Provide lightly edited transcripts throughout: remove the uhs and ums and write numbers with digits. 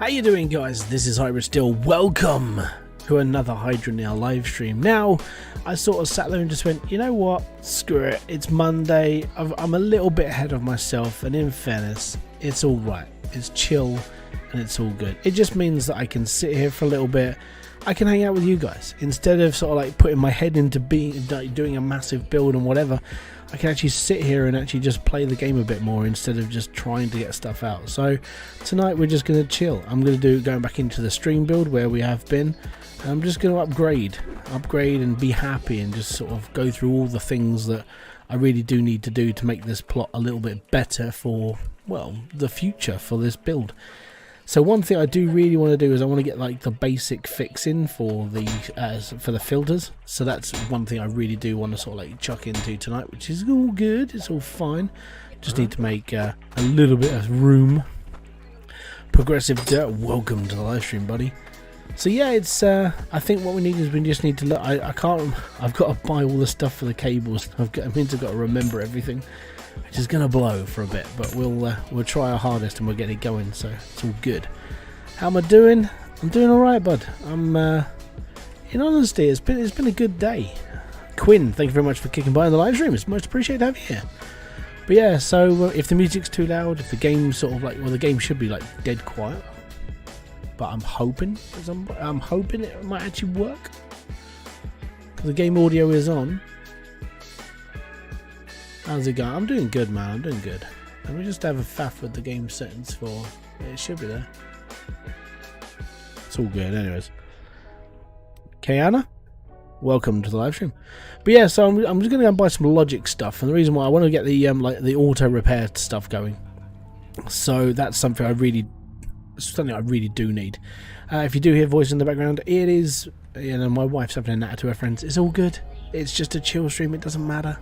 How you doing, guys? This is Hybridsteel. Welcome to another Hydroneer live stream. Now, I sort of sat there and just went, you know what? Screw it. It's Monday. I'm a little bit ahead of myself, and in fairness, it's all right. It's chill, and it's all good. It just means that I can sit here for a little bit. I can hang out with you guys instead of sort of like putting my head into doing a massive build and whatever. I can actually sit here and actually just play the game a bit more instead of just trying to get stuff out. So tonight we're just going to chill. I'm going to going back into the stream build where we have been. And I'm just going to upgrade and be happy and just sort of go through all the things that I really do need to do to make this plot a little bit better for, well, the future for this build. So one thing I do really want to do is I want to get like the basic fix in for the filters. So that's one thing I really do want to sort of like chuck into tonight, which is all good. It's all fine. Just need to make a little bit of room. Progressive Dirt, welcome to the live stream, buddy. So yeah, it's I think what we need is we just need to look. I've got to buy all the stuff for the cables. I've got to remember everything, which is going to blow for a bit, but we'll try our hardest and we'll get it going, so it's all good. How am I doing? I'm doing alright, bud. I'm in honesty, it's been a good day. Quinn, thank you very much for kicking by in the live stream. It's much appreciated to have you here. But yeah, so if the music's too loud, if the game's sort of like, well, the game should be like dead quiet, but I'm hoping it might actually work. The game audio is on. How's it going? I'm doing good, man. I'm doing good. Let me just have a faff with the game settings for... It should be there. It's all good, anyways. Kayana, welcome to the live stream. But yeah, so I'm just going to go and buy some logic stuff, and the reason why I want to get the like the auto repair stuff going. So that's something I really do need. If you do hear voice in the background, it is, you know, my wife's having a natter to her friends. It's all good. It's just a chill stream. It doesn't matter.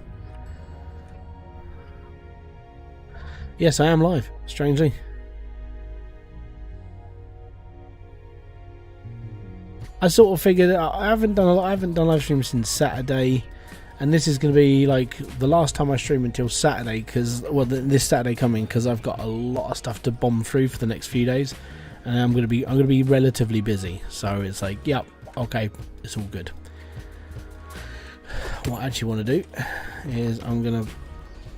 Yes, I am live, strangely. I sort of figured I haven't done live streams since Saturday, and this is going to be like the last time I stream until Saturday, because, well, this Saturday coming, because I've got a lot of stuff to bomb through for the next few days, and I'm going to be relatively busy. So it's like, yep, okay, it's all good. What I actually want to do is I'm going to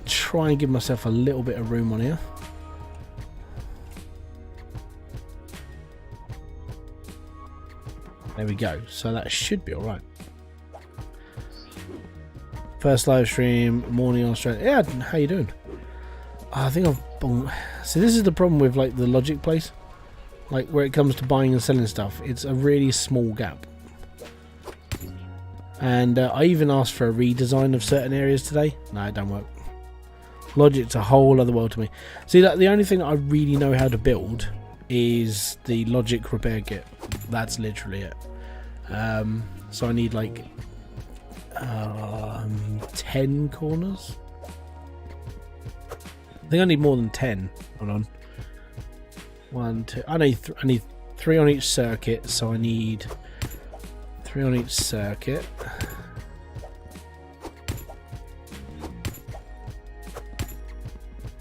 try and give myself a little bit of room on here. There we go. So that should be alright. First live stream, morning on Australia. Yeah, how you doing? I think I've... So this is the problem with like the logic place. Like where it comes to buying and selling stuff, it's a really small gap. And I even asked for a redesign of certain areas today. No, it don't work. Logic's a whole other world to me. See, that the only thing that I really know how to build is the logic repair kit. That's literally it. So I need like 10 corners. I think I need more than 10. Hold on. 1, 2. I need 3 on each circuit. So I need 3 on each circuit.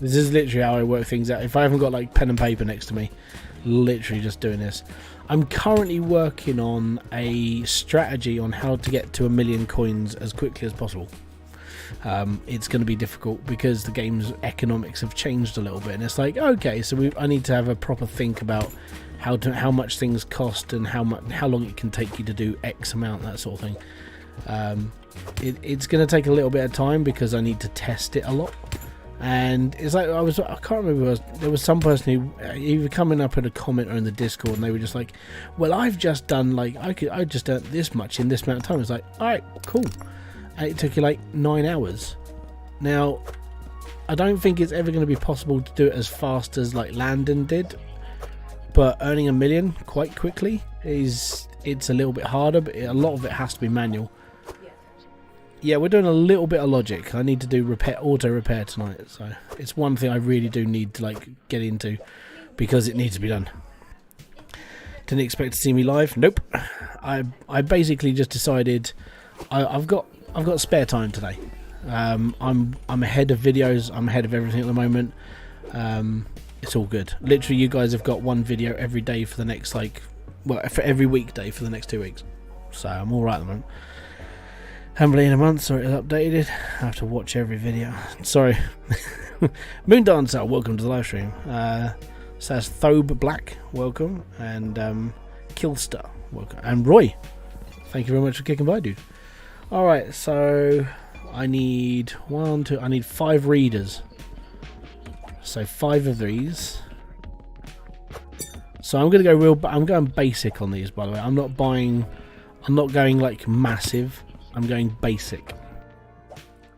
This is literally how I work things out. If I haven't got like pen and paper next to me, literally just doing this. I'm currently working on a strategy on how to get to 1 million coins as quickly as possible. It's going to be difficult because the game's economics have changed a little bit, and it's like, okay, so I need to have a proper think about how much things cost and how long it can take you to do X amount, that sort of thing. It's going to take a little bit of time because I need to test it a lot. And it's like I can't remember, there was some person who either coming up in a comment or in the Discord, and they were just like, well, I've just done like I just earned this much in this amount of time. It's like, alright, cool. And it took you like 9 hours. Now I don't think it's ever going to be possible to do it as fast as like Landon did, but earning 1 million quite quickly it's a little bit harder, but a lot of it has to be manual. Yeah, we're doing a little bit of logic. I need to do auto repair tonight, so it's one thing I really do need to like get into because it needs to be done. Didn't expect to see me live. Nope. I basically just decided I've got spare time today. I'm ahead of videos. I'm ahead of everything at the moment. it's all good. Literally, you guys have got one video every day for the next, like, well, for every weekday for the next 2 weeks. So I'm all right at the moment. Haven't been in a month, so it's updated. I have to watch every video. Sorry. Moondancer, welcome to the live stream. Says Thobe Black, welcome. And Killstar, welcome. And Roy, thank you very much for kicking by, dude. Alright, so I need 5 readers. So 5 of these. So I'm gonna go I'm going basic on these, by the way. I'm not going like massive. I'm going basic.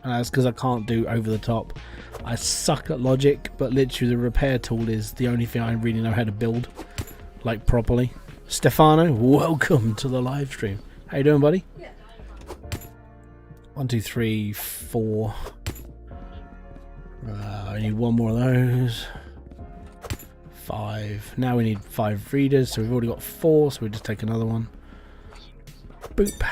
And that's because I can't do over the top. I suck at logic, but literally the repair tool is the only thing I really know how to build, like, properly. Stefano, welcome to the live stream. How you doing, buddy? Yeah. 1, 2, 3, 4. I need 1 more of those. 5. Now we need 5 readers, so we've already got 4, so we'll just take another one. Boop.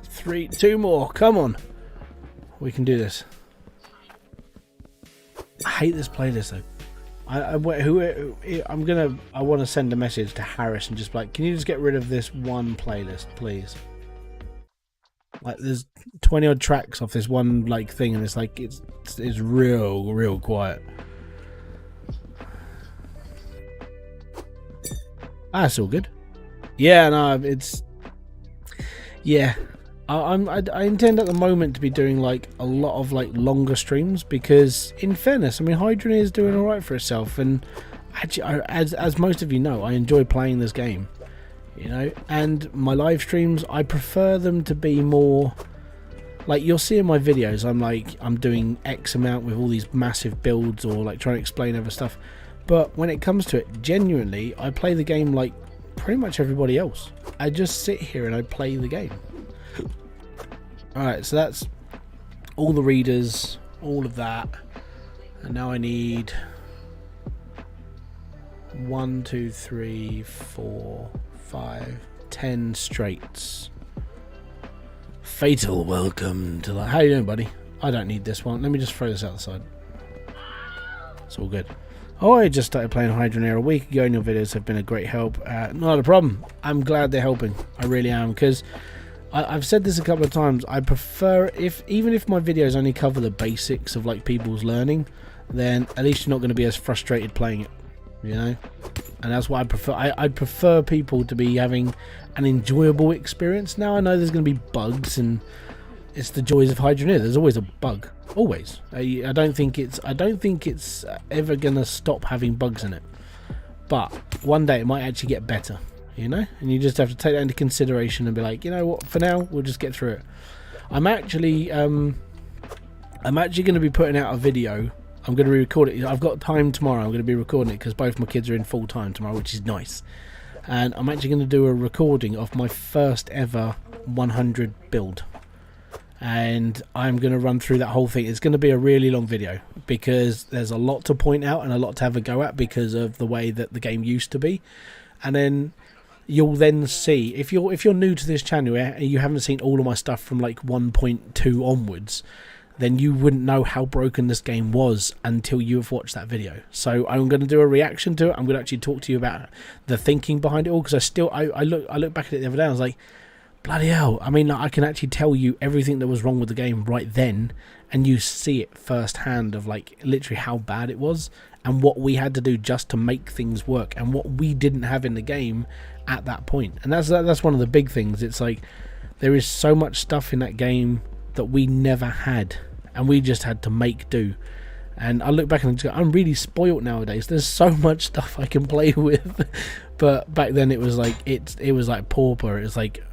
3, 2 more. Come on, we can do this. I hate this playlist though. I want to send a message to Harris and just be like, can you just get rid of this one playlist, please? Like, there's 20 odd tracks off this one like thing, and it's like it's real quiet. That's all good. Yeah, no, it's yeah. I intend at the moment to be doing like a lot of like longer streams, because in fairness, I mean, Hydroneer is doing alright for itself, and actually, as most of you know, I enjoy playing this game, you know, and my live streams, I prefer them to be more like, you'll see in my videos, I'm doing X amount with all these massive builds, or like trying to explain other stuff, but when it comes to it, genuinely, I play the game like pretty much everybody else. I just sit here and I play the game. Alright, so that's all the readers, all of that, and now I need 1, 2, 3, 4, 5, 10 straights. Fatal, welcome to the... How you doing, buddy? I don't need this one. Let me just throw this out the side. It's all good. Oh, I just started playing Hydroneer a week ago, and your videos have been a great help. Not a problem. I'm glad they're helping. I really am, because I've said this a couple of times. I prefer, even if my videos only cover the basics of like people's learning, then at least you're not going to be as frustrated playing it, you know. And that's what I prefer. I prefer people to be having an enjoyable experience. Now I know there's going to be bugs, and it's the joys of Hydroneer. There's always a bug, always. I don't think it's ever going to stop having bugs in it. But one day it might actually get better, you know, and you just have to take that into consideration and be like, you know what, for now we'll just get through it. I'm actually going to be putting out a video. I'm going to re-record it. I've got time tomorrow. I'm going to be recording it because both my kids are in full time tomorrow, which is nice. And I'm actually going to do a recording of my first ever 100 build, and I'm going to run through that whole thing. It's going to be a really long video because there's a lot to point out and a lot to have a go at because of the way that the game used to be. And then you'll then see, if you're new to this channel and you haven't seen all of my stuff from like 1.2 onwards, then you wouldn't know how broken this game was until you have watched that video. So I'm going to do a reaction to it. I'm going to actually talk to you about the thinking behind it all, because I look back at it the other day, I was like, bloody hell, I mean, like, I can actually tell you everything that was wrong with the game right then, and you see it firsthand of like literally how bad it was and what we had to do just to make things work and what we didn't have in the game at that point. And that's one of the big things. It's like there is so much stuff in that game that we never had, and we just had to make do. And I look back and I'm really spoilt nowadays. There's so much stuff I can play with, but back then it was like it was like pauper. It was like,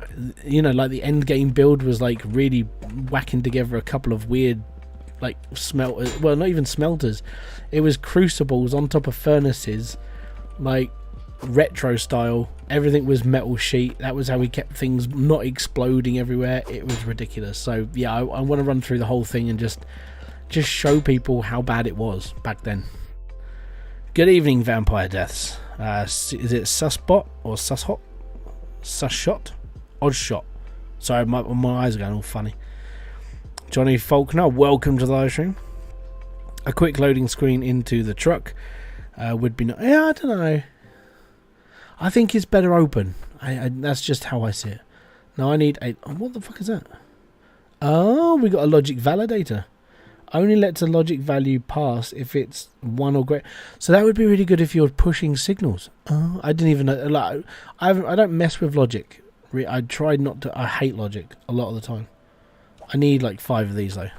you know, like the end game build was like really whacking together a couple of weird like smelters. Well, not even smelters. It was crucibles on top of furnaces, like retro style. Everything was metal sheet. That was how we kept things not exploding everywhere. It was ridiculous. So yeah, I want to run through the whole thing and just show people how bad it was back then. Good evening, Vampire Deaths. Is it Susbot or Sushot? Sushot? Odd shot. Sorry, my eyes are going all funny. Johnny Faulkner, welcome to the live stream. A quick loading screen into the truck would be... Yeah, I don't know. I think it's better open. That's just how I see it. Now I need a... Oh, what the fuck is that? Oh, we got a logic validator. Only lets a logic value pass if it's 1 or greater. So that would be really good if you're pushing signals. Oh, I didn't even know. Like, I don't mess with logic. I tried not to. I hate logic a lot of the time. I need like 5 of these though.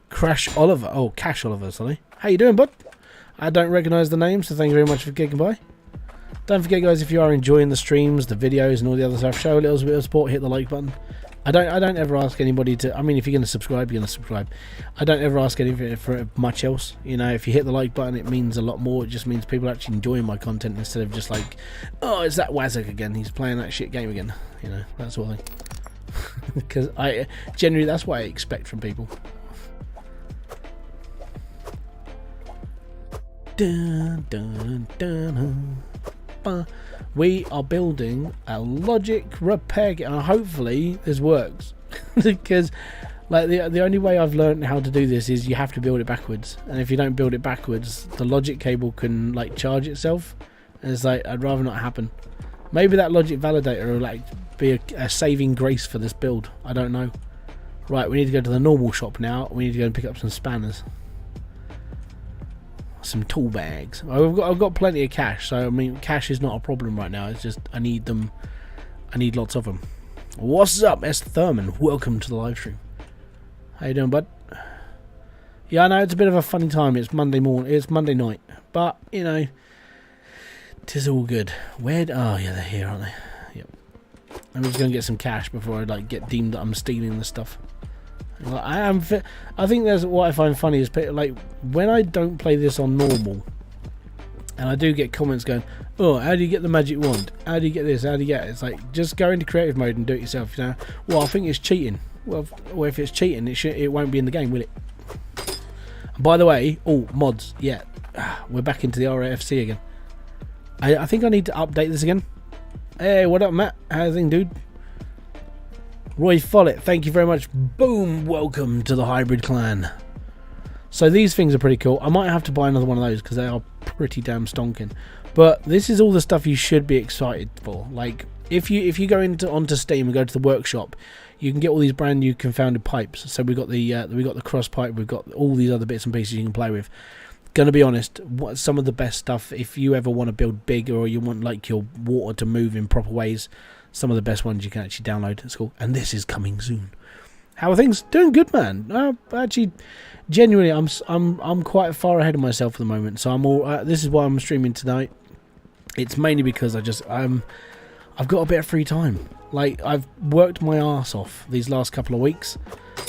Crash Oliver. Oh, Cash Oliver, sorry. How you doing, bud? I don't recognise the name, so thank you very much for kicking by. Don't forget, guys, if you are enjoying the streams, the videos, and all the other stuff, show a little bit of support. Hit the like button. I don't ever ask anybody to. I mean, if you're going to subscribe, you're going to subscribe. I don't ever ask anything for much else. You know, if you hit the like button, it means a lot more. It just means people are actually enjoying my content instead of just like, oh, it's that Wazak again. He's playing that shit game again. You know, that sort of thing. Because I generally, that's what I expect from people. Dun, dun, dun, dun. We are building a logic repair kit, and hopefully this works. Because like the only way I've learned how to do this is you have to build it backwards, and if you don't build it backwards, the logic cable can like charge itself, and it's like, I'd rather not happen. Maybe that logic validator will like be a saving grace for this build. I don't know. Right, we need to go to the normal shop now. We need to go and pick up some spanners, some tool bags. I've got plenty of cash, so I mean cash is not a problem right now. It's just I need them. I need lots of them. What's up, S. Thurman? Welcome to the live stream. How you doing, bud? Yeah, I know it's a bit of a funny time. It's Monday morning. It's Monday night, but you know, 'tis all good. Where? Oh yeah, they're here, aren't they? Yep. I'm just gonna get some cash before I like get deemed that I'm stealing the stuff. I think that's what I find funny is like when I don't play this on normal, and I do get comments going, "Oh, how do you get the magic wand? How do you get this? How do you get it?" It's like just go into creative mode and do it yourself. You know, well, I think it's cheating. Well, if it's cheating, it won't be in the game, will it? And by the way, oh mods, yeah, we're back into the RAFC again. I think I need to update this again. Hey, what up, Matt? How's the thing, dude? Roy Follett, thank you very much. Boom, welcome to the Hybrid Clan. So these things are pretty cool. I might have to buy another one of those because they are pretty damn stonking. But this is all the stuff you should be excited for. Like if you go onto Steam and go to the workshop, you can get all these brand new confounded pipes. So we've got the cross pipe, we've got all these other bits and pieces you can play with. Gonna be honest, some of the best stuff if you ever want to build big or you want like your water to move in proper ways. Some of the best ones you can actually download. It's cool, and this is coming soon. How are things? Doing good, man. Actually, genuinely, I'm quite far ahead of myself at the moment. So I'm all. This is why I'm streaming tonight. It's mainly because I've got a bit of free time. Like I've worked my arse off these last couple of weeks.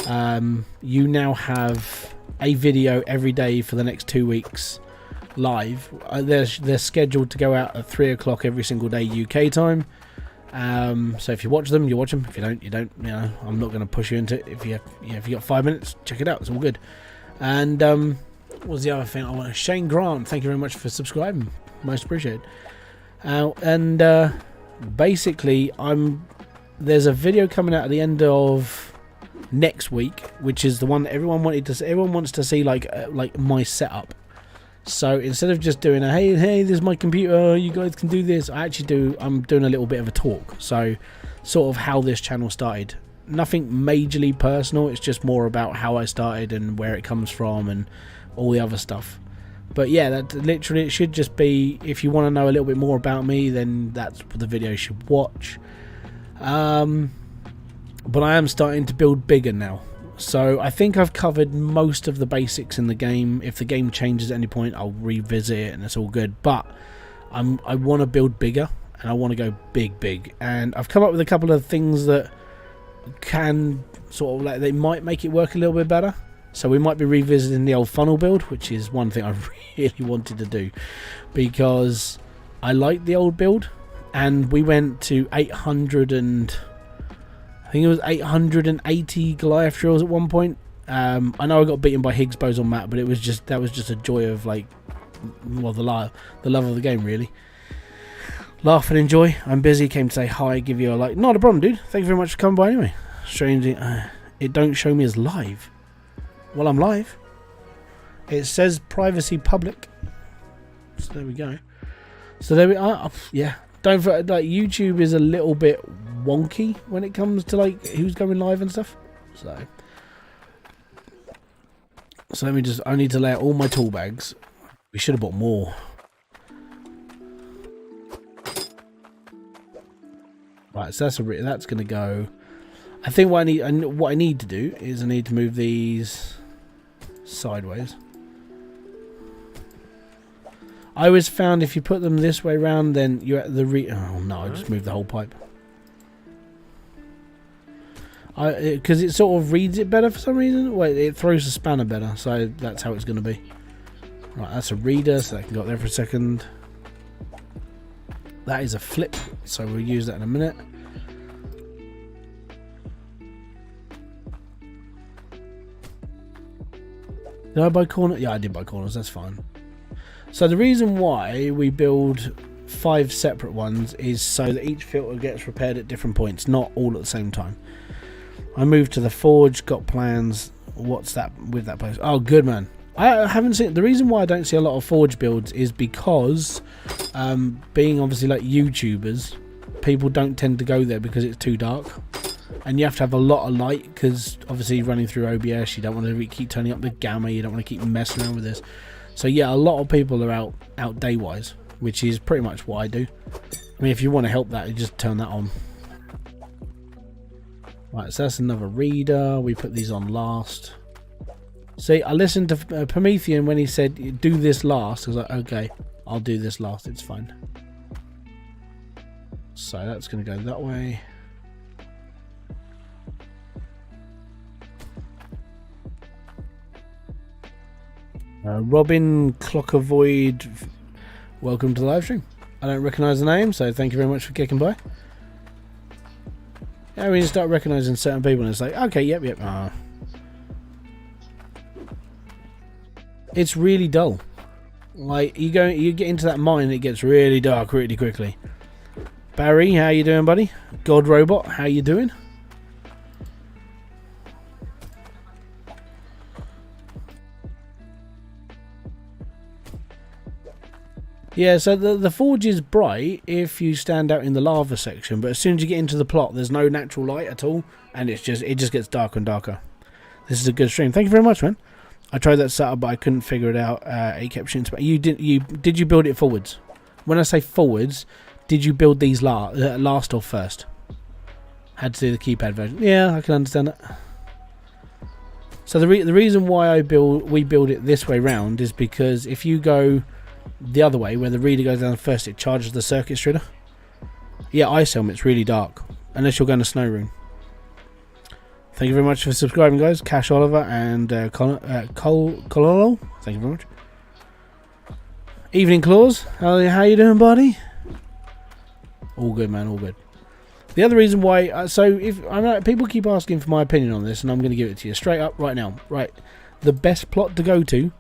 You now have a video every day for the next 2 weeks live. They're scheduled to go out at 3 o'clock every single day UK time. So if you watch them, you watch them. If you don't, you don't. You know, I'm not going to push you into it. If you got 5 minutes, check it out. It's all good. And what was the other thing I want? Shane Grant, thank you very much for subscribing. Most appreciated. Basically, there's a video coming out at the end of next week, which is the one that everyone wanted to see. Everyone wants to see like my setup. So instead of just doing a hey this is my computer, you guys can do this, I'm doing a little bit of a talk. So sort of how this channel started. Nothing majorly personal, it's just more about how I started and where it comes from and all the other stuff. But yeah, that literally it should just be, if you want to know a little bit more about me, then that's the video you should watch. But I am starting to build bigger now. So I think I've covered most of the basics in the game. If the game changes at any point, I'll revisit it and it's all good. But I want to build bigger and I want to go big. And I've come up with a couple of things that can sort of like, they might make it work a little bit better. So we might be revisiting the old funnel build, which is one thing I really wanted to do because I like the old build. And we went to 800 and... I think it was 880 Goliath drills at one point. I know I got beaten by Higgs boson Matt, but that was just a joy of like, well, the love of the game really. Laugh and enjoy. I'm busy. Came to say hi, give you a like. Not a problem, dude. Thank you very much for coming by anyway. Strangely, it don't show me as live. Well, I'm live. It says privacy public. So there we go. So there we are. Yeah. Don't forget, like, YouTube is a little bit wonky when it comes to like who's going live and stuff. So let me just. I need to lay out all my tool bags. We should have bought more. Right. So that's going to go. I think what I need to do is I need to move these sideways. I always found if you put them this way round, then you're at the oh no, I just moved the whole pipe. Because it sort of reads it better for some reason. Wait, it throws the spanner better, so that's how it's going to be. Right, that's a reader, so that can go up there for a second. That is a flip, so we'll use that in a minute. Did I buy corners? Yeah, I did buy corners, that's fine. So the reason why we build 5 separate ones is so that each filter gets repaired at different points, not all at the same time. I moved to the forge, got plans. What's that with that place? Oh, good man. I haven't seen. The reason why I don't see a lot of forge builds is because, being obviously like YouTubers, people don't tend to go there because it's too dark, and you have to have a lot of light because obviously running through OBS, you don't want to keep turning up the gamma, you don't want to keep messing around with this. So yeah, a lot of people are out day wise, which is pretty much what I do. I mean, if you want to help that, you just turn that on. Right, so that's another reader. We put these on last. See, I listened to Promethean when he said do this last. I was like, okay, I'll do this last, it's fine. So that's going to go that way. Robin Clockervoid, welcome to the live stream. I don't recognise the name, so thank you very much for kicking by. Yeah, when you start recognising certain people, and it's like, okay, yep. It's really dull. Like you get into that mine, it gets really dark really quickly. Barry, how you doing, buddy? God Robot, how you doing? Yeah, so the forge is bright if you stand out in the lava section, but as soon as you get into the plot, there's no natural light at all, and it just gets darker and darker. This is a good stream. Thank you very much, man. I tried that setup, but I couldn't figure it out. It kept shooting. Did you build it forwards? When I say forwards, did you build these last or first? Had to do the keypad version. Yeah, I can understand that. So the reason why we build it this way round is because if you go the other way, where the reader goes down first, it charges the circuit strider. Yeah, ice helmet's really dark, unless you're going to snow room. Thank you very much for subscribing, guys. Cash Oliver and Cololo. Thank you very much. Evening Claus, how you doing, buddy? All good, man. All good. The other reason why, so if I know people keep asking for my opinion on this, and I'm going to give it to you straight up right now. Right, the best plot to go to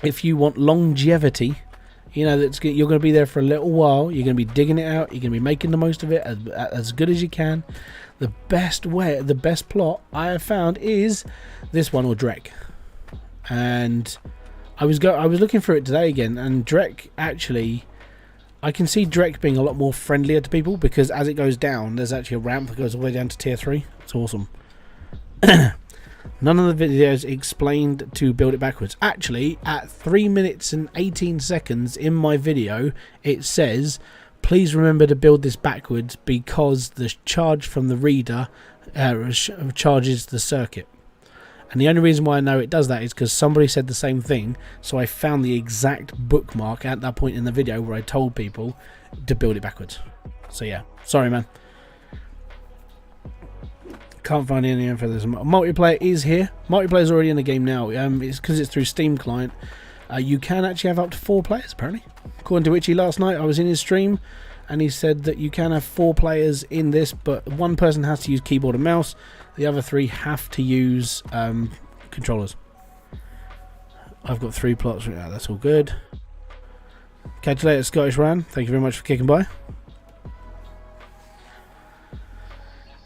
if you want longevity, you know, you're going to be there for a little while. You're going to be digging it out. You're going to be making the most of it as good as you can. The best plot I have found is this one or Drek. And I was looking for it today again, and Drek actually, I can see Drek being a lot more friendlier to people because as it goes down, there's actually a ramp that goes all the way down to tier 3. It's awesome. None of the videos explained to build it backwards. Actually, at 3 minutes and 18 seconds in my video, it says, please remember to build this backwards because the charge from the reader charges the circuit. And the only reason why I know it does that is because somebody said the same thing, so I found the exact bookmark at that point in the video where I told people to build it backwards. So yeah, sorry man. Can't find any info for this. Multiplayer is here. Multiplayer is already in the game now. It's because it's through Steam client. You can actually have up to 4 players apparently. According to Witchy last night, I was in his stream and he said that you can have 4 players in this, but one person has to use keyboard and mouse. The other 3 have to use controllers. I've got 3 plots right now. That's all good. Catch you later, Scottish Ran. Thank you very much for kicking by.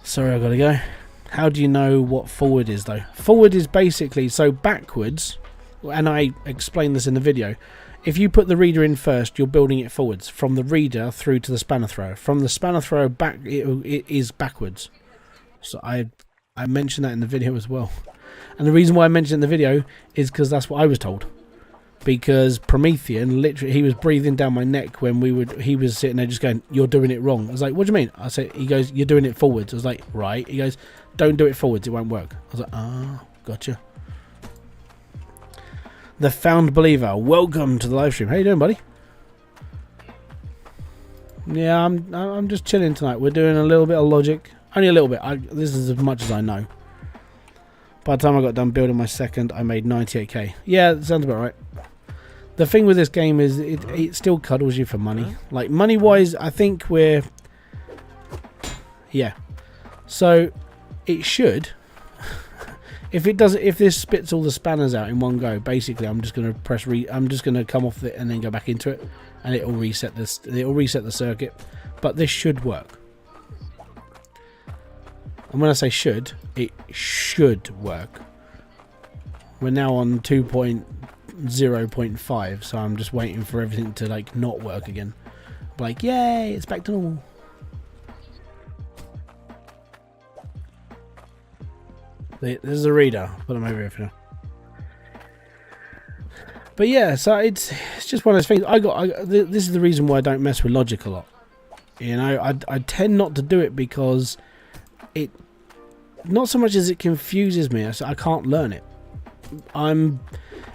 Sorry, I gotta go. How do you know what forward is though? Forward is basically, so backwards, and I explained this in the video, if you put the reader in first, you're building it forwards, from the reader through to the spanner thrower. From the spanner thrower back, it is backwards. So I mentioned that in the video as well. And the reason why I mentioned it in the video is because that's what I was told. Because Promethean, literally, he was breathing down my neck when he was sitting there just going, "You're doing it wrong." I was like, "What do you mean?" I said, he goes, "You're doing it forwards." I was like, "Right." He goes, "Don't do it forwards, it won't work." I was like, "Ah, gotcha." The Found Believer, welcome to the live stream. How you doing, buddy? Yeah, I'm just chilling tonight. We're doing a little bit of logic, only a little bit. This is as much as I know. By the time I got done building my second, I made 98k. Yeah, that sounds about right. The thing with this game is it still cuddles you for money. Like money wise, I think we're, yeah. So it should. If it does, if this spits all the spanners out in one go, basically I'm just going to press I'm just going to come off it and then go back into it, and it will reset this. It will reset the circuit. But this should work. And when I say should, it should work. We're now on 2.0.5, so I'm just waiting for everything to like not work again. Like, yay, it's back to normal. There's a reader. Put them over here for now. But yeah, so it's just one of those things. This is the reason why I don't mess with logic a lot. You know, I tend not to do it because it, not so much as it confuses me, I can't learn it.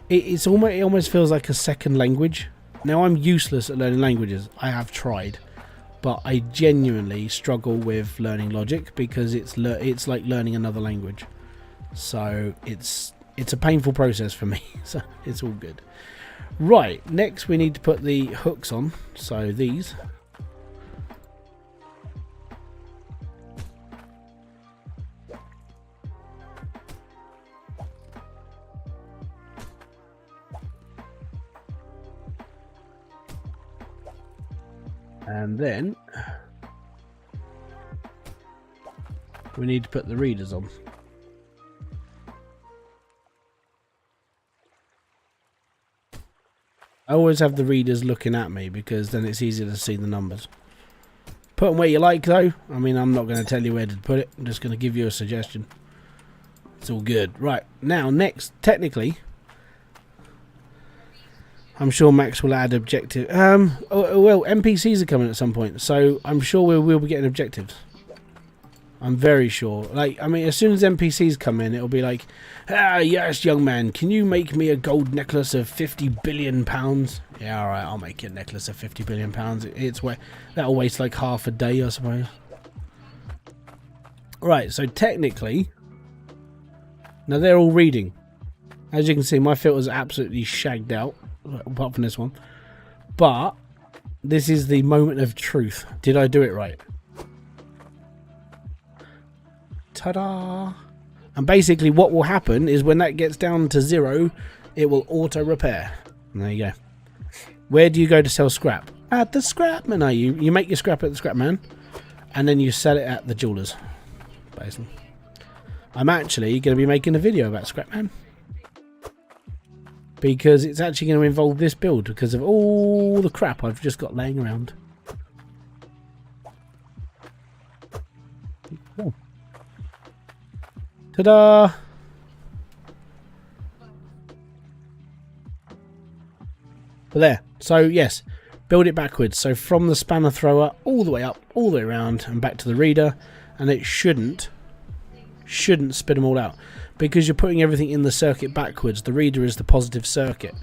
It almost feels like a second language. Now I'm useless at learning languages. I have tried, but I genuinely struggle with learning logic because it's like learning another language. So it's a painful process for me. So it's all good. Right, next we need to put the hooks on. So these. And then we need to put the readers on. I always have the readers looking at me because then it's easier to see the numbers. Put them where you like though. I mean, I'm not going to tell you where to put it. I'm just going to give you a suggestion. It's all good. Right, now next, technically, I'm sure Max will add objective. Well, NPCs are coming at some point, so I'm sure we'll be getting objectives. I'm very sure. Like, I mean, as soon as NPCs come in, it'll be like, "Ah, yes, young man, can you make me a gold necklace of 50 billion pounds?" Yeah, all right, I'll make you a necklace of 50 billion pounds. That'll waste like half a day, I suppose. Right, so technically, now they're all reading. As you can see, my filter's absolutely shagged out, apart from this one. But this is the moment of truth. Did I do it right? Ta-da! And basically what will happen is when that gets down to 0, it will auto repair. And there you go. Where do you go to sell scrap? At the scrapman, are you? You make your scrap at the scrapman, and then you sell it at the jewelers. Basically. I'm actually going to be making a video about scrapman. Because it's actually going to involve this build because of all the crap I've just got laying around. Oh. Ta-da! But there. So yes, build it backwards. So from the spanner thrower all the way up, all the way around and back to the reader, and it shouldn't spit them all out because you're putting everything in the circuit backwards. The reader is the positive circuit.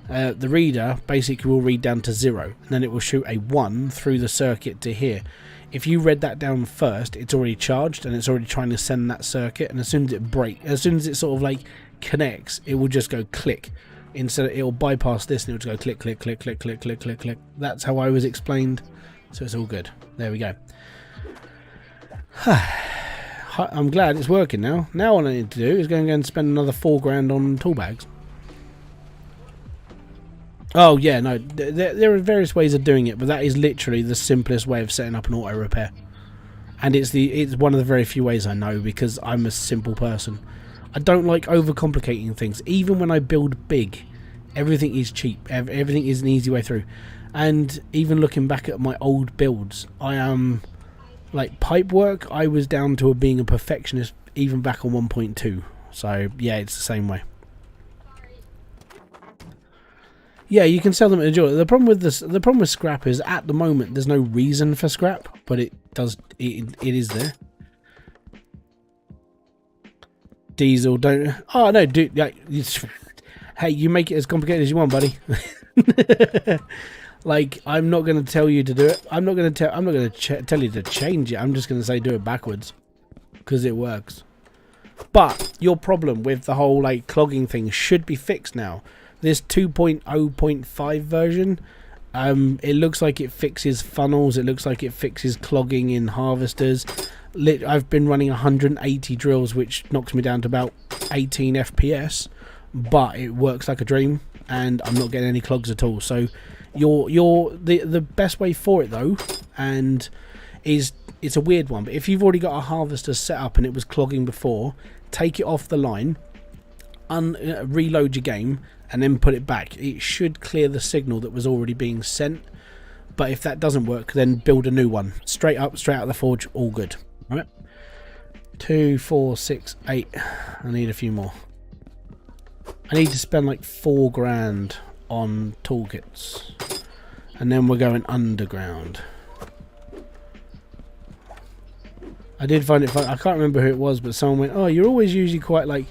The reader basically will read down to 0, and then it will shoot a 1 through the circuit to here. If you read that down first, it's already charged and it's already trying to send that circuit, and as soon as it sort of like connects, it will just go click. Instead, it will bypass this and it will just go click, click, click, click, click, click, click, click. That's how I was explained, so it's all good. There we go. I'm glad it's working now. Now all I need to do is go and spend another 4 grand on tool bags. Oh yeah, no, there are various ways of doing it, but that is literally the simplest way of setting up an auto repair. And it's one of the very few ways I know, because I'm a simple person. I don't like overcomplicating things. Even when I build big, everything is cheap. Everything is an easy way through. And even looking back at my old builds, I am like pipe work. I was down to being a perfectionist even back on 1.2. So yeah, it's the same way. Yeah, you can sell them at a jewel. The problem with this, the problem with scrap is at the moment there's no reason for scrap, but it is there. Diesel, don't. Oh no, dude. Yeah, hey, you make it as complicated as you want, buddy. Like, I'm not going to tell you to do it. I'm not going to tell you to change it. I'm just going to say do it backwards, because it works. But your problem with the whole like clogging thing should be fixed now. This 2.0.5 version, it looks like it fixes funnels. It looks like it fixes clogging in harvesters. I've been running 180 drills, which knocks me down to about 18 FPS, but it works like a dream, and I'm not getting any clogs at all. So the best way for it though, and it's a weird one, but if you've already got a harvester set up and it was clogging before, take it off the line, reload your game, and then put it back. It should clear the signal that was already being sent. But if that doesn't work, then build a new one. Straight up, straight out of the forge, all good. All right. 2, 4, 6, 8. I need a few more. I need to spend like 4 grand on toolkits. And then we're going underground. I did find it fun. I can't remember who it was, but someone went, "Oh, you're always quite like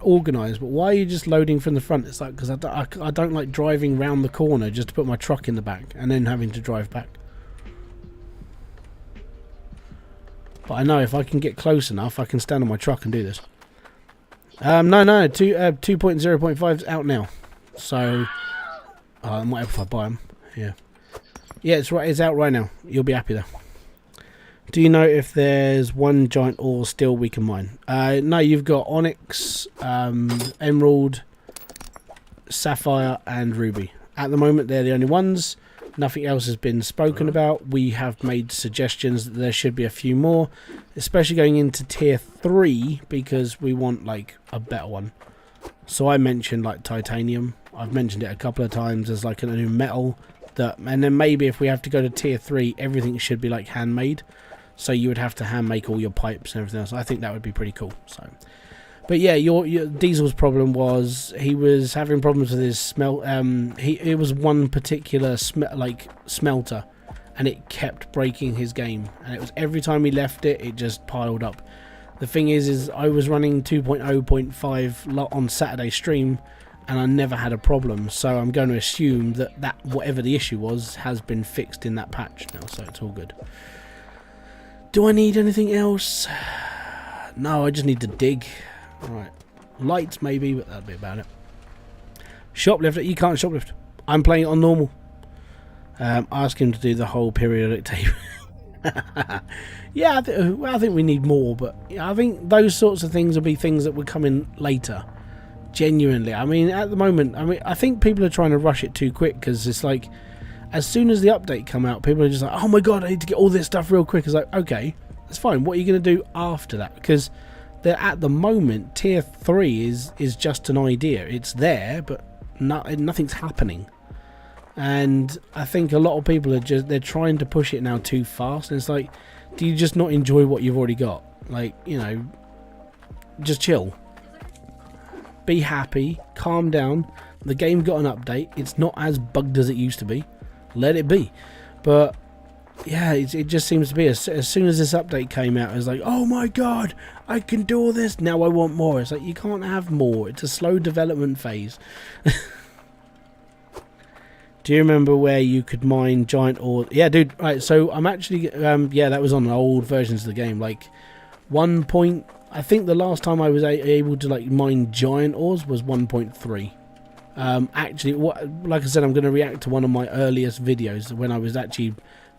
organised, but why are you just loading from the front?" It's like, because I don't like driving round the corner just to put my truck in the back and then having to drive back. But I know if I can get close enough, I can stand on my truck and do this. No, 2.0.5 is out now, so I might have if I buy them. Yeah, it's right. It's out right now. You'll be happy though. Do you know if there's one giant ore still we can mine? No, you've got onyx, emerald, sapphire, and ruby. At the moment, they're the only ones. Nothing else has been spoken about. We have made suggestions that there should be a few more, especially going into tier 3, because we want like a better one. So I mentioned like titanium. I've mentioned it a couple of times as like a new metal. And then maybe if we have to go to tier 3, everything should be like handmade. So you would have to hand make all your pipes and everything else. I think that would be pretty cool. So, but yeah, your Diesel's problem was he was having problems with his smelt. It was one particular smelter, and it kept breaking his game. And it was every time he left it, it just piled up. The thing is I was running 2.0.5 on Saturday stream, and I never had a problem. So I'm going to assume that whatever the issue was has been fixed in that patch now. So it's all good. Do I need anything else? No, I just need to dig. Alright. Lights maybe, but that'll be about it. Shoplifter, you can't shoplift. I'm playing it on normal. Ask him to do the whole periodic table. Yeah, I think we need more, but I think those sorts of things will be things that will come in later. Genuinely. I mean, at the moment, I think people are trying to rush it too quick, because it's like, as soon as the update come out, people are just like, "Oh my god, I need to get all this stuff real quick." It's like, okay, that's fine. What are you going to do after that? Because at the moment, tier 3 is just an idea. It's there, but nothing's happening. And I think a lot of people are they're trying to push it now too fast. And it's like, do you just not enjoy what you've already got? Like, you know, just chill. Be happy. Calm down. The game got an update. It's not as bugged as it used to be. Let it be. But yeah, it just seems to be as soon as this update came out, it was like, oh my god, I can do all this, now I want more. It's like, you can't have more. It's a slow development phase. Do you remember where you could mine giant ore? Yeah, dude. Right, so I'm actually yeah, that was on old versions of the game, like I think the last time I was able to like mine giant ores was 1.3. Actually, like I said, I'm going to react to one of my earliest videos when I was actually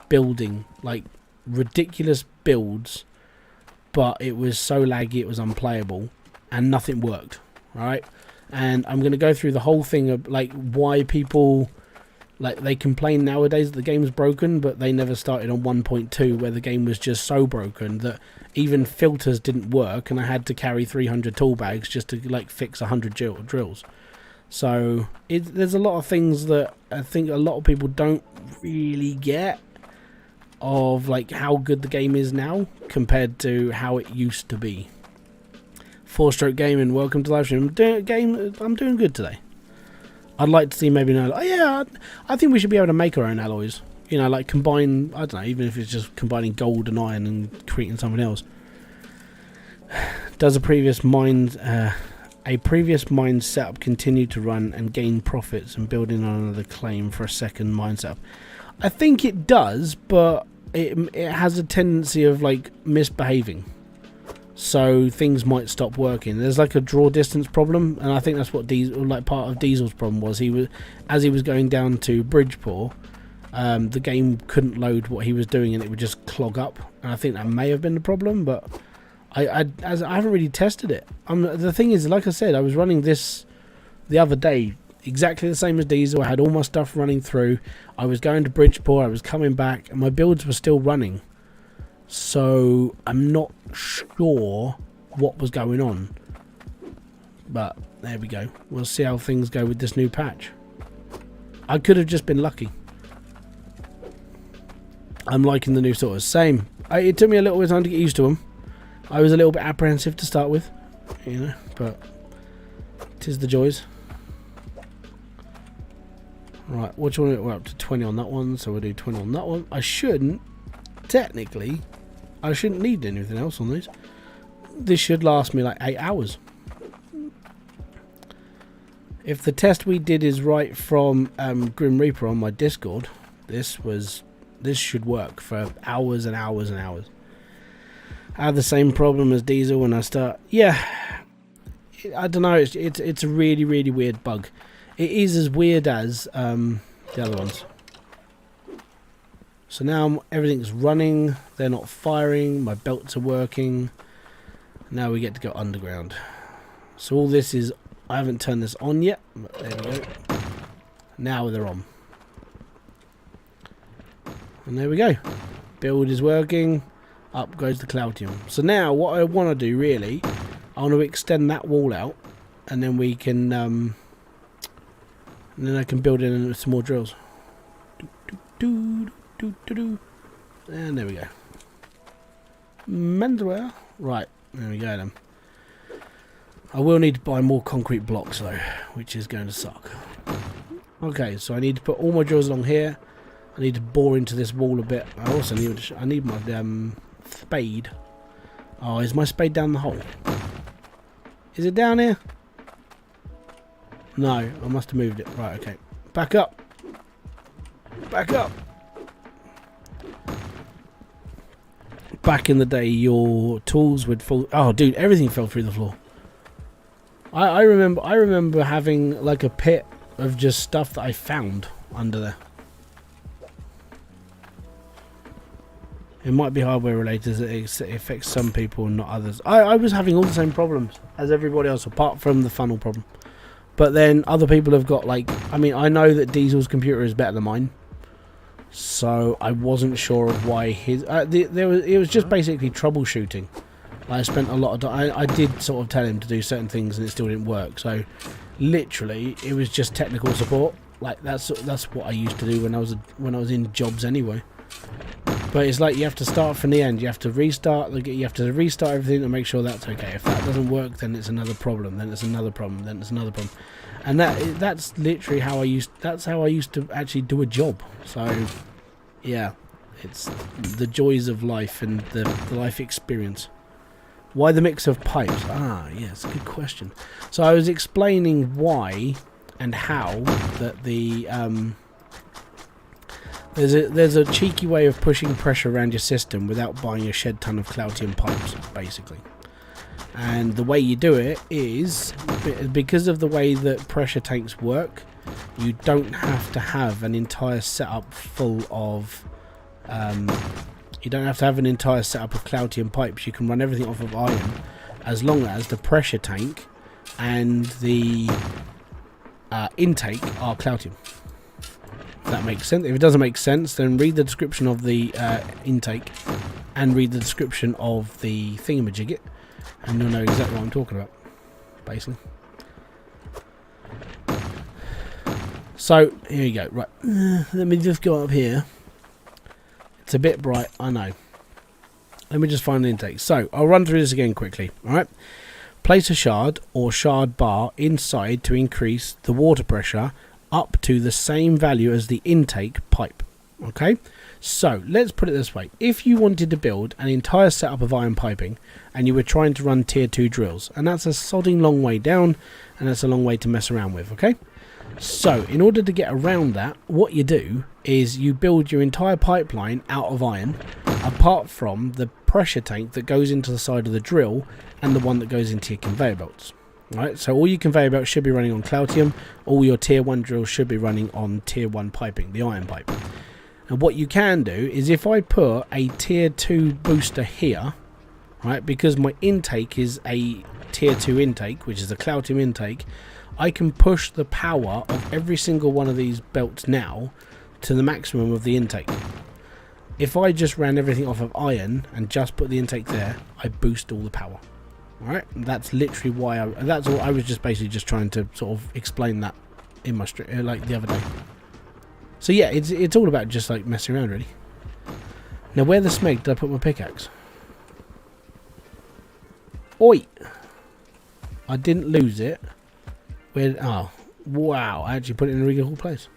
building like ridiculous builds, but it was so laggy it was unplayable and nothing worked. Right, and I'm going to go through the whole thing of like why people Like, they complain nowadays that the game's broken, but they never started on 1.2 where the game was just so broken that even filters didn't work and I had to carry 300 tool bags just to like fix 100 drills. So there's a lot of things that I think a lot of people don't really get of like how good the game is now compared to how it used to be. 4-Stroke Gaming, welcome to live stream. I'm doing good today. I'd like to see maybe I think we should be able to make our own alloys. You know, like combine, I don't know, even if it's just combining gold and iron and creating something else. Does a previous mine setup continue to run and gain profits and building on another claim for a second mine setup? I think it does, but it has a tendency of like misbehaving. So things might stop working. There's like a draw distance problem, and I think that's what part of Diesel's problem was. As he was going down to Bridgeport, the game couldn't load what he was doing, and it would just clog up. And I think that may have been the problem, but I haven't really tested it. The thing is, like I said, I was running this the other day, exactly the same as Diesel. I had all my stuff running through. I was going to Bridgeport. I was coming back, and my builds were still running. So I'm not sure what was going on, but there we go. We'll see how things go with this new patch. I could have just been lucky. I'm liking the new sorters. Same. It took me a little bit of time to get used to them. I was a little bit apprehensive to start with, you know, but 'tis the joys. Right, which one? We're up to 20 on that one, so we'll do 20 on that one. Technically, I shouldn't need anything else on these. This should last me like 8 hours. If the test we did is right from Grim Reaper on my Discord, this should work for hours and hours and hours. I have the same problem as Diesel when I start. Yeah, I don't know. It's a really, really weird bug. It is as weird as the other ones. So now everything's running, they're not firing, my belts are working. Now we get to go underground. So all this is, I haven't turned this on yet, but there we go. Now they're on. And there we go. Build is working, up goes the Cloutium. So now what I want to do really, I want to extend that wall out, and then we can, and then I can build in some more drills. And there we go. Menswear. Right, there we go then. I will need to buy more concrete blocks though, which is going to suck. Okay, so I need to put all my drills along here. I need to bore into this wall a bit. I also need my spade. Oh, is my spade down the hole? Is it down here? No, I must have moved it. Right, okay. Back up. Back up. Back in the day, your tools would fall. Oh, dude, everything fell through the floor. I remember having like a pit of just stuff that I found under there. It might be hardware related. It affects some people and not others. I was having all the same problems as everybody else, apart from the funnel problem. But then other people have got like, I mean, I know that Diesel's computer is better than mine. So I wasn't sure of why his. It was just basically troubleshooting. I spent a lot of time. I did sort of tell him to do certain things, and it still didn't work. So, literally, it was just technical support. Like that's what I used to do when I was in jobs anyway. But it's like you have to start from the end. You have to restart. You have to restart everything to make sure that's okay. If that doesn't work, then it's another problem. Then it's another problem. Then it's another problem. And that's literally how I used. That's how I used to actually do a job. So, yeah, it's the joys of life and the life experience. Why the mix of pipes? Ah, yes, good question. So I was explaining why and how that the there's a cheeky way of pushing pressure around your system without buying a shed ton of Cloutium pipes, basically. And the way you do it is, because of the way that pressure tanks work, you don't have to have an entire setup full of you don't have to have an entire setup of Cloutium pipes. You can run everything off of iron, as long as the pressure tank and the intake are Cloutium. that makes sense. If it doesn't make sense, then read the description of the intake and read the description of the thingamajigget, and you'll know exactly what I'm talking about, basically. So here you go. Right, let me just go up here. It's a bit bright, I know. Let me just find the intake. So I'll run through this again quickly. All right. Place a shard or shard bar inside to increase the water pressure up to the same value as the intake pipe. Okay. So let's put it this way. If you wanted to build an entire setup of iron piping and you were trying to run tier 2 drills, and that's a sodding long way down, and that's a long way to mess around with. Okay. So in order to get around that, what you do is you build your entire pipeline out of iron, apart from the pressure tank that goes into the side of the drill and the one that goes into your conveyor belts. Right, so all your conveyor belts should be running on Cloutium, all your tier 1 drills should be running on tier 1 piping, the iron pipe. And what you can do is, if I put a tier 2 booster here, right, because my intake is a tier 2 intake, which is a Cloutium intake, I can push the power of every single one of these belts now to the maximum of the intake. If I just ran everything off of iron and just put the intake there, I boost all the power. Alright, that's literally why that's all. I was just basically just trying to sort of explain that in my stream, like the other day. So yeah, it's all about just like messing around, really. Now, where the smeg did I put my pickaxe? Oi! I didn't lose it. Where? Oh, wow! I actually put it in a really cool place.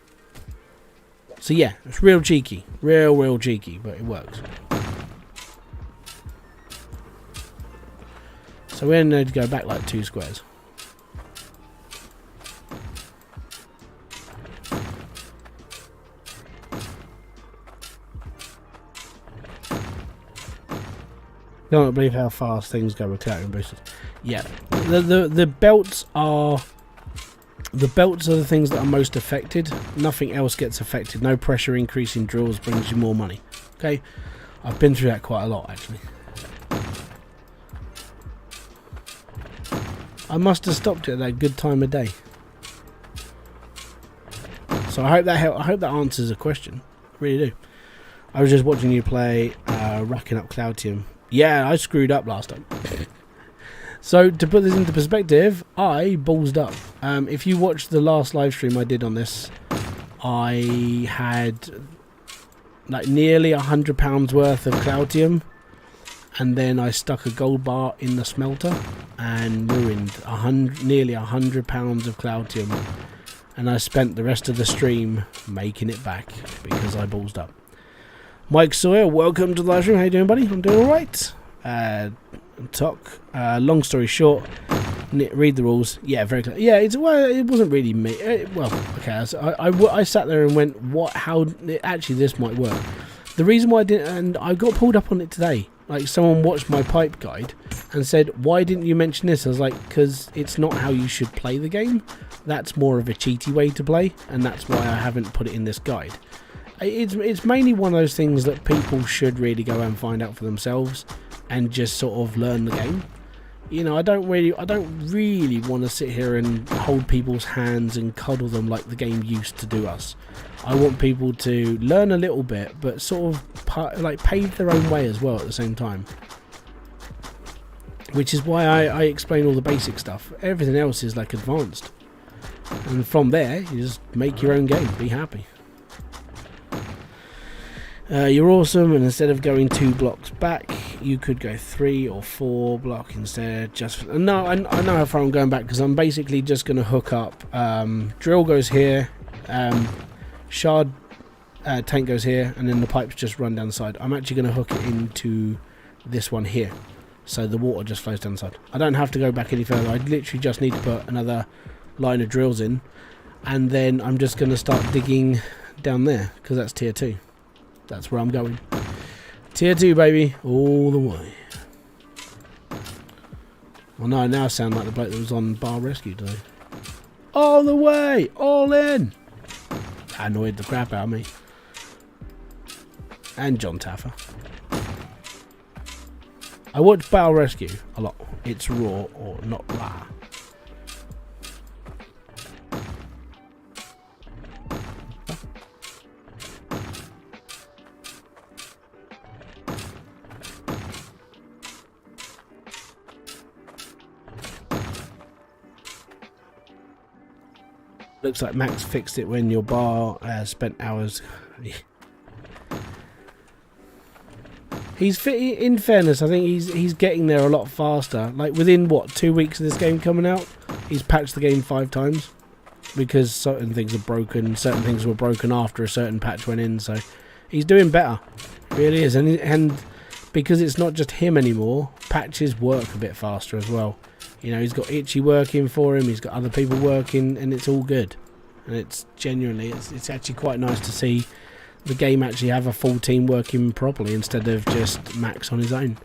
So yeah, it's real cheeky, real cheeky, but it works. So we're going to need to go back like 2 squares. Don't believe how fast things go with Cloutium boosters. Yeah, the belts are the things that are most affected. Nothing else gets affected. No pressure increase in drills brings you more money. Okay, I've been through that quite a lot actually. I must have stopped it at that good time of day. So I hope that I hope that answers the question. I really do. I was just watching you play racking up Cloutium. Yeah, I screwed up last time. So to put this into perspective, I ballsed up. If you watched the last live stream I did on this, I had like nearly £100 worth of Cloutium, and then I stuck a gold bar in the smelter and ruined nearly £100 of Cloutium, and I spent the rest of the stream making it back because I ballsed up. Mike Sawyer, welcome to the live stream. How you doing, buddy? I'm doing alright. Long story short, read the rules. Yeah, very clear. Yeah, well, it wasn't really me. Well, okay, so I sat there and went, what? How? Actually, this might work. The reason why I didn't, and I got pulled up on it today. Like, someone watched my pipe guide and said, why didn't you mention this? I was like, because it's not how you should play the game. That's more of a cheaty way to play, and that's why I haven't put it in this guide. It's mainly one of those things that people should really go and find out for themselves and just sort of learn the game. You know, I don't really want to sit here and hold people's hands and cuddle them like the game used to do us. I want people to learn a little bit, but sort of like pave their own way as well at the same time. Which is why I explain all the basic stuff. Everything else is like advanced. And from there, you just make your own game. Be happy. You're awesome, and instead of going 2 blocks back, you could go 3 or 4 block instead. No, I know how far I'm going back, because I'm basically just going to hook up. Drill goes here, shard tank goes here, and then the pipes just run down the side. I'm actually going to hook it into this one here, so the water just flows down the side. I don't have to go back any further. I literally just need to put another line of drills in, and then I'm just going to start digging down there, because that's tier 2. That's where I'm going. Tier 2, baby, all the way. Well, no, now I sound like the bloke that was on Bar Rescue today. All the way, all in. That annoyed the crap out of me. And John Taffer. I watch Bar Rescue a lot. It's raw or not raw. Looks like Max fixed it when your bar spent hours. In fairness, I think he's getting there a lot faster. Like within what, 2 weeks of this game coming out, he's patched the game 5 times because certain things are broken. Certain things were broken after a certain patch went in. So he's doing better, really is. And because it's not just him anymore, patches work a bit faster as well. You know, he's got Itchy working for him. He's got other people working, and it's all good. And it's genuinely, it's actually quite nice to see the game actually have a full team working properly instead of just Max on his own.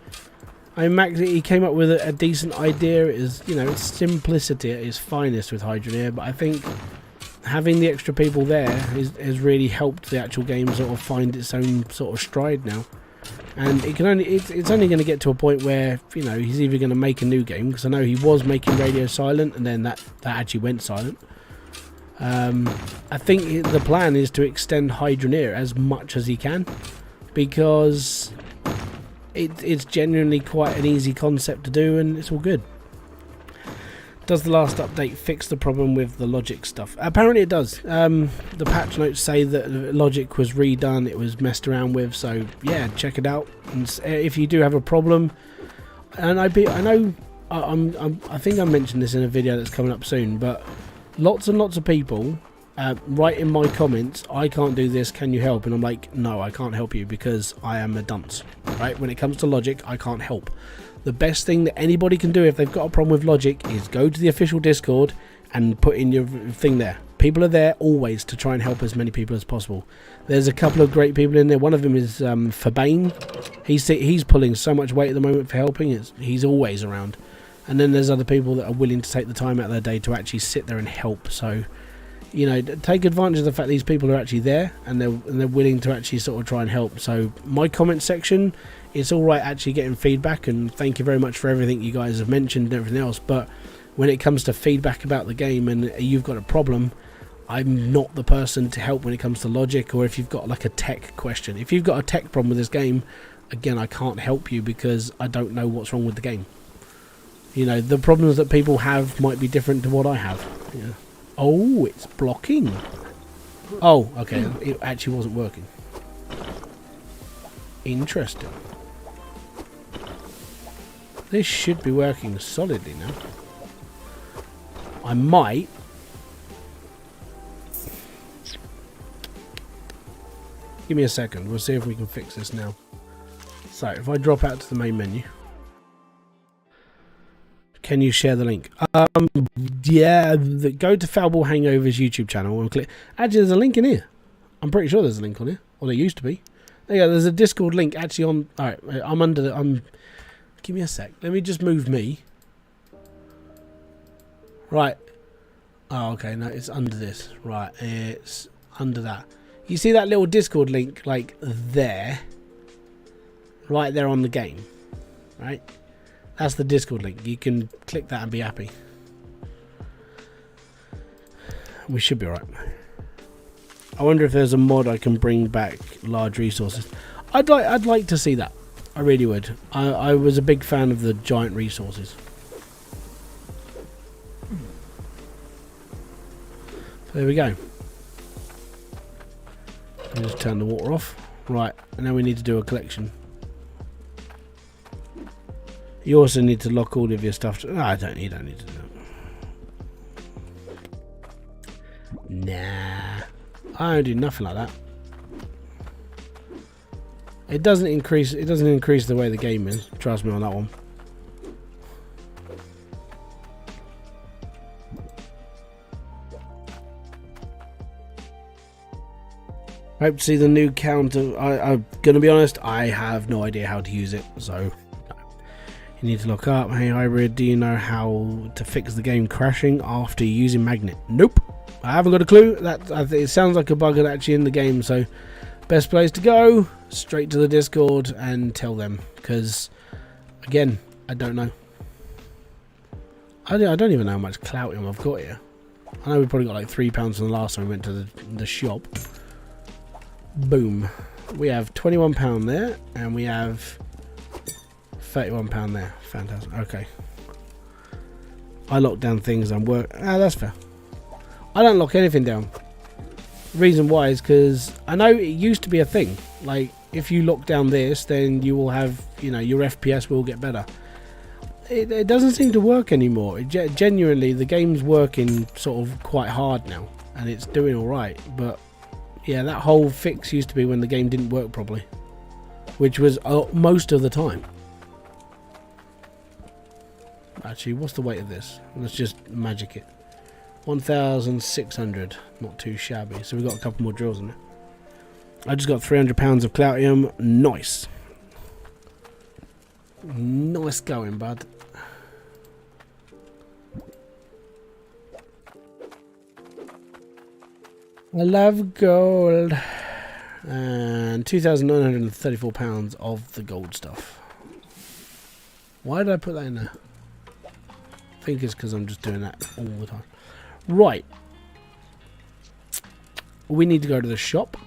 I mean, Max, he came up with a decent idea. It is, you know, it's simplicity at its finest with Hydroneer, but I think having the extra people there has really helped the actual game sort of find its own sort of stride now. And it can it's only going to get to a point where, you know, he's either going to make a new game, because I know he was making Radio Silent and then that actually went silent. I think the plan is to extend Hydroneer as much as he can, because it's genuinely quite an easy concept to do and it's all good. Does the last update fix the problem with the logic stuff? Apparently it does. The patch notes say that logic was redone, it was messed around with, so yeah, check it out. And if you do have a problem, and I think I mentioned this in a video that's coming up soon, but lots and lots of people write in my comments, I can't do this, can you help? And I'm like, no, I can't help you because I am a dunce, right? When it comes to logic, I can't help. The best thing that anybody can do if they've got a problem with logic is go to the official Discord and put in your thing there. People are there always to try and help as many people as possible. There's a couple of great people in there. One of them is Fabane. He's pulling so much weight at the moment for helping. He's always around. And then there's other people that are willing to take the time out of their day to actually sit there and help. So, you know, take advantage of the fact these people are actually there and they're willing to actually sort of try and help. So my comment section, it's all right actually getting feedback, and thank you very much for everything you guys have mentioned and everything else. But when it comes to feedback about the game and you've got a problem, I'm not the person to help when it comes to logic, or if you've got like a tech question. If you've got a tech problem with this game, again, I can't help you because I don't know what's wrong with the game. You know, the problems that people have might be different to what I have. Yeah. Oh, it's blocking. Oh, okay. It actually wasn't working. Interesting. This should be working solidly now. I might... Give me a second. We'll see if we can fix this now. So, if I drop out to the main menu... Can you share the link? Yeah, go to Foulball Hangover's YouTube channel and click. Actually, there's a link in here. I'm pretty sure there's a link on here. Or there used to be. There you go. There's a Discord link actually on. All right, I'm under the. Give me a sec. Let me just move me. Right. Oh, okay. No, it's under this. Right. It's under that. You see that little Discord link, like there. Right there on the game. Right. That's the Discord link. You can click that and be happy. We should be alright. I wonder if there's a mod I can bring back large resources. I'd like to see that. I really would. I was a big fan of the giant resources. So there we go. I'll just turn the water off. Right, and now we need to do a collection. You also need to lock all of your stuff. No, you don't need to do that. Nah, I don't do nothing like that. It doesn't increase. It doesn't increase the way the game is. Trust me on that one. Hope to see the new counter. I'm gonna be honest. I have no idea how to use it, so. You need to look up. Hey Hybrid, do you know how to fix the game crashing after using magnet? Nope, I haven't got a clue. It sounds like a bug that's actually in the game. So, best place to go straight to the Discord and tell them. Because, again, I don't know. I don't even know how much clout I've got here. I know we probably got like £3 from the last time we went to the shop. Boom. We have £21 there, and we have £31 there. Fantastic. Okay. I locked down things and work. Ah, that's fair. I don't lock anything down. Reason why is because I know it used to be a thing. Like, if you lock down this, then you will have, you know, your FPS will get better. It doesn't seem to work anymore. Genuinely, the game's working sort of quite hard now, and it's doing alright. But yeah, that whole fix used to be when the game didn't work properly, which was most of the time. Actually, what's the weight of this? Let's just magic it. 1,600. Not too shabby. So we've got a couple more drills in there. I just got 300 pounds of Cloutium. Nice. Nice going, bud. I love gold. And 2,934 pounds of the gold stuff. Why did I put that in there? I think it's because I'm just doing that all the time. Right. We need to go to the shop.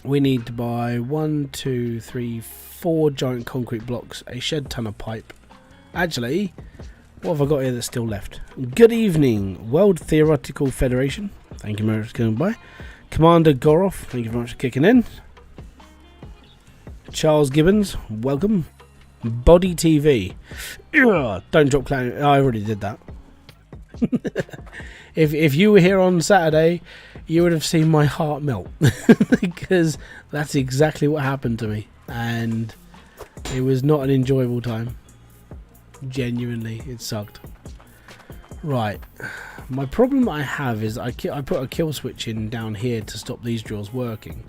We need to buy 1, 2, 3, 4 giant concrete blocks, a shed ton of pipe. Actually, what have I got here that's still left? Good evening, World Theoretical Federation. Thank you very much for coming by. Commander Gorov, thank you very much for kicking in. Charles Gibbons, welcome. Body TV. Ugh, don't drop clown. Oh, I already did that. If you were here on Saturday, you would have seen my heart melt. Because that's exactly what happened to me. And it was not an enjoyable time. Genuinely, it sucked. Right. My problem I have is I put a kill switch in down here to stop these drills working.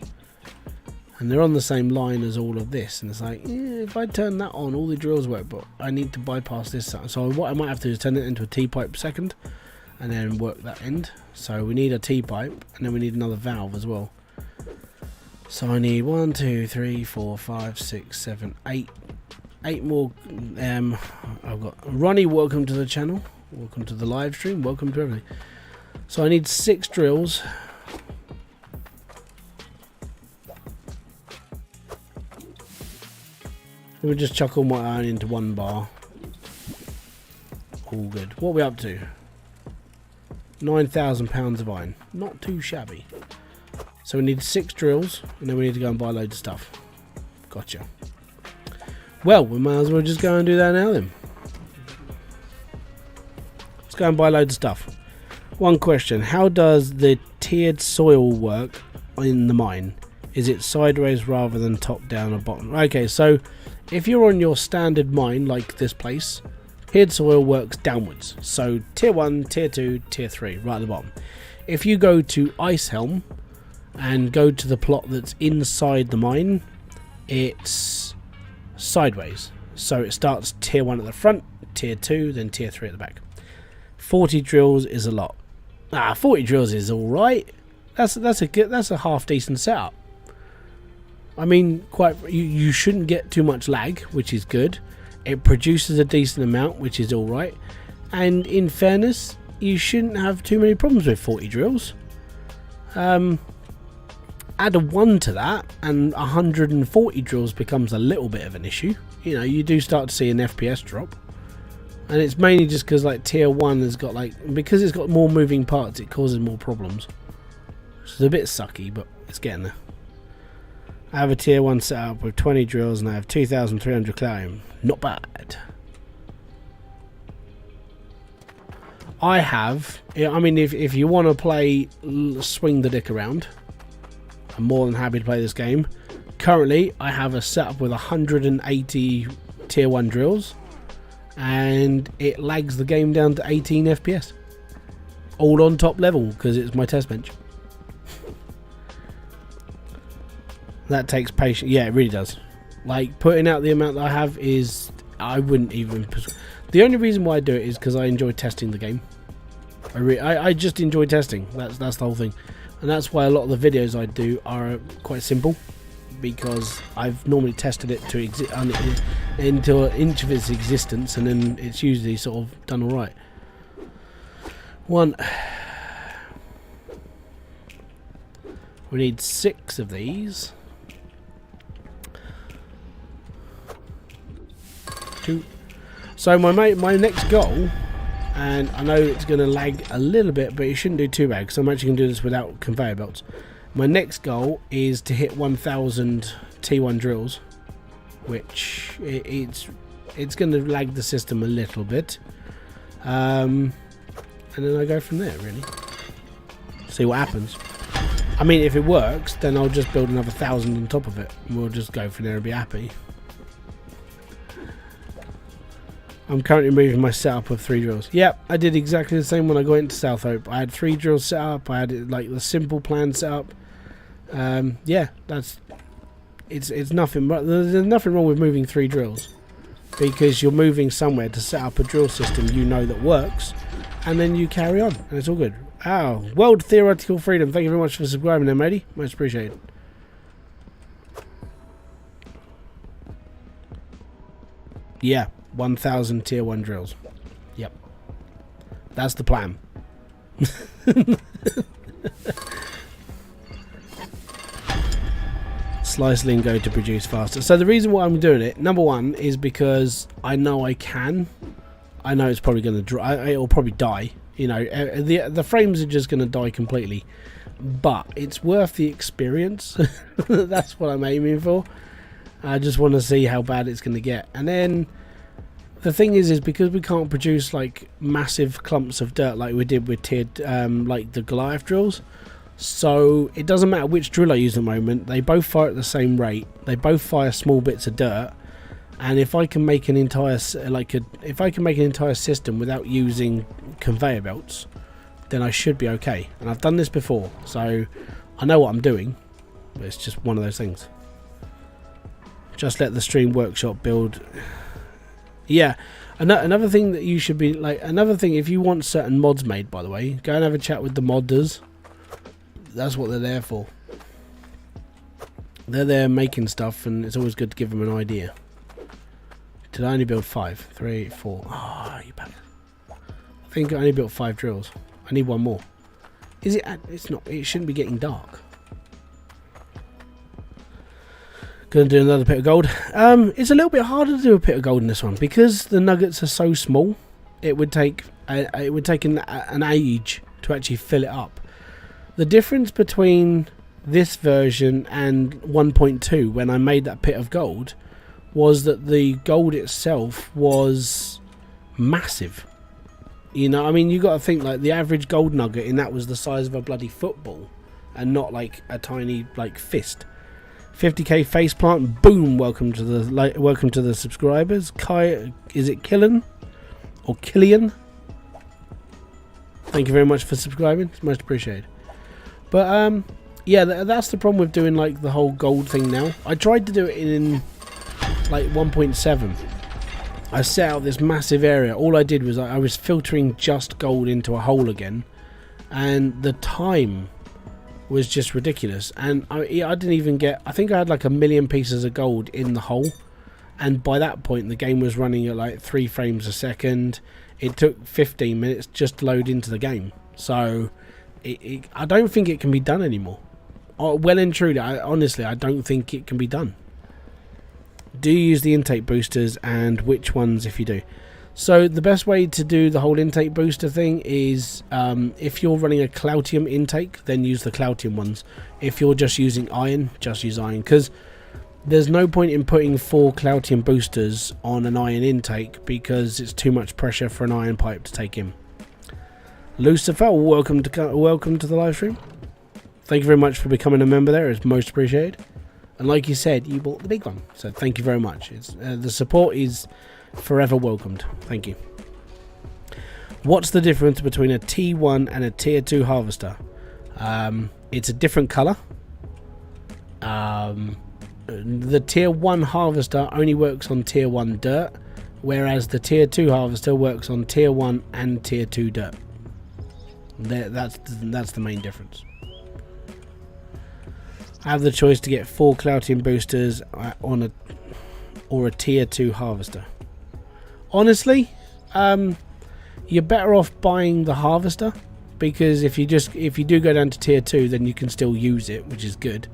And they're on the same line as all of this. And it's like, if I turn that on, all the drills work. But I need to bypass this. So what I might have to do is turn it into a T-pipe second. And then work that end. So we need a T-pipe. And then we need another valve as well. So I need 1, 2, 3, 4, 5, 6, 7, 8. 8 more. I've got Ronnie, welcome to the channel. Welcome to the live stream. Welcome to everything. So I need 6 drills. We'll just chuck all my iron into one bar. All good. What are we up to? 9,000 pounds of iron. Not too shabby. So we need 6 drills, and then we need to go and buy loads of stuff. Gotcha. Well, we might as well just go and do that now then. Let's go and buy loads of stuff. One question. How does the tiered soil work in the mine? Is it sideways rather than top down or bottom? Okay, so if you're on your standard mine like this place, tiered soil works downwards. So tier 1, tier 2, tier 3, right at the bottom. If you go to Ice Helm and go to the plot that's inside the mine, it's sideways. So it starts tier 1 at the front, tier 2, then tier 3 at the back. 40 drills is a lot. 40 drills is alright. That's a half decent setup. I mean, you shouldn't get too much lag, which is good. It produces a decent amount, which is alright. And in fairness, you shouldn't have too many problems with 40 drills. Add a 1 to that, and 140 drills becomes a little bit of an issue. You know, you do start to see an FPS drop. And it's mainly just because like tier 1 has got because it's got more moving parts, it causes more problems. Which is a bit sucky, but it's getting there. I have a tier 1 set up with 20 drills and I have 2,300 climb. Not bad. I mean, if you want to play swing the dick around, I'm more than happy to play this game. Currently, I have a setup with 180 tier 1 drills. And it lags the game down to 18 FPS. All on top level because it's my test bench. That takes patience. Yeah, it really does. Like, putting out the amount that I have is... I wouldn't even... The only reason why I do it is because I enjoy testing the game. I just enjoy testing. That's the whole thing. And that's why a lot of the videos I do are quite simple. Because I've normally tested it to into an inch of its existence, and then it's usually sort of done all right. We need 6 of these. 2. So my next goal And I know it's going to lag a little bit, but it shouldn't do too bad because I'm actually going to do this without conveyor belts. My next goal is to hit 1,000 T1 drills, which it's going to lag the system a little bit. And then I go from there, really. See what happens. I mean, if it works, then I'll just build another 1,000 on top of it. And we'll just go from there and be happy. I'm currently moving my setup of 3 drills. Yep, I did exactly the same when I got into South Hope. I had 3 drills set up. I had it like the simple plan set up. Yeah, it's nothing. But there's nothing wrong with moving 3 drills, because you're moving somewhere to set up a drill system you know that works, and then you carry on, and it's all good. Oh, World Theoretical Freedom, thank you very much for subscribing there, matey. Much appreciated. Yeah, 1,000 tier 1 drills. Yep. That's the plan. Slice lingo to produce faster. So the reason why I'm doing it, number one, is because I know I can. I know it's probably going to it'll probably die. You know, the frames are just going to die completely. But it's worth the experience. That's what I'm aiming for. I just want to see how bad it's going to get. And then the thing is because we can't produce like massive clumps of dirt like we did with tiered, like the Goliath drills. So it doesn't matter which drill I use at the moment. They both fire at the same rate. They both fire small bits of dirt. And if I can make an entire system without using conveyor belts, then I should be okay. And I've done this before, so I know what I'm doing. But it's just one of those things. Just let the stream workshop build. Yeah, another thing that you should be like. Another thing, if you want certain mods made, by the way, go and have a chat with the modders. That's what they're there for. They're there making stuff, and it's always good to give them an idea. Did I only build 5? 3, 4. Oh, you bastard. I think I only built 5 drills. I need 1 more. Is it? It's not. It shouldn't be getting dark. Gonna do another pit of gold. It's a little bit harder to do a pit of gold in this one because the nuggets are so small. It would take an age to actually fill it up. The difference between this version and 1.2, when I made that pit of gold, was that the gold itself was massive. You know, I mean, you got to think like the average gold nugget in that was the size of a bloody football, and not like a tiny like fist. 50k faceplant, boom! Welcome to the subscribers. Kai, is it Killen or Killian? Thank you very much for subscribing. It's most appreciated. But yeah, that's the problem with doing like the whole gold thing now. I tried to do it in like 1.7. I set out this massive area. All I did was I was filtering just gold into a hole again, and the time was just ridiculous. And I didn't even get. I think I had like 1 million pieces of gold in the hole, and by that point the game was running at like 3 frames a second. It took 15 minutes just to load into the game. So I don't think it can be done anymore. Well and truly, honestly, I don't think it can be done. Do you use the intake boosters, and which ones if you do? So the best way to do the whole intake booster thing is if you're running a Cloutium intake, then use the Cloutium ones. If you're just using iron, just use iron, because there's no point in putting 4 Cloutium boosters on an iron intake because it's too much pressure for an iron pipe to take in. Lucifer, welcome to the live stream. Thank you very much for becoming a member there. It's most appreciated. And like you said, you bought the big one, so thank you very much. It's the support is forever welcomed. Thank you. What's the difference between a T1 and a Tier 2 harvester? It's a different colour. The Tier 1 harvester only works on Tier 1 dirt, whereas the Tier 2 harvester works on Tier 1 and Tier 2 dirt. That's the main difference. I have the choice to get 4 Cloutium boosters on a Tier 2 harvester. Honestly, you're better off buying the harvester, because if you do go down to Tier 2, then you can still use it, which is good.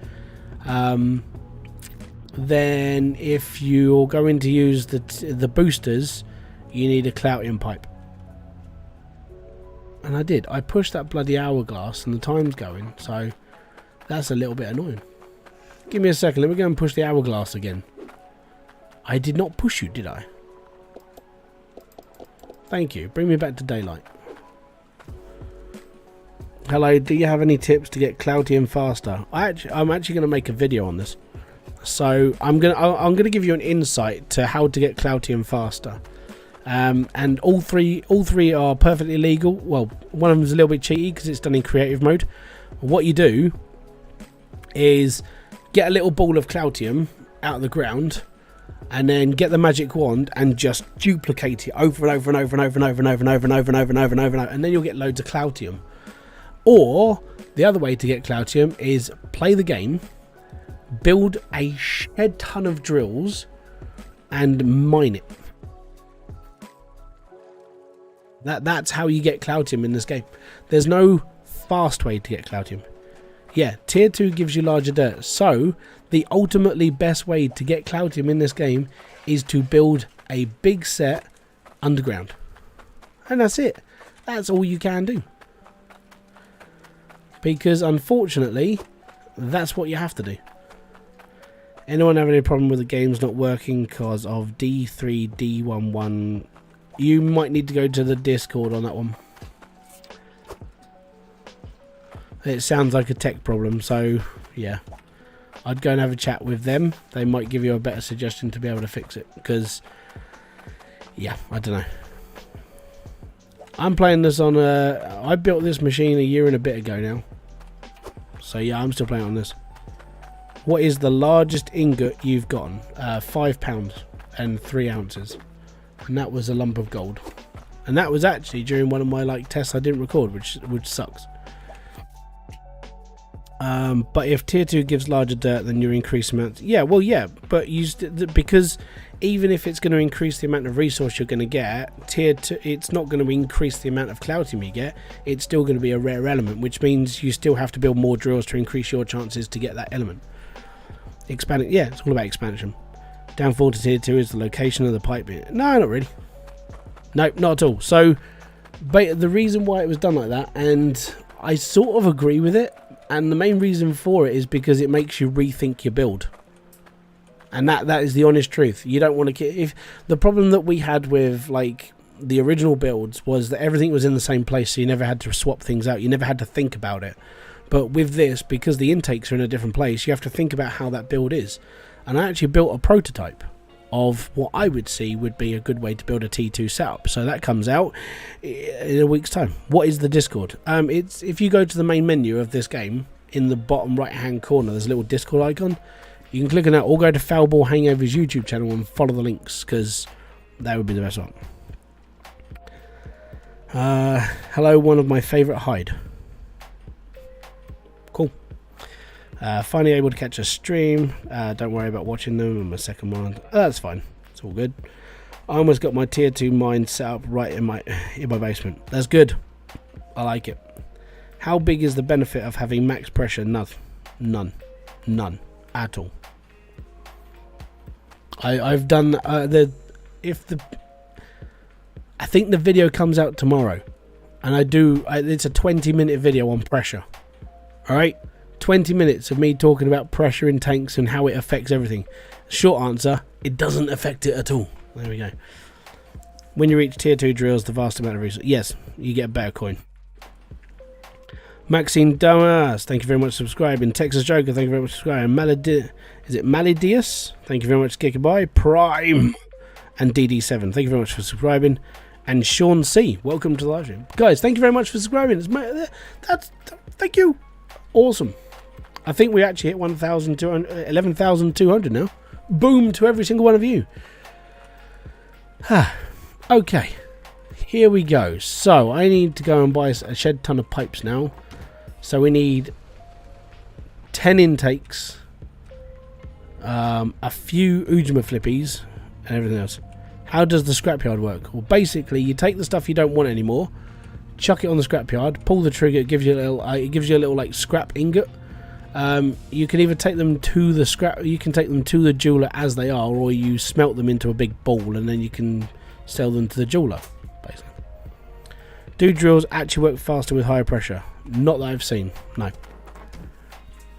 Then if you're going to use the boosters, you need a Cloutium pipe. And I did. I pushed that bloody hourglass and the time's going, so that's a little bit annoying. Give me a second, let me go and push the hourglass again. I did not push you, did I? Thank you. Bring me back to daylight. Hello, do you have any tips to get Cloutium faster? I'm actually going to make a video on this. So I'm gonna give you an insight to how to get Cloutium faster. And all three are perfectly legal. Well, one of them is a little bit cheaty because it's done in creative mode. What you do is get a little ball of Cloutium out of the ground, and then get the magic wand and just duplicate it over and over and over and over and over and over and over and over and over and over and over, and then you'll get loads of Cloutium. Or the other way to get Cloutium is play the game, build a shed ton of drills, and mine it. That's how you get Cloutium in this game. There's no fast way to get Cloutium. Yeah, tier 2 gives you larger dirt. So the ultimately best way to get Cloutium in this game is to build a big set underground. And that's it. That's all you can do. Because unfortunately, that's what you have to do. Anyone have any problem with the games not working because of D3D11? You might need to go to the Discord on that one. It sounds like a tech problem, so yeah. I'd go and have a chat with them. They might give you a better suggestion to be able to fix it. Because, yeah, I don't know. I'm playing this on a... I built this machine a year and a bit ago now. So yeah, I'm still playing on this. What is the largest ingot you've gotten? £5 and 3 ounces. And that was a lump of gold. And that was actually during one of my tests I didn't record, which sucks. But if tier 2 gives larger dirt, then your increased amount. Yeah, well, yeah, but because even if it's going to increase the amount of resource you're going to get, tier 2, it's not going to increase the amount of Cloutium you get. It's still going to be a rare element, which means you still have to build more drills to increase your chances to get that element. Expanding, yeah, it's all about expansion. Downfall to tier 2 is the location of the pipe. No, not really. No, not at all. So, but the reason why it was done like that, and I sort of agree with it, and the main reason for it is because it makes you rethink your build. And that is the honest truth. You don't want to... If the problem that we had with the original builds was that everything was in the same place, so you never had to swap things out. You never had to think about it. But with this, because the intakes are in a different place, you have to think about how that build is. And I actually built a prototype of what I would see would be a good way to build a T2 setup. So that comes out in a week's time. What is the Discord? It's if you go to the main menu of this game, in the bottom right hand corner, there's a little Discord icon. You can click on that, or go to Foulball Hangovers YouTube channel and follow the links, because that would be the best one. Hello, one of my favourite hide. Cool. Finally able to catch a stream. Don't worry about watching them. I'm a second one. That's fine. It's all good. I almost got my tier 2 mine set up right in my basement. That's good. I like it. How big is the benefit of having max pressure? None at all. I've done I think the video comes out tomorrow, and it's a 20-minute video on pressure. All right. 20 minutes of me talking about pressure in tanks and how it affects everything. Short answer, it doesn't affect it at all. There we go. When you reach tier 2 drills, the vast amount of resources. Yes, you get a better coin. Maxine Damas, thank you very much for subscribing. Texas Joker, thank you very much for subscribing. Is it Malidius? Thank you very much for kicking by. Prime and DD7, thank you very much for subscribing. And Sean C, welcome to the live stream. Guys, thank you very much for subscribing. Thank you. Awesome. I think we actually hit 11,200 now. Boom to every single one of you. Okay, here we go. So I need to go and buy a shed ton of pipes now. So we need 10 intakes, a few Ujima flippies, and everything else. How does the scrapyard work? Well, basically, you take the stuff you don't want anymore, chuck it on the scrapyard, pull the trigger. It gives you a little scrap ingot. You can either take them to the the jeweler as they are, or you smelt them into a big ball and then you can sell them to the jeweler, basically. Do drills actually work faster with higher pressure? Not that I've seen. No.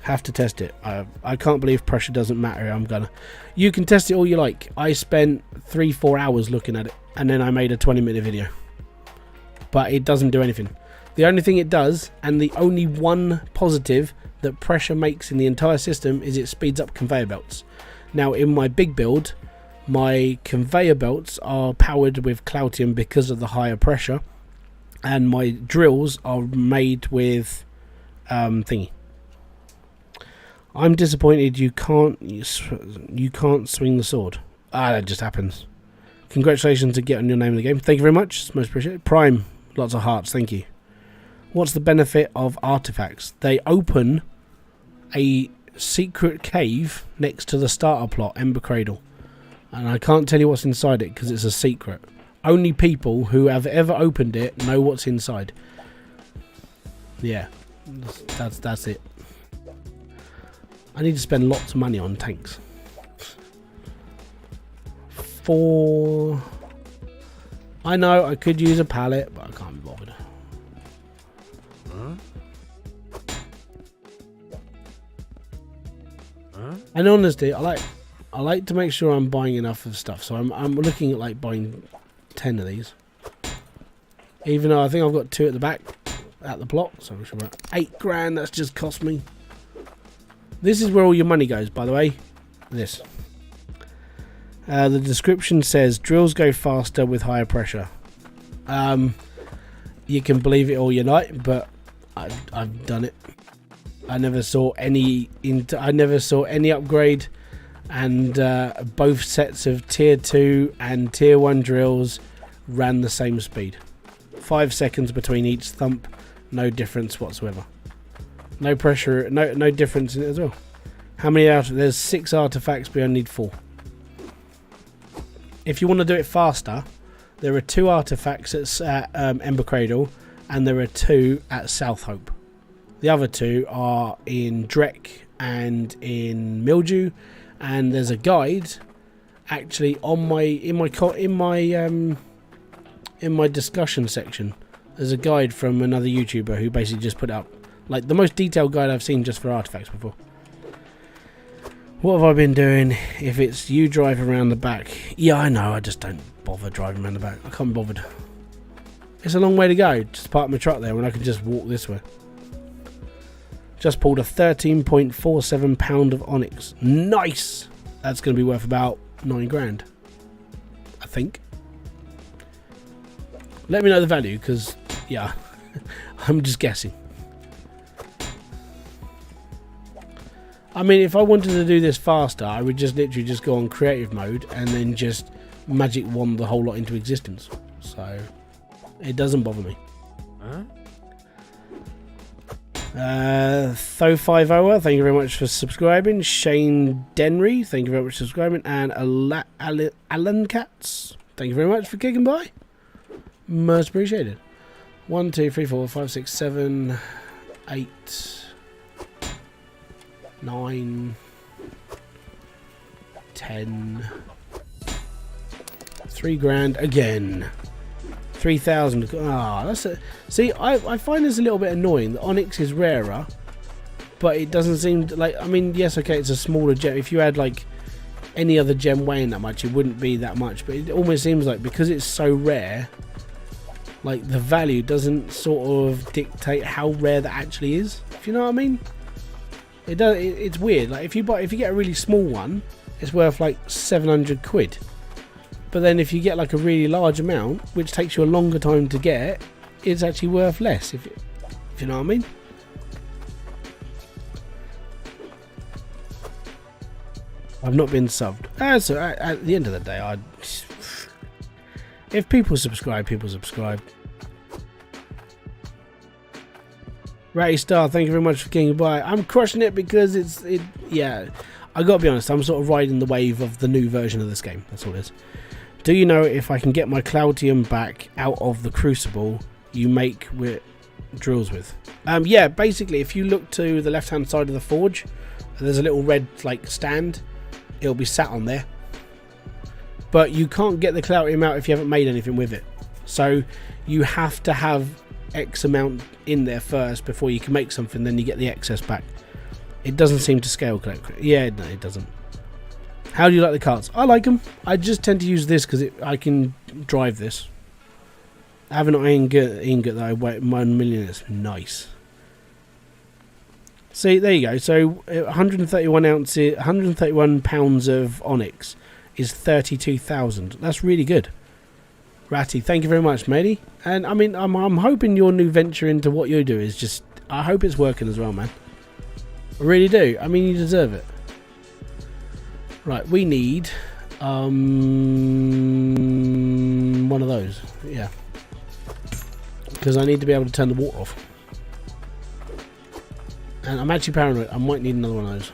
Have to test it. I can't believe pressure doesn't matter. You can test it all you like. I spent 3-4 hours looking at it, and then I made a 20-minute video. But it doesn't do anything. The only thing it does, and the only one positive that pressure makes in the entire system, is it speeds up conveyor belts. Now in my big build, my conveyor belts are powered with Cloutium because of the higher pressure, and my drills are made with thingy. I'm disappointed you can't swing the sword. That just happens. Congratulations to get on your name in the game. Thank you very much. It's most appreciated. Prime, lots of hearts. Thank you. What's the benefit of artifacts? They open a secret cave next to the starter plot, Ember Cradle, and I can't tell you what's inside it because it's a secret. Only people who have ever opened it know what's inside. Yeah, that's it. I need to spend lots of money on tanks. I know I could use a pallet, but I can't be bothered. And honestly, I like to make sure I'm buying enough of stuff, so I'm looking at like buying 10 of these. Even though I think I've got 2 at the back at the plot, so I'm sure about 8 grand that's just cost me. This is where all your money goes, by the way. This. The description says drills go faster with higher pressure. You can believe it all you like, but I've done it. I never saw any upgrade, and both sets of tier 2 and tier 1 drills ran the same speed. 5 seconds between each thump, no difference whatsoever. No pressure, no difference in it as well. How many there's 6 artifacts, but I only need 4. If you want to do it faster, there are 2 artifacts at Ember Cradle, and there are 2 at South Hope. The other 2 are in Drek and in Mildew, and there's a guide actually on in my discussion section. There's a guide from another YouTuber who basically just put up like the most detailed guide I've seen just for artifacts before. What have I been doing? If it's you driving around the back, yeah, I know. I just don't bother driving around the back. I can't be bothered. It's a long way to go. Just park my truck there when I can just walk this way. Just pulled a 13.47 pound of onyx. Nice. That's going to be worth about 9 grand, I think. Let me know the value, because yeah, I'm just guessing. I mean, if I wanted to do this faster, I would just literally just go on creative mode and then just magic wand the whole lot into existence. So it doesn't bother me. Tho50, thank you very much for subscribing. Shane Denry, thank you very much for subscribing. And Alan Katz, thank you very much for kicking by. Most appreciated. 1, 2, 3, 4, 5, 6, 7, 8, 9, 10, 3 grand again. 3,000. Ah, that's a. See, I find this a little bit annoying. The onyx is rarer, but it doesn't seem to, like. I mean, yes, okay, it's a smaller gem. If you had like any other gem weighing that much, it wouldn't be that much. But it almost seems like because it's so rare, like the value doesn't sort of dictate how rare that actually is. If you know what I mean. It does. It's weird. Like if you get a really small one, it's worth like 700 quid. But then if you get like a really large amount, which takes you a longer time to get, it's actually worth less. If you know what I mean. I've not been subbed. So at the end of the day, if people subscribe, people subscribe. Ratty Star, thank you very much for getting by. I'm crushing it because yeah, I gotta be honest, I'm sort of riding the wave of the new version of this game. That's all it is. Do you know if I can get my Cloutium back out of the crucible you make with drills with? Yeah, basically if you look to the left hand side of the forge, there's a little red like stand. It'll be sat on there. But you can't get the Cloutium out if you haven't made anything with it. So you have to have X amount in there first before you can make something, then you get the excess back. It doesn't seem to scale correctly. Yeah, no, it doesn't. How do you like the carts? I like them. I just tend to use this because I can drive this. I have an ingot that I weigh 1 million. It's nice. See, there you go. So 131 pounds of onyx is 32,000. That's really good. Ratty, thank you very much, matey. And I mean, I'm hoping your new venture into what you do is just, I hope it's working as well, man. I really do. I mean, you deserve it. Right, we need one of those. Yeah. Because I need to be able to turn the water off. And I'm actually paranoid. I might need another one of those.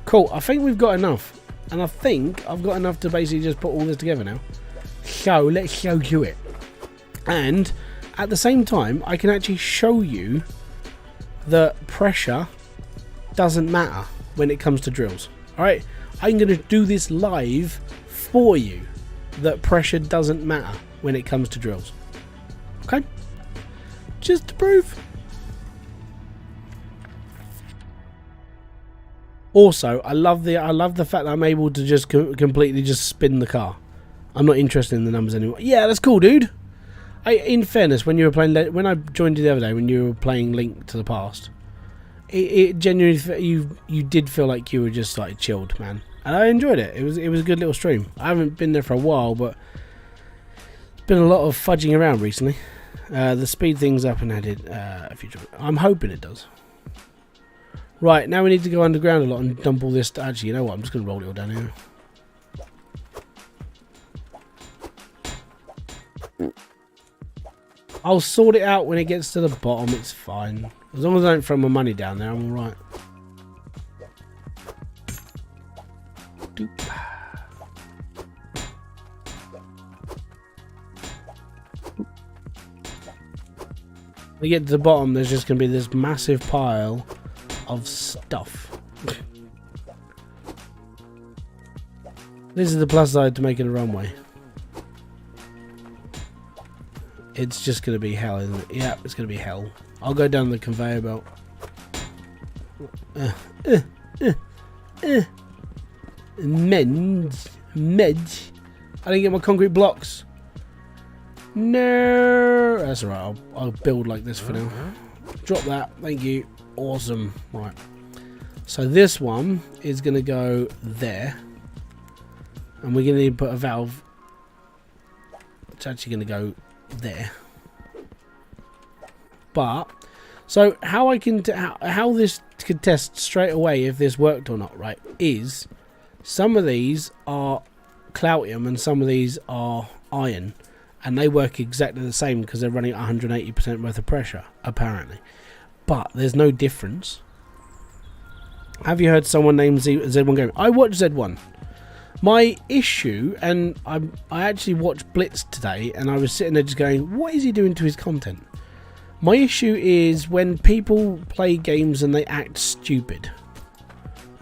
Cool. I think we've got enough. And I think I've got enough to basically just put all this together now. So let's show you it. And at the same time, I can actually show you that pressure doesn't matter when it comes to drills. Alright, I'm going to do this live for you, that pressure doesn't matter when it comes to drills. Okay? Just to prove. Also, I love the fact that I'm able to just completely just spin the car. I'm not interested in the numbers anymore. Yeah, that's cool, dude. In fairness, when you were playing, when I joined you the other day, when you were playing Link to the Past, it genuinely, you did feel like you were just like chilled, man, and I enjoyed it. It was a good little stream. I haven't been there for a while, but it's been a lot of fudging around recently. The speed things up and added a feature. I'm hoping it does. Right, now we need to go underground a lot and dump all this. Actually, you know what? I'm just going to roll it all down here. I'll sort it out when it gets to the bottom. It's fine. As long as I don't throw my money down there, I'm alright. When we get to the bottom, there's just going to be this massive pile of stuff. This is the plus side to making a runway. It's just going to be hell, isn't it? Yeah, it's going to be hell. I'll go down the conveyor belt. Meds. I didn't get my concrete blocks. No. That's alright. I'll build like this for now. Drop that. Thank you. Awesome. Right. So this one is going to go there. And we're going to need to put a valve. It's actually going to go there. But so how how this could test straight away if this worked or not, right, is some of these are Cloutium and some of these are iron, and they work exactly the same because they're running at 180% worth of pressure apparently, but there's no difference. Have you heard someone named Z1 Game? I watched Z1. My issue, and I actually watched Blitz today, and I was sitting there just going, what is he doing to his content? My issue is when people play games and they act stupid.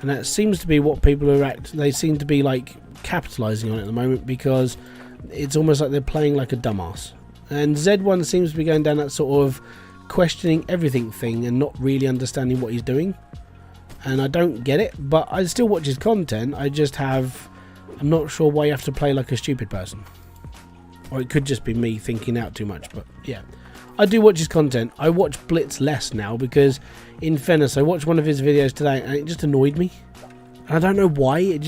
And that seems to be what people are they seem to be like capitalizing on it at the moment, because it's almost like they're playing like a dumbass. And Z1 seems to be going down that sort of questioning everything thing and not really understanding what he's doing. And I don't get it, but I still watch his content. I'm not sure why you have to play like a stupid person. Or it could just be me thinking out too much, but yeah. I do watch his content. I watch Blitz less now because, in fairness, I watched one of his videos today and it just annoyed me. And I don't know why. I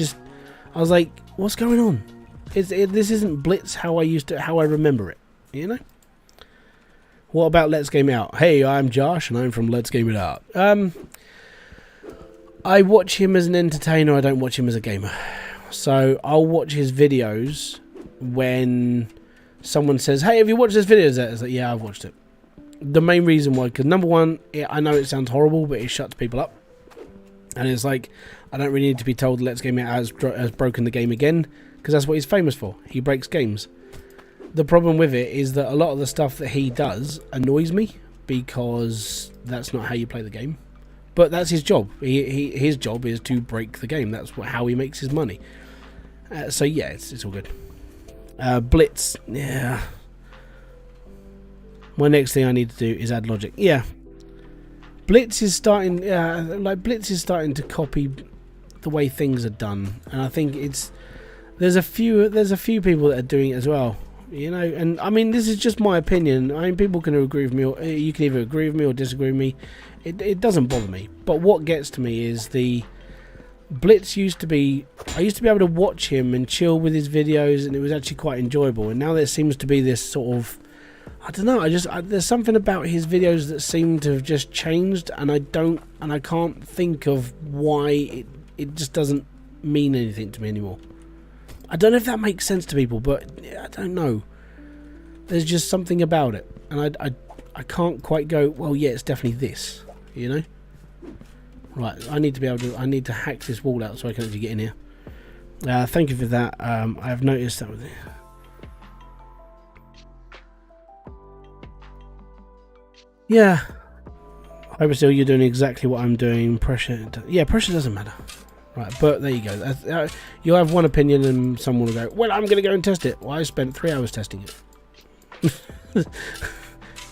was like, what's going on? This isn't Blitz how I remember it, you know? What about Let's Game It Out? Hey, I'm Josh and I'm from Let's Game It Out. I watch him as an entertainer. I don't watch him as a gamer. So I'll watch his videos when someone says, hey, have you watched this video? It's like, yeah, I've watched it. The main reason why, because number one, I know it sounds horrible, but it shuts people up. And it's like, I don't really need to be told Let's Game It Out has broken the game again, because that's what he's famous for. He breaks games. The problem with it is that a lot of the stuff that he does annoys me, because that's not how you play the game. But that's his job. His job is to break the game. That's how he makes his money. So yeah, it's all good. Blitz, yeah. My next thing I need to do is add logic. Yeah, Blitz is starting. Blitz is starting to copy the way things are done, and I think there's a few people that are doing it as well. You know, and I mean, this is just my opinion. I mean, people can agree with me, or you can either agree with me or disagree with me. It doesn't bother me. But what gets to me is the Blitz I used to be able to watch him and chill with his videos, and it was actually quite enjoyable. And now there seems to be this sort of, I don't know, there's something about his videos that seem to have just changed, and I can't think of why it just doesn't mean anything to me anymore. I don't know if that makes sense to people, but I don't know. There's just something about it, and I can't quite go, well, yeah, it's definitely this, you know? Right, I need to hack this wall out so I can actually get in here. Thank you for that. I've noticed that with it. Yeah. Hybridsteel, you're doing exactly what I'm doing. Pressure, yeah, pressure doesn't matter. Right, but there you go. You'll have one opinion and someone will go, well, I'm going to go and test it. Well, I spent 3 hours testing it.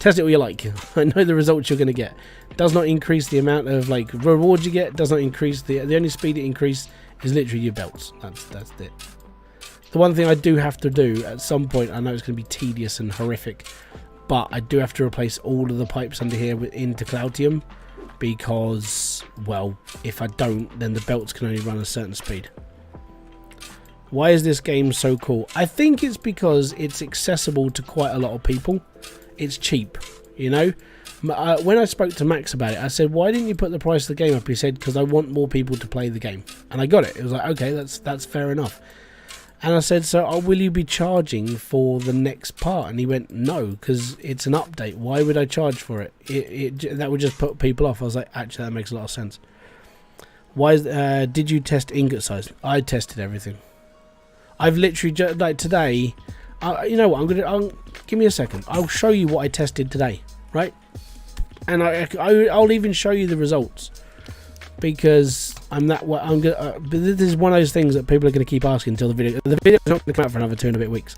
Test it what you like. I know the results you're going to get. Does not increase the amount of like rewards you get. Does not increase the only speed it increases is literally your belts. That's it. The one thing I do have to do at some point, I know it's going to be tedious and horrific, but I do have to replace all of the pipes under here into Cloutium, because, well, if I don't, then the belts can only run a certain speed. Why is this game so cool? I think it's because it's accessible to quite a lot of people. It's cheap, you know. When I spoke to Max about it, I said, why didn't you put the price of the game up? He said, because I want more people to play the game. And I got it. It was like, okay, that's fair enough. And I said, so will you be charging for the next part? And he went, no, because it's an update. Why would I charge for it? That would just put people off. I was like, actually, that makes a lot of sense. Did you test ingot size? I tested everything. I've literally just, like today, you know what, give me a second. I'll show you what I tested today, right? And I'll even show you the results, because but this is one of those things that people are going to keep asking until the video is not going to come out for another 2 and a bit weeks.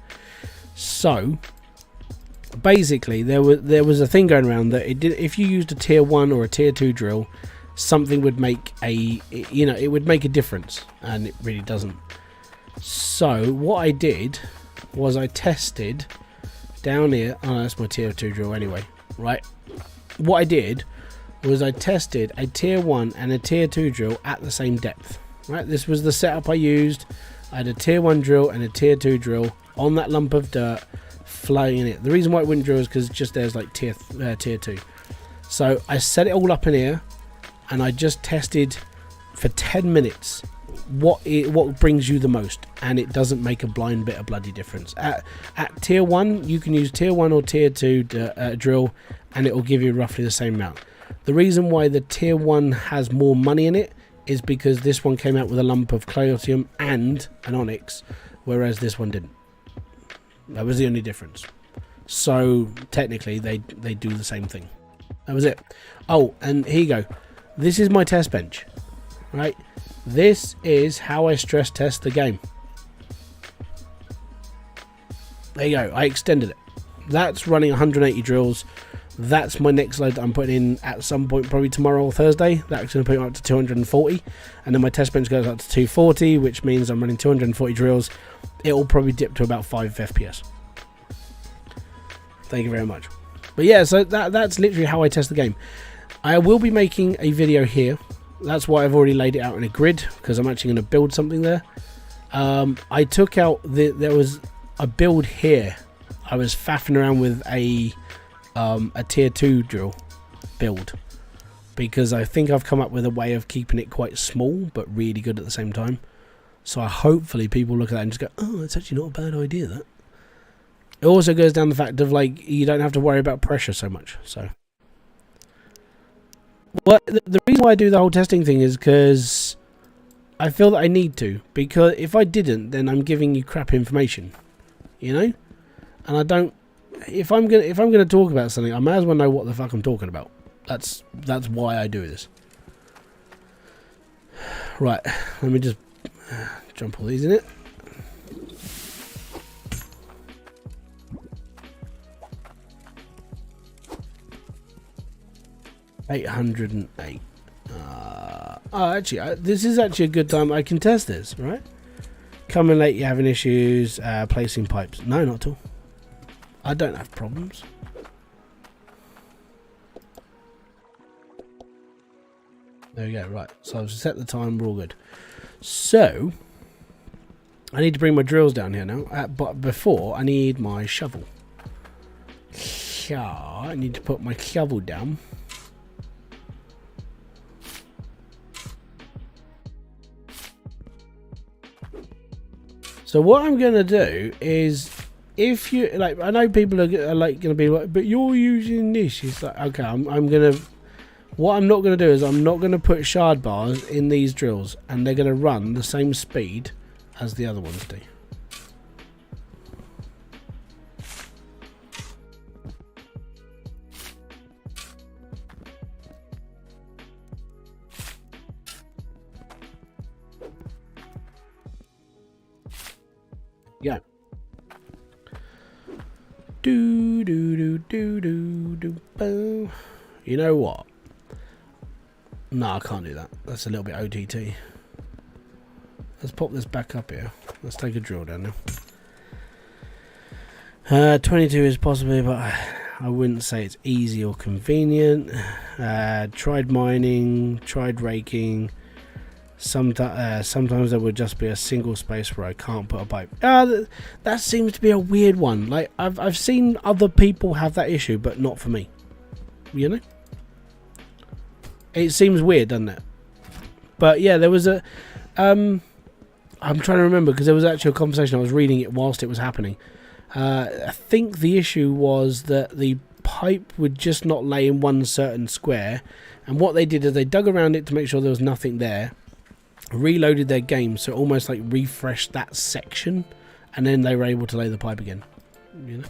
So basically there was a thing going around that if you used a tier 1 or a tier 2 drill, something would make it would make a difference, and it really doesn't. So what I did was I tested down here. Oh, that's my tier 2 drill anyway, right? What I did was I tested a tier 1 and a tier 2 drill at the same depth, right? This was the setup I used. I had a tier 1 drill and a tier 2 drill on that lump of dirt, flying in it. The reason why it wouldn't drill is because just there's like tier 2. So I set it all up in here, and I just tested for 10 minutes what brings you the most, and it doesn't make a blind bit of bloody difference. At tier 1, you can use tier 1 or tier 2 drill, and it will give you roughly the same amount. The reason why the tier 1 has more money in it is because this one came out with a lump of Cloutium and an onyx, whereas this one didn't. That was the only difference. So technically they do the same thing. That was it. Oh, and here you go. This is my test bench, right? This is how I stress test the game. There you go. I extended it. That's running 180 drills. That's my next load that I'm putting in at some point, probably tomorrow or Thursday. That's going to put it up to 240, and then my test bench goes up to 240, which means I'm running 240 drills. It will probably dip to about 5 FPS. Thank you very much. But yeah, so that's literally how I test the game. I will be making a video here. That's why I've already laid it out in a grid, because I'm actually going to build something there. I took out there was a build here. I was faffing around with a tier 2 drill build, because I think I've come up with a way of keeping it quite small but really good at the same time. So hopefully people look at that and just go, oh, it's actually not a bad idea, that. It also goes down the fact of, like, you don't have to worry about pressure so much. So the reason why I do the whole testing thing is because I feel that I need to, because if I didn't, then I'm giving you crap information, you know. And I don't. If I'm gonna talk about something, I may as well know what the fuck I'm talking about. That's why I do this. Right, let me just jump all these in it. 808. Oh, actually, this is actually a good time. I can test this, right? Coming late, you're having issues placing pipes. No, not at all. I don't have problems. There we go, right. So I've set the time, we're all good. So, I need to bring my drills down here now. But before, I need my shovel. I need to put my shovel down. So what I'm going to do is, if you, like, I know people are like going to be like, but you're using this. It's like, okay, I'm going to, what I'm not going to do is I'm not going to put shard bars in these drills, and they're going to run the same speed as the other ones do. Yeah. Do do do do do do boom. You know what? No, I can't do that. That's a little bit OTT. Let's pop this back up here. Let's take a drill down now. 22 is possibly, but I wouldn't say it's easy or convenient. Tried mining, tried raking. Sometimes there would just be a single space where I can't put a pipe. That seems to be a weird one. Like I've seen other people have that issue, but not for me. You know, it seems weird, doesn't it? But yeah, there was a. I'm trying to remember because there was actually a conversation. I was reading it whilst it was happening. I think the issue was that the pipe would just not lay in one certain square, and what they did is they dug around it to make sure there was nothing there. Reloaded their game, so almost like refreshed that section, and then they were able to lay the pipe again. You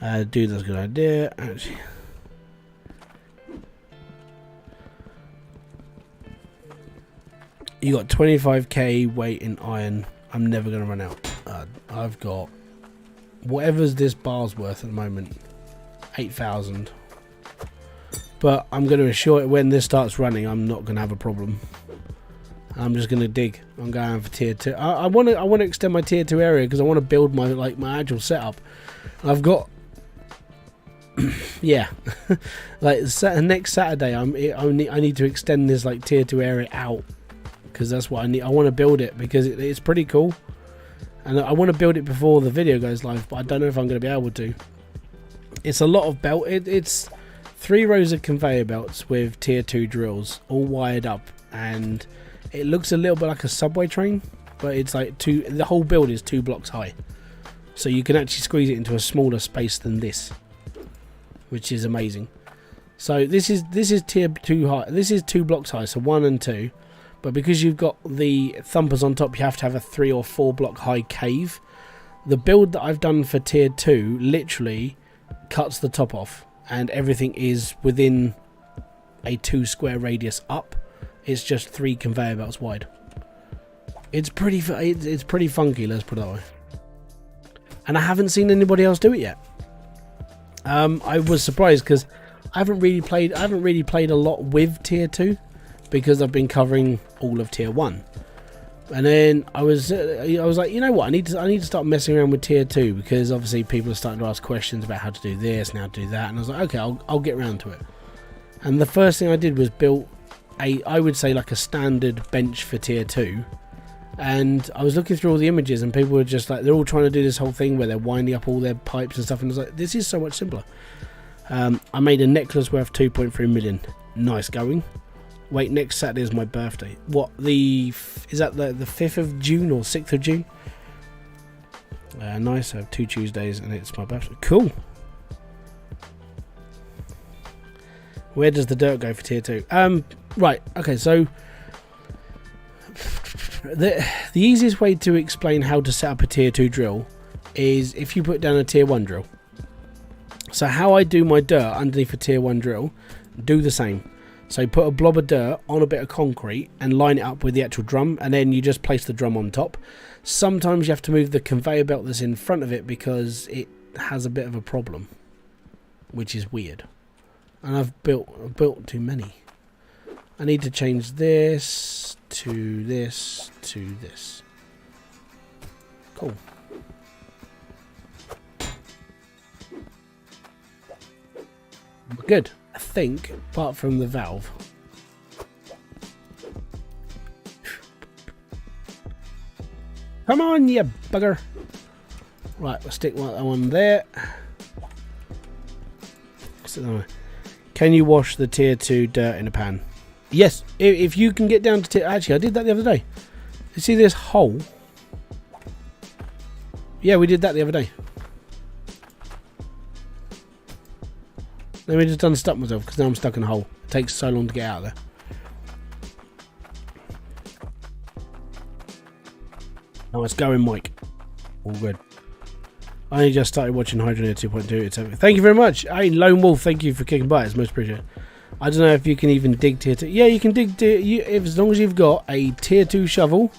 know, dude, that's a good idea. Actually, you got 25k weight in iron. I'm never gonna run out. I've got whatever's this bar's worth at the moment, 8,000. But I'm going to assure it when this starts running, I'm not going to have a problem. I'm just going to dig. I'm going for tier 2. I want to extend my tier 2 area because I want to build my actual setup. I've got yeah, like next Saturday I need to extend this like tier 2 area out because that's what I need. I want to build it because it's pretty cool, and I want to build it before the video goes live, but I don't know if I'm going to be able to. It's a lot of belt. It's 3 rows of conveyor belts with tier 2 drills all wired up, and it looks a little bit like a subway train, but it's like the whole build is 2 blocks high, so you can actually squeeze it into a smaller space than this, which is amazing. So this is tier 2 high. This is 2 blocks high, so 1 and 2, but because you've got the thumpers on top, you have to have a 3 or 4 block high cave. The build that I've done for tier 2 literally cuts the top off, and everything is within a 2 square radius up. It's just 3 conveyor belts wide. It's pretty funky, let's put it that way. And I haven't seen anybody else do it yet. I was surprised because I haven't really played a lot with tier 2 because I've been covering all of tier 1. And then I was like, you know what, I need to start messing around with tier 2 because obviously people are starting to ask questions about how to do this and how to do that, and I was like, okay, I'll get around to it. And the first thing I did was built I would say like a standard bench for tier 2, and I was looking through all the images and people were just like, they're all trying to do this whole thing where they're winding up all their pipes and stuff, and I was like, this is so much simpler. I made a necklace worth 2.3 million. Nice going. Wait, next Saturday is my birthday. What, is that the 5th of June or 6th of June? Nice, I have 2 Tuesdays and it's my birthday. Cool. Where does the dirt go for tier 2? Right, okay, so the easiest way to explain how to set up a tier 2 drill is if you put down a tier 1 drill. So how I do my dirt underneath a tier 1 drill, do the same. So put a blob of dirt on a bit of concrete and line it up with the actual drum, and then you just place the drum on top. Sometimes you have to move the conveyor belt that's in front of it because it has a bit of a problem, which is weird. And I've built too many. I need to change this to this to this. Cool. We're good, I think, apart from the valve. Come on, you bugger. Right, we'll stick one there. Can you wash the tier 2 dirt in a pan? Yes, if you can get down to tier... Actually, I did that the other day. You see this hole? Yeah, we did that the other day. Let me just unstuck myself, because now I'm stuck in a hole. It takes so long to get out of there. Oh, it's going, Mike. All good. I only just started watching Hydroneer 2.0. It's over. Thank you very much. Hey, Lone Wolf, thank you for kicking by. It's most appreciated. I don't know if you can even dig tier 2. Yeah, you can dig as long as you've got a tier 2 shovel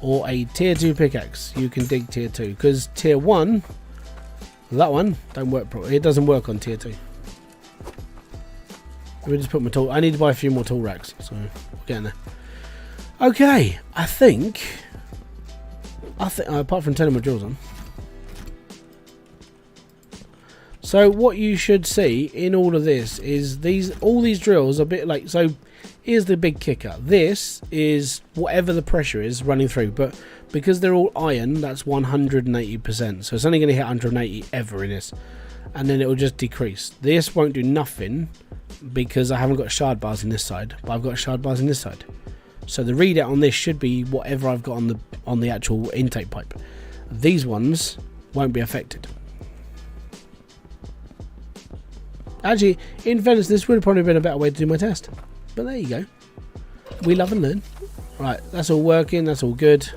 or a tier 2 pickaxe, you can dig tier 2. Because tier 1, that one, don't work properly. It doesn't work on tier 2. Let me just put my tool. I need to buy a few more tool racks, so we're getting there. Okay, I think apart from turning my drills on. So what you should see in all of this is all these drills are a bit like, so here's the big kicker. This is whatever the pressure is running through, but because they're all iron, that's 180%. So it's only going to hit 180 ever in this, and then it will just decrease. This won't do nothing because I haven't got shard bars in this side, but I've got shard bars in this side. So the readout on this should be whatever I've got on the actual intake pipe. These ones won't be affected. Actually, in fairness, this would have probably been a better way to do my test. But there you go. We love and learn. Right, that's all working. That's all good.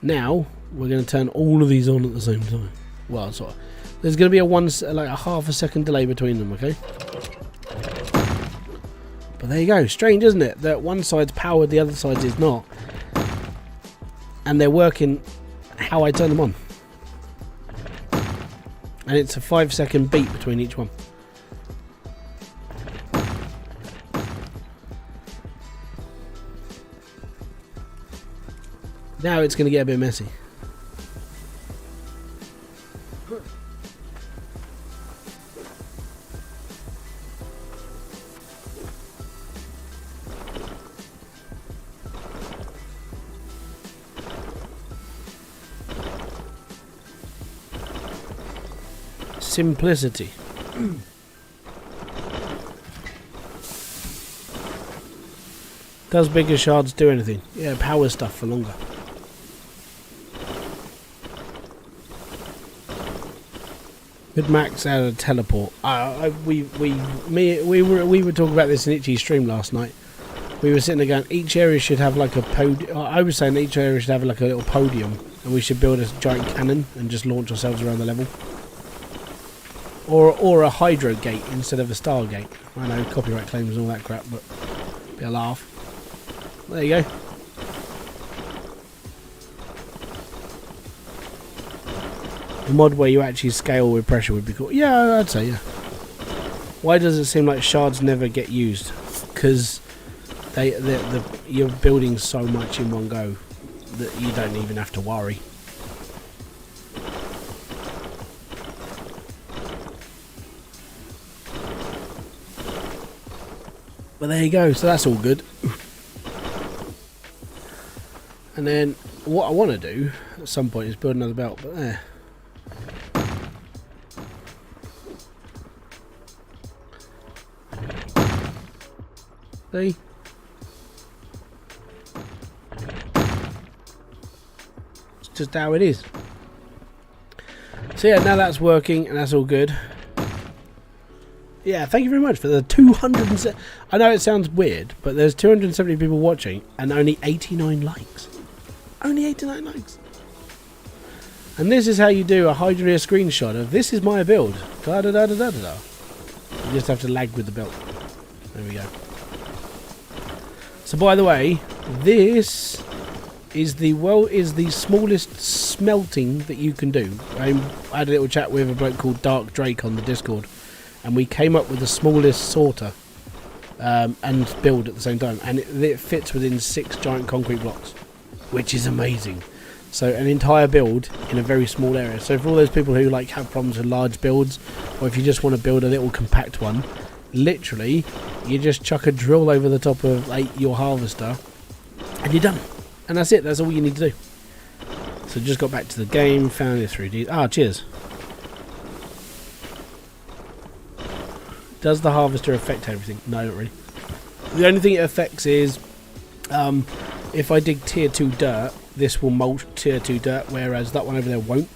Now we're going to turn all of these on at the same time. Well, sort of. There's going to be a half a second delay between them. Okay. But there you go. Strange, isn't it? That one side's powered, the other side is not. And they're working how I turn them on. And it's a 5-second beat between each one. Now it's going to get a bit messy. Simplicity. Does bigger shards do anything? Yeah, power stuff for longer. Could max out a teleport. We were talking about this in Itchy's stream last night. We were sitting there going, each area should have like a podium. I was saying each area should have like a little podium, and we should build a giant cannon and just launch ourselves around the level. Or a hydro gate instead of a star gate. I know, copyright claims and all that crap, but be a laugh. There you go. A mod where you actually scale with pressure would be cool. Yeah, I'd say, yeah. Why does it seem like shards never get used? Because you're building so much in one go that you don't even have to worry. But there you go, so that's all good. And then what I want to do at some point is build another belt, but there. See? It's just how it is. So yeah, now that's working and that's all good. Yeah, thank you very much for the 270. I know it sounds weird, but there's 270 people watching and only 89 likes. Only 89 likes. And this is how you do a Hydroneer screenshot of this is my build. Da da da da da da. You just have to lag with the belt. There we go. So by the way, this is the smallest smelting that you can do. I had a little chat with a bloke called Dark Drake on the Discord, and we came up with the smallest sorter and build at the same time, and it fits within 6 giant concrete blocks, which is amazing. So an entire build in a very small area. So for all those people who like have problems with large builds, or if you just want to build a little compact one, literally you just chuck a drill over the top of your harvester and you're done. And that's it, that's all you need to do. So just got back to the game, found it 3D. Ah, cheers. Does the harvester affect everything? No, not really. The only thing it affects is if I dig tier 2 dirt, this will mulch tier 2 dirt, whereas that one over there won't.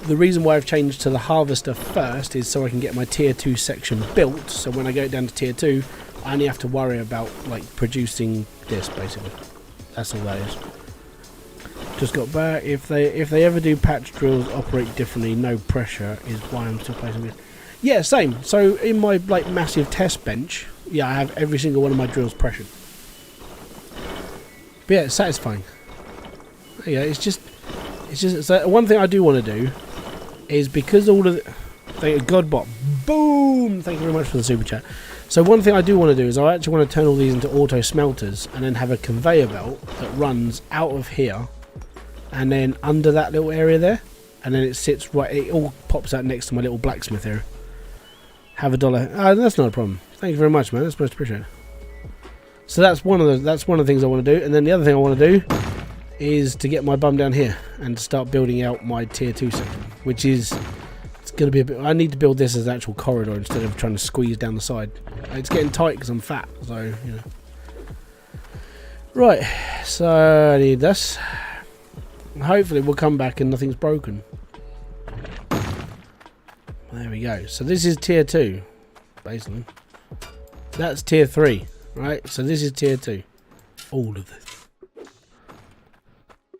The reason why I've changed to the harvester first is so I can get my tier 2 section built, so when I go down to tier 2 I only have to worry about like producing this, basically. That's all that is. Just got back. If they ever do patch drills operate differently, no pressure is why I'm still placing it. Yeah, same. So in my like massive test bench, yeah, I have every single one of my drills pressured. But yeah, it's satisfying. Yeah, it's just so one thing I do want to do is, because all of the, thank you, Godbot, boom, thank you very much for the super chat. So one thing I do want to do is I actually want to turn all these into auto smelters and then have a conveyor belt that runs out of here and then under that little area there, and then it sits right, it all pops out next to my little blacksmith area. Have $1. That's not a problem. Thank you very much, man. That's most appreciated. So that's one of the things I want to do, and then the other thing I want to do is to get my bum down here and start building out my tier 2 section, which is, it's going to be a bit, I need to build this as an actual corridor instead of trying to squeeze down the side. It's getting tight because I'm fat, so you know. Right, so I need this. Hopefully we'll come back and nothing's broken. There we go. So this is tier 2 basically. That's tier 3, right? So this is tier 2, all of this.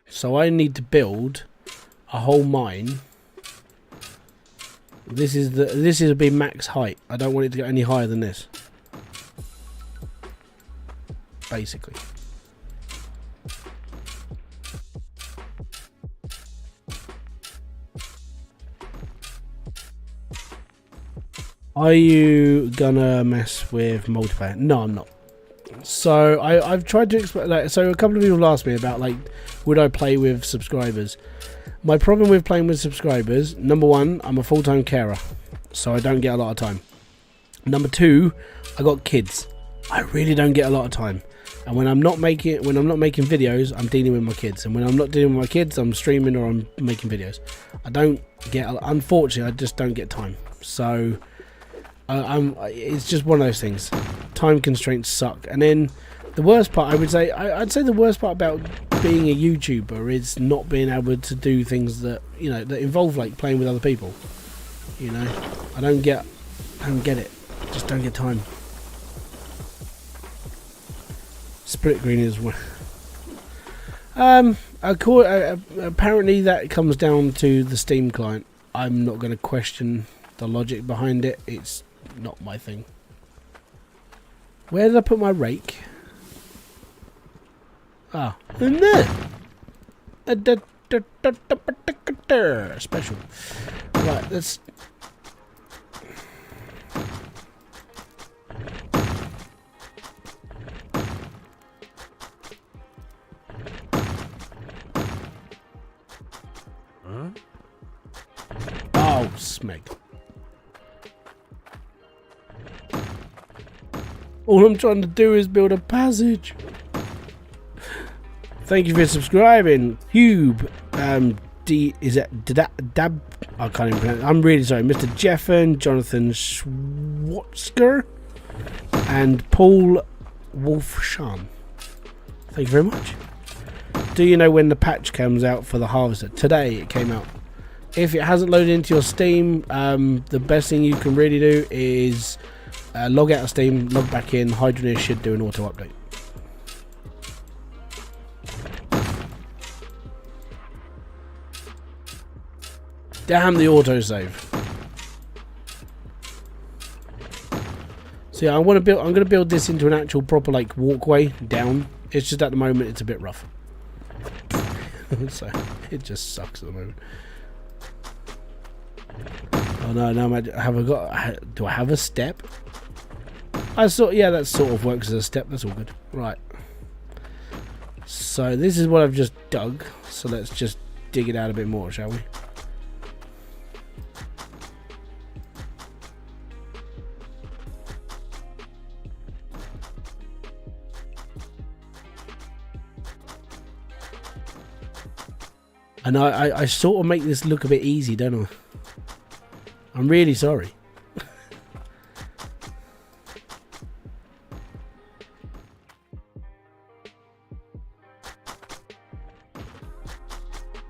So I need to build a whole mine. This is a big max height. I don't want it to go any higher than this, basically. Are you gonna mess with multiplayer? No, I'm not. So I've tried to explain. Like, so a couple of people asked me about, like, would I play with subscribers? My problem with playing with subscribers, number one, I'm a full-time carer, so I don't get a lot of time. Number two, I got kids. I really don't get a lot of time. And when I'm not making videos, I'm dealing with my kids. And when I'm not dealing with my kids, I'm streaming or I'm making videos. I don't get. Unfortunately, I just don't get time. So it's just one of those things. Time constraints suck. And then the worst part, I'd say the worst part about being a YouTuber is not being able to do things that, you know, that involve like playing with other people. You know, I don't get it. Just don't get time. Split green is apparently that comes down to the Steam client. I'm not going to question the logic behind it. It's not my thing. Where did I put my rake? Ah, in there. Special. Right, let's. Oh, smeg. All I'm trying to do is build a passage. Thank you for subscribing, Hube. Is it Dab? I can't even pronounce it. I'm really sorry, Mr. Jeffen, Jonathan Schwarzker, and Paul Wolfshan. Thank you very much. Do you know when the patch comes out for the harvester? Today it came out. If it hasn't loaded into your Steam, the best thing you can really do is log out of Steam, log back in. Hydroneer should do an auto update. Damn the autosave. So yeah, I'm gonna build this into an actual proper like walkway down. It's just at the moment it's a bit rough. So it just sucks at the moment. Oh no, no, have I got? Do I have a step? I thought, yeah, that sort of works as a step. That's all good. Right. So this is what I've just dug. So let's just dig it out a bit more, shall we? And I sort of make this look a bit easy, don't I? I'm really sorry.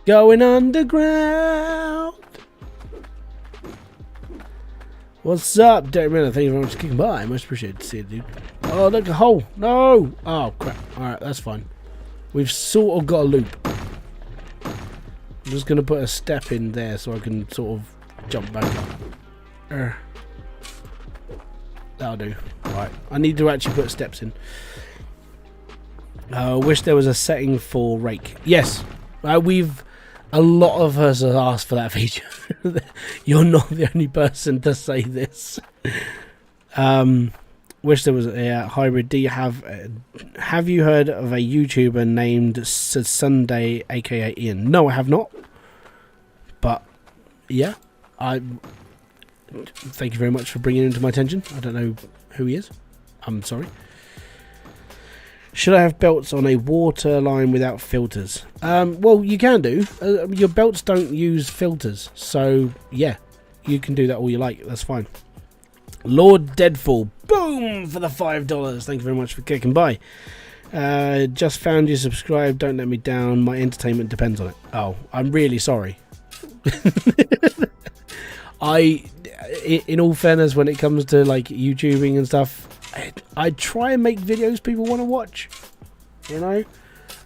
Going underground. What's up, Derek Miller? Thank you very much for kicking by. Much appreciated to see it, dude. Oh, look, a hole. No. Oh, crap. Alright, that's fine. We've sort of got a loop. I'm just going to put a step in there so I can sort of jump back up. That'll do. Right. I need to actually put steps in. I wish there was a setting for rake. Yes. A lot of us have asked for that feature. You're not the only person to say this. Wish there was a hybrid. Do you have you heard of a YouTuber named Sunday, aka Ian? No, I have not. But yeah, thank you very much for bringing it into my attention. I don't know who he is. I'm sorry. Should I have belts on a water line without filters? Well, you can do. Your belts don't use filters, so yeah, you can do that all you like. That's fine. Lord Deadfall, boom for the $5. Thank you very much for kicking by. Just found you subscribed. Don't let me down. My entertainment depends on it. Oh, I'm really sorry. In all fairness, when it comes to like YouTubing and stuff, I try and make videos people want to watch, you know.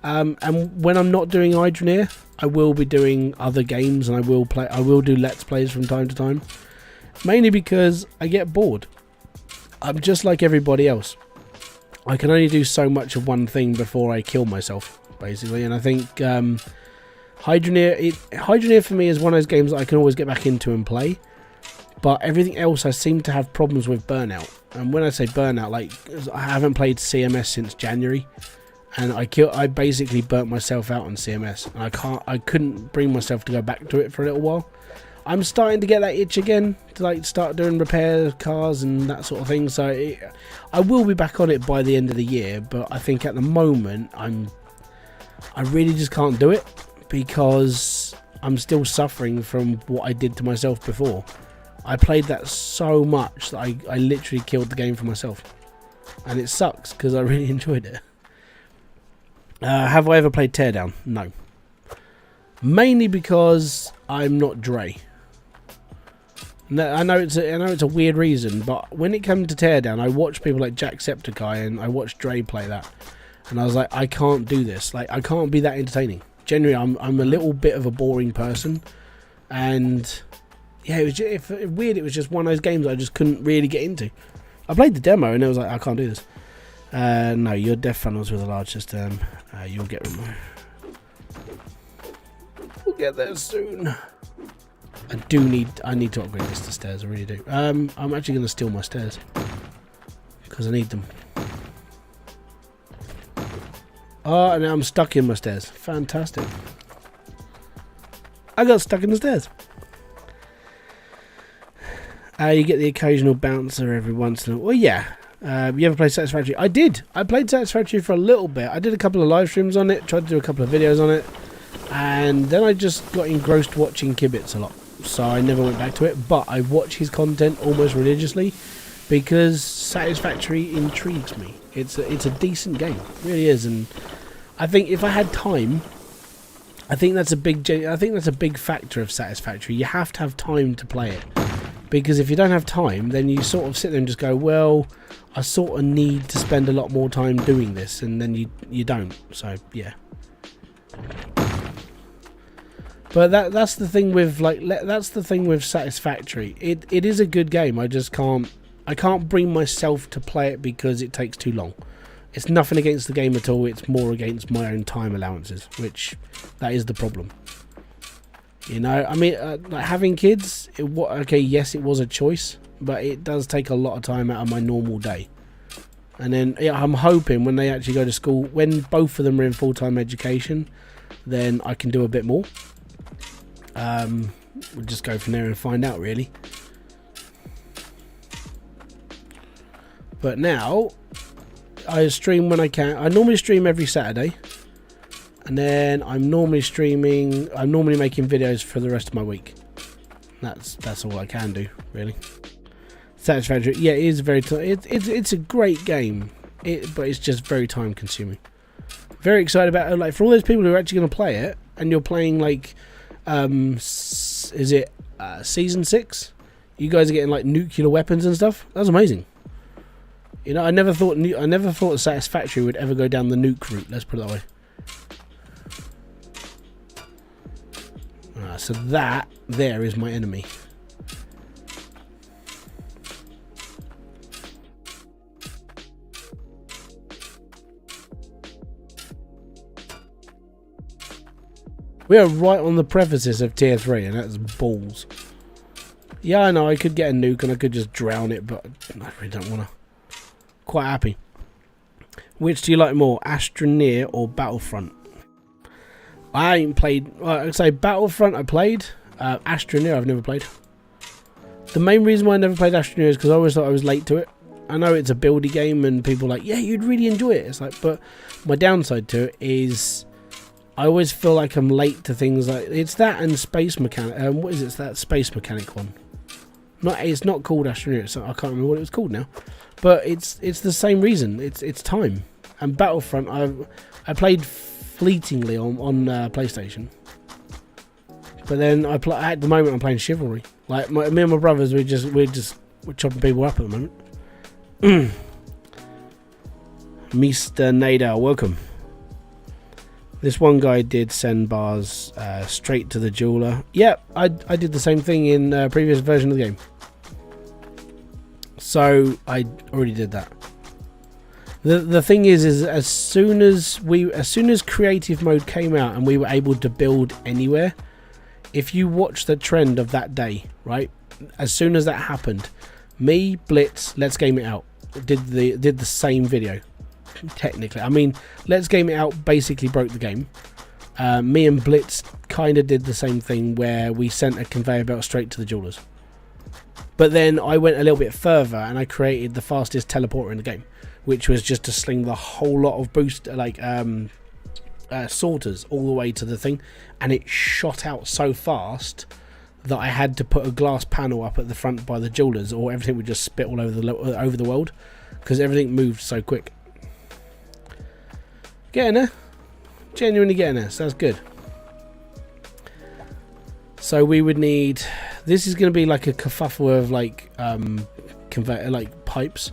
And when I'm not doing Hydroneer, I will be doing other games, and I will do Let's Plays from time to time. Mainly because I get bored. I'm just like everybody else. I can only do so much of one thing before I kill myself, basically. And I think Hydroneer for me is one of those games that I can always get back into and play. But everything else I seem to have problems with burnout. And when I say burnout, like, I haven't played CMS since January. And I basically burnt myself out on CMS. And I couldn't bring myself to go back to it for a little while. I'm starting to get that itch again to like start doing repair cars and that sort of thing. So I will be back on it by the end of the year, but I think at the moment I really just can't do it because I'm still suffering from what I did to myself before. I played that so much that I literally killed the game for myself, and it sucks because I really enjoyed it. Have I ever played Teardown? No. Mainly because I'm not Dre. No, I know it's a weird reason, but when it came to Teardown, I watched people like Jacksepticeye and I watched Dre play that, and I was like, I can't do this. Like, I can't be that entertaining. Generally, I'm a little bit of a boring person, and yeah, it was weird. It was just one of those games I just couldn't really get into. I played the demo and I was like, I can't do this. No, your death funnels with a large system. You'll get removed. We'll get there soon. I need to upgrade this to stairs. I really do. I'm actually going to steal my stairs because I need them. Oh, and now I'm stuck in my stairs. Fantastic. I got stuck in the stairs. You get the occasional bouncer every once in a while. Well, yeah. You ever played Satisfactory? I did. I played Satisfactory for a little bit. I did a couple of live streams on it. Tried to do a couple of videos on it. And then I just got engrossed watching Kibitz a lot. So I never went back to it. But I watch his content almost religiously because Satisfactory intrigues me. It's a decent game. It really is. And I think if I had time, I think that's a big factor of Satisfactory. You have to have time to play it. Because if you don't have time, then you sort of sit there and just go, well, I sort of need to spend a lot more time doing this, and then you don't. So yeah. But that's the thing with Satisfactory. It is a good game. I can't bring myself to play it because it takes too long. It's nothing against the game at all. It's more against my own time allowances, which that is the problem. You know, I mean, like having kids, okay, yes, it was a choice, but it does take a lot of time out of my normal day. And then I'm hoping when they actually go to school, when both of them are in full-time education, then I can do a bit more. We'll just go from there and find out, really. But now, I stream when I can. I normally stream every Saturday. And then I'm normally making videos for the rest of my week. That's all I can do, really. Satisfactory. Yeah, it is very it's a great game. But it's just very time consuming. Very excited about it. Like, for all those people who are actually going to play it, and you're playing like is it season 6? You guys are getting like nuclear weapons and stuff. That's amazing. You know, I never thought Satisfactory would ever go down the nuke route. Let's put it that way. So that there is my enemy. We are right on the precipice of tier 3, and that's balls. Yeah, I know I could get a nuke and I could just drown it, but I really don't want to. Quite happy. Which do you like more, Hydroneer or Battlefront? I ain't played. I'd say Battlefront I played. Hydroneer I've never played. The main reason why I never played Hydroneer is because I always thought I was late to it. I know it's a buildy game and people are like, yeah, you'd really enjoy it. It's like, but my downside to it is I always feel like I'm late to things like it's that and Space Mechanic. What is it? It's that Space Mechanic one. It's not called Hydroneer. So I can't remember what it was called now. But it's the same reason. It's time. And Battlefront I played fleetingly on PlayStation, but then at the moment I'm playing Chivalry. Like me and my brothers, we're chopping people up at the moment. Mr. Nader, welcome. This one guy did send bars straight to the jeweler. Yep, I did the same thing in a previous version of the game, so I already did that. The thing is as soon as creative mode came out and we were able to build anywhere, if you watch the trend of that day, right? As soon as that happened, me, Blitz, Let's Game It Out did the same video. Technically, I mean, Let's Game It Out basically broke the game. Me and Blitz kind of did the same thing where we sent a conveyor belt straight to the jewelers. But then I went a little bit further and I created the fastest teleporter in the game, which was just to sling the whole lot of boost sorters all the way to the thing, and it shot out so fast that I had to put a glass panel up at the front by the jewelers, or everything would just spit all over the world because everything moved so quick. Getting there, genuinely getting there. So that's good. So we would need. This is going to be like a kerfuffle of conveyor pipes.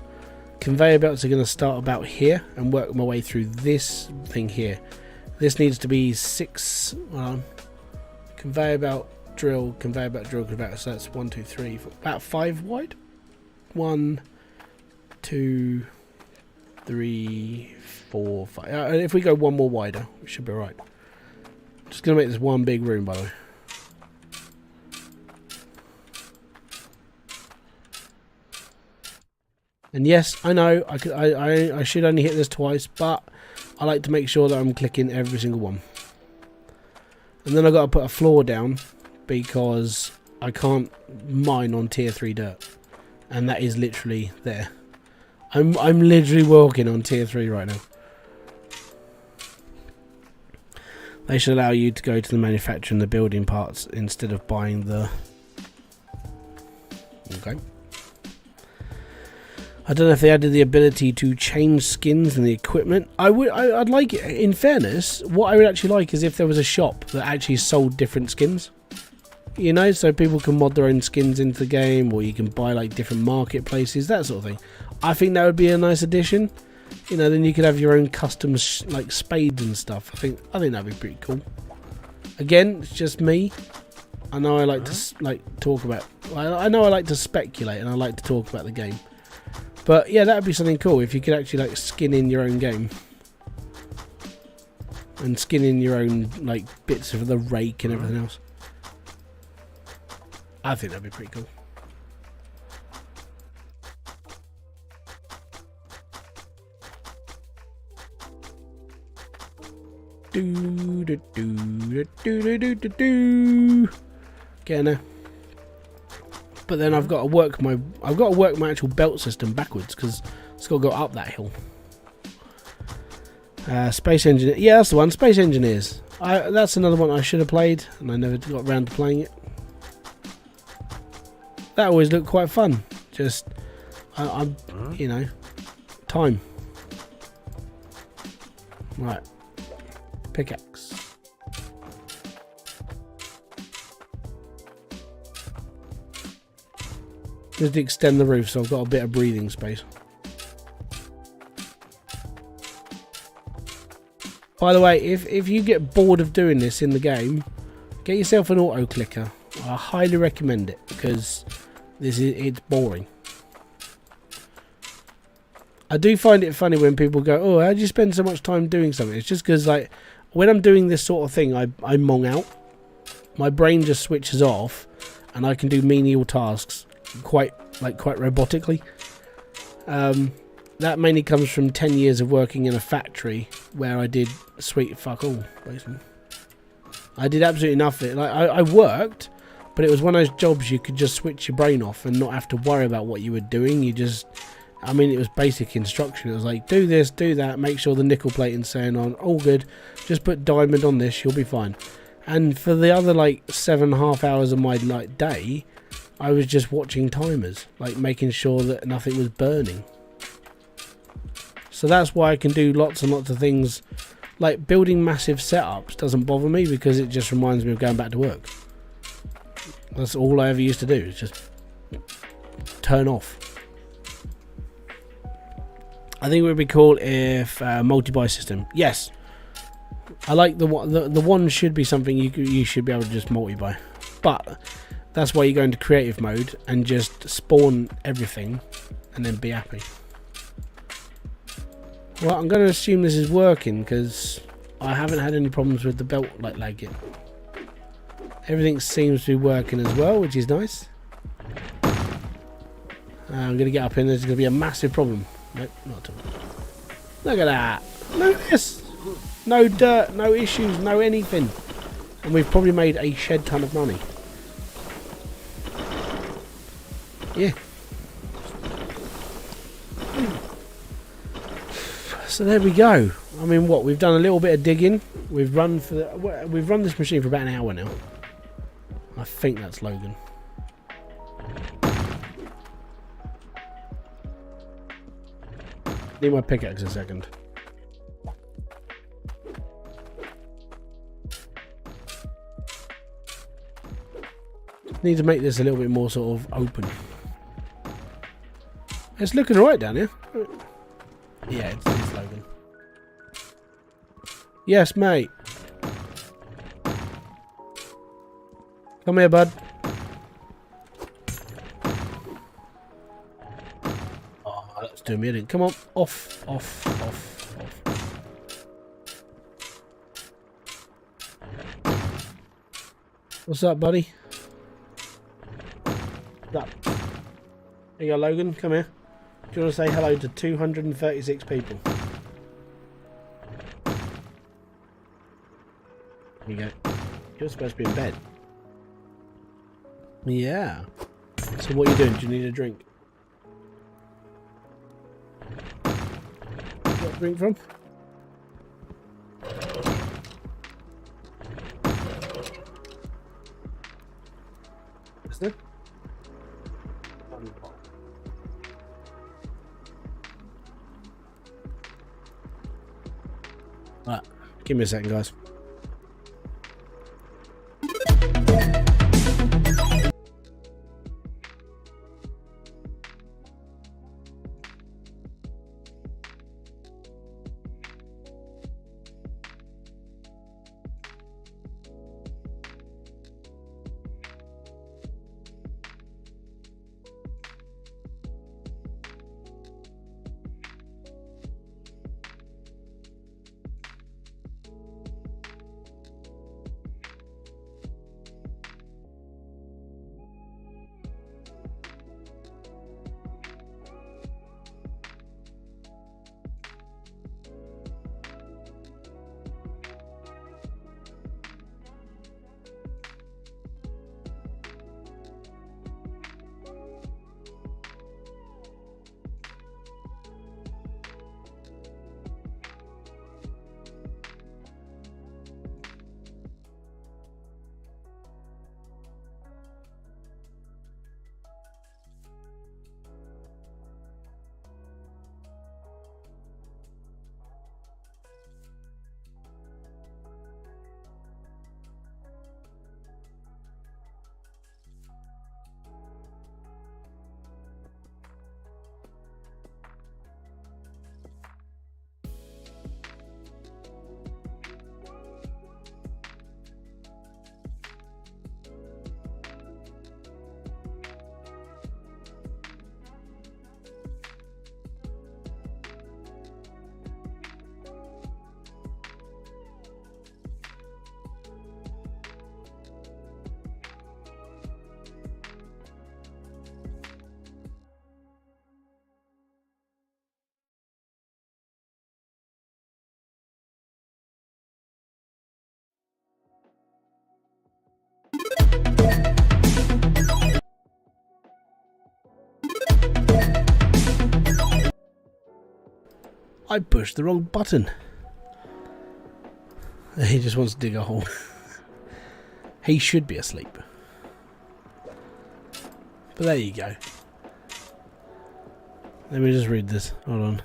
Conveyor belts are going to start about here and work my way through this thing here. This needs to be 6. Conveyor belt, drill, conveyor belt, drill, conveyor belt. So that's 1, 2, 3, 4, about 5 wide. 1, 2, 3, 4, 5. If we go one more wider, we should be right. Just going to make this one big room, by the way. And yes, I know I should only hit this twice, but I like to make sure that I'm clicking every single one. And then I've got to put a floor down because I can't mine on tier 3 dirt, and that is literally there. I'm literally walking on tier 3 right now. They should allow you to go to the manufacturer and the building parts instead of buying the. Okay. I don't know if they added the ability to change skins and the equipment. I'd like it. In fairness, what I would actually like is if there was a shop that actually sold different skins. You know, so people can mod their own skins into the game, or you can buy like different marketplaces, that sort of thing. I think that would be a nice addition. You know, then you could have your own custom like spades and stuff. I think that'd be pretty cool. Again, it's just me. I know I like to talk about. I know I like to speculate and I like to talk about the game. But yeah, that would be something cool if you could actually like skin in your own game. And skin in your own like bits of the rake and everything else. I think that'd be pretty cool. Getting there. But then I've got to work my actual belt system backwards because it's got to go up that hill. Space Engineer, yeah, that's the one. Space Engineers. That's another one I should have played, and I never got around to playing it. That always looked quite fun. Just, I'm, you know, time. Right, pickaxe. Just to extend the roof, so I've got a bit of breathing space. By the way, if you get bored of doing this in the game, get yourself an auto clicker. I highly recommend it because it's boring. I do find it funny when people go, "Oh, how do you spend so much time doing something?" It's just because, like, when I'm doing this sort of thing, I mong out. My brain just switches off, and I can do menial tasks quite robotically. That mainly comes from 10 years of working in a factory where I did sweet fuck all, basically. I did absolutely nothing. Like I worked, but it was one of those jobs you could just switch your brain off and not have to worry about what you were doing. You just, I mean, it was basic instruction. It was like, do this, do that, make sure the nickel plating's staying on, all good. Just put diamond on this, you'll be fine. And for the other like 7.5 hours of my day, I was just watching timers, like making sure that nothing was burning. So that's why I can do lots and lots of things. Like building massive setups doesn't bother me because it just reminds me of going back to work. That's all I ever used to do, is just turn off. I think it would be cool if multi-buy system. Yes, I like the one should be something you should be able to just multi-buy, but that's why you go into creative mode and just spawn everything and then be happy. Well, I'm going to assume this is working because I haven't had any problems with the belt like lag yet. Everything seems to be working as well, which is nice. I'm going to get up in. There's going to be a massive problem. Nope, not at all. Look at that. No mess. No dirt, no issues, no anything. And we've probably made a shed ton of money. Yeah. So there we go. I mean, what, we've done a little bit of digging. We've run this machine for about an hour now. I think that's Logan. Need my pickaxe a second. Need to make this a little bit more sort of open. It's looking alright down here. Yeah, it's Logan. Yes, mate. Come here, bud. Oh, that's doing me in. Come on. Off. What's up, buddy? What's up? There you go, Logan. Come here. Do you want to say hello to 236 people? Here you go. You're supposed to be in bed. Yeah. So what are you doing? Do you need a drink? Got a drink from? Is there? Right, give me a second, guys. I pushed the wrong button. He just wants to dig a hole. He should be asleep. But there you go. Let me just read this. Hold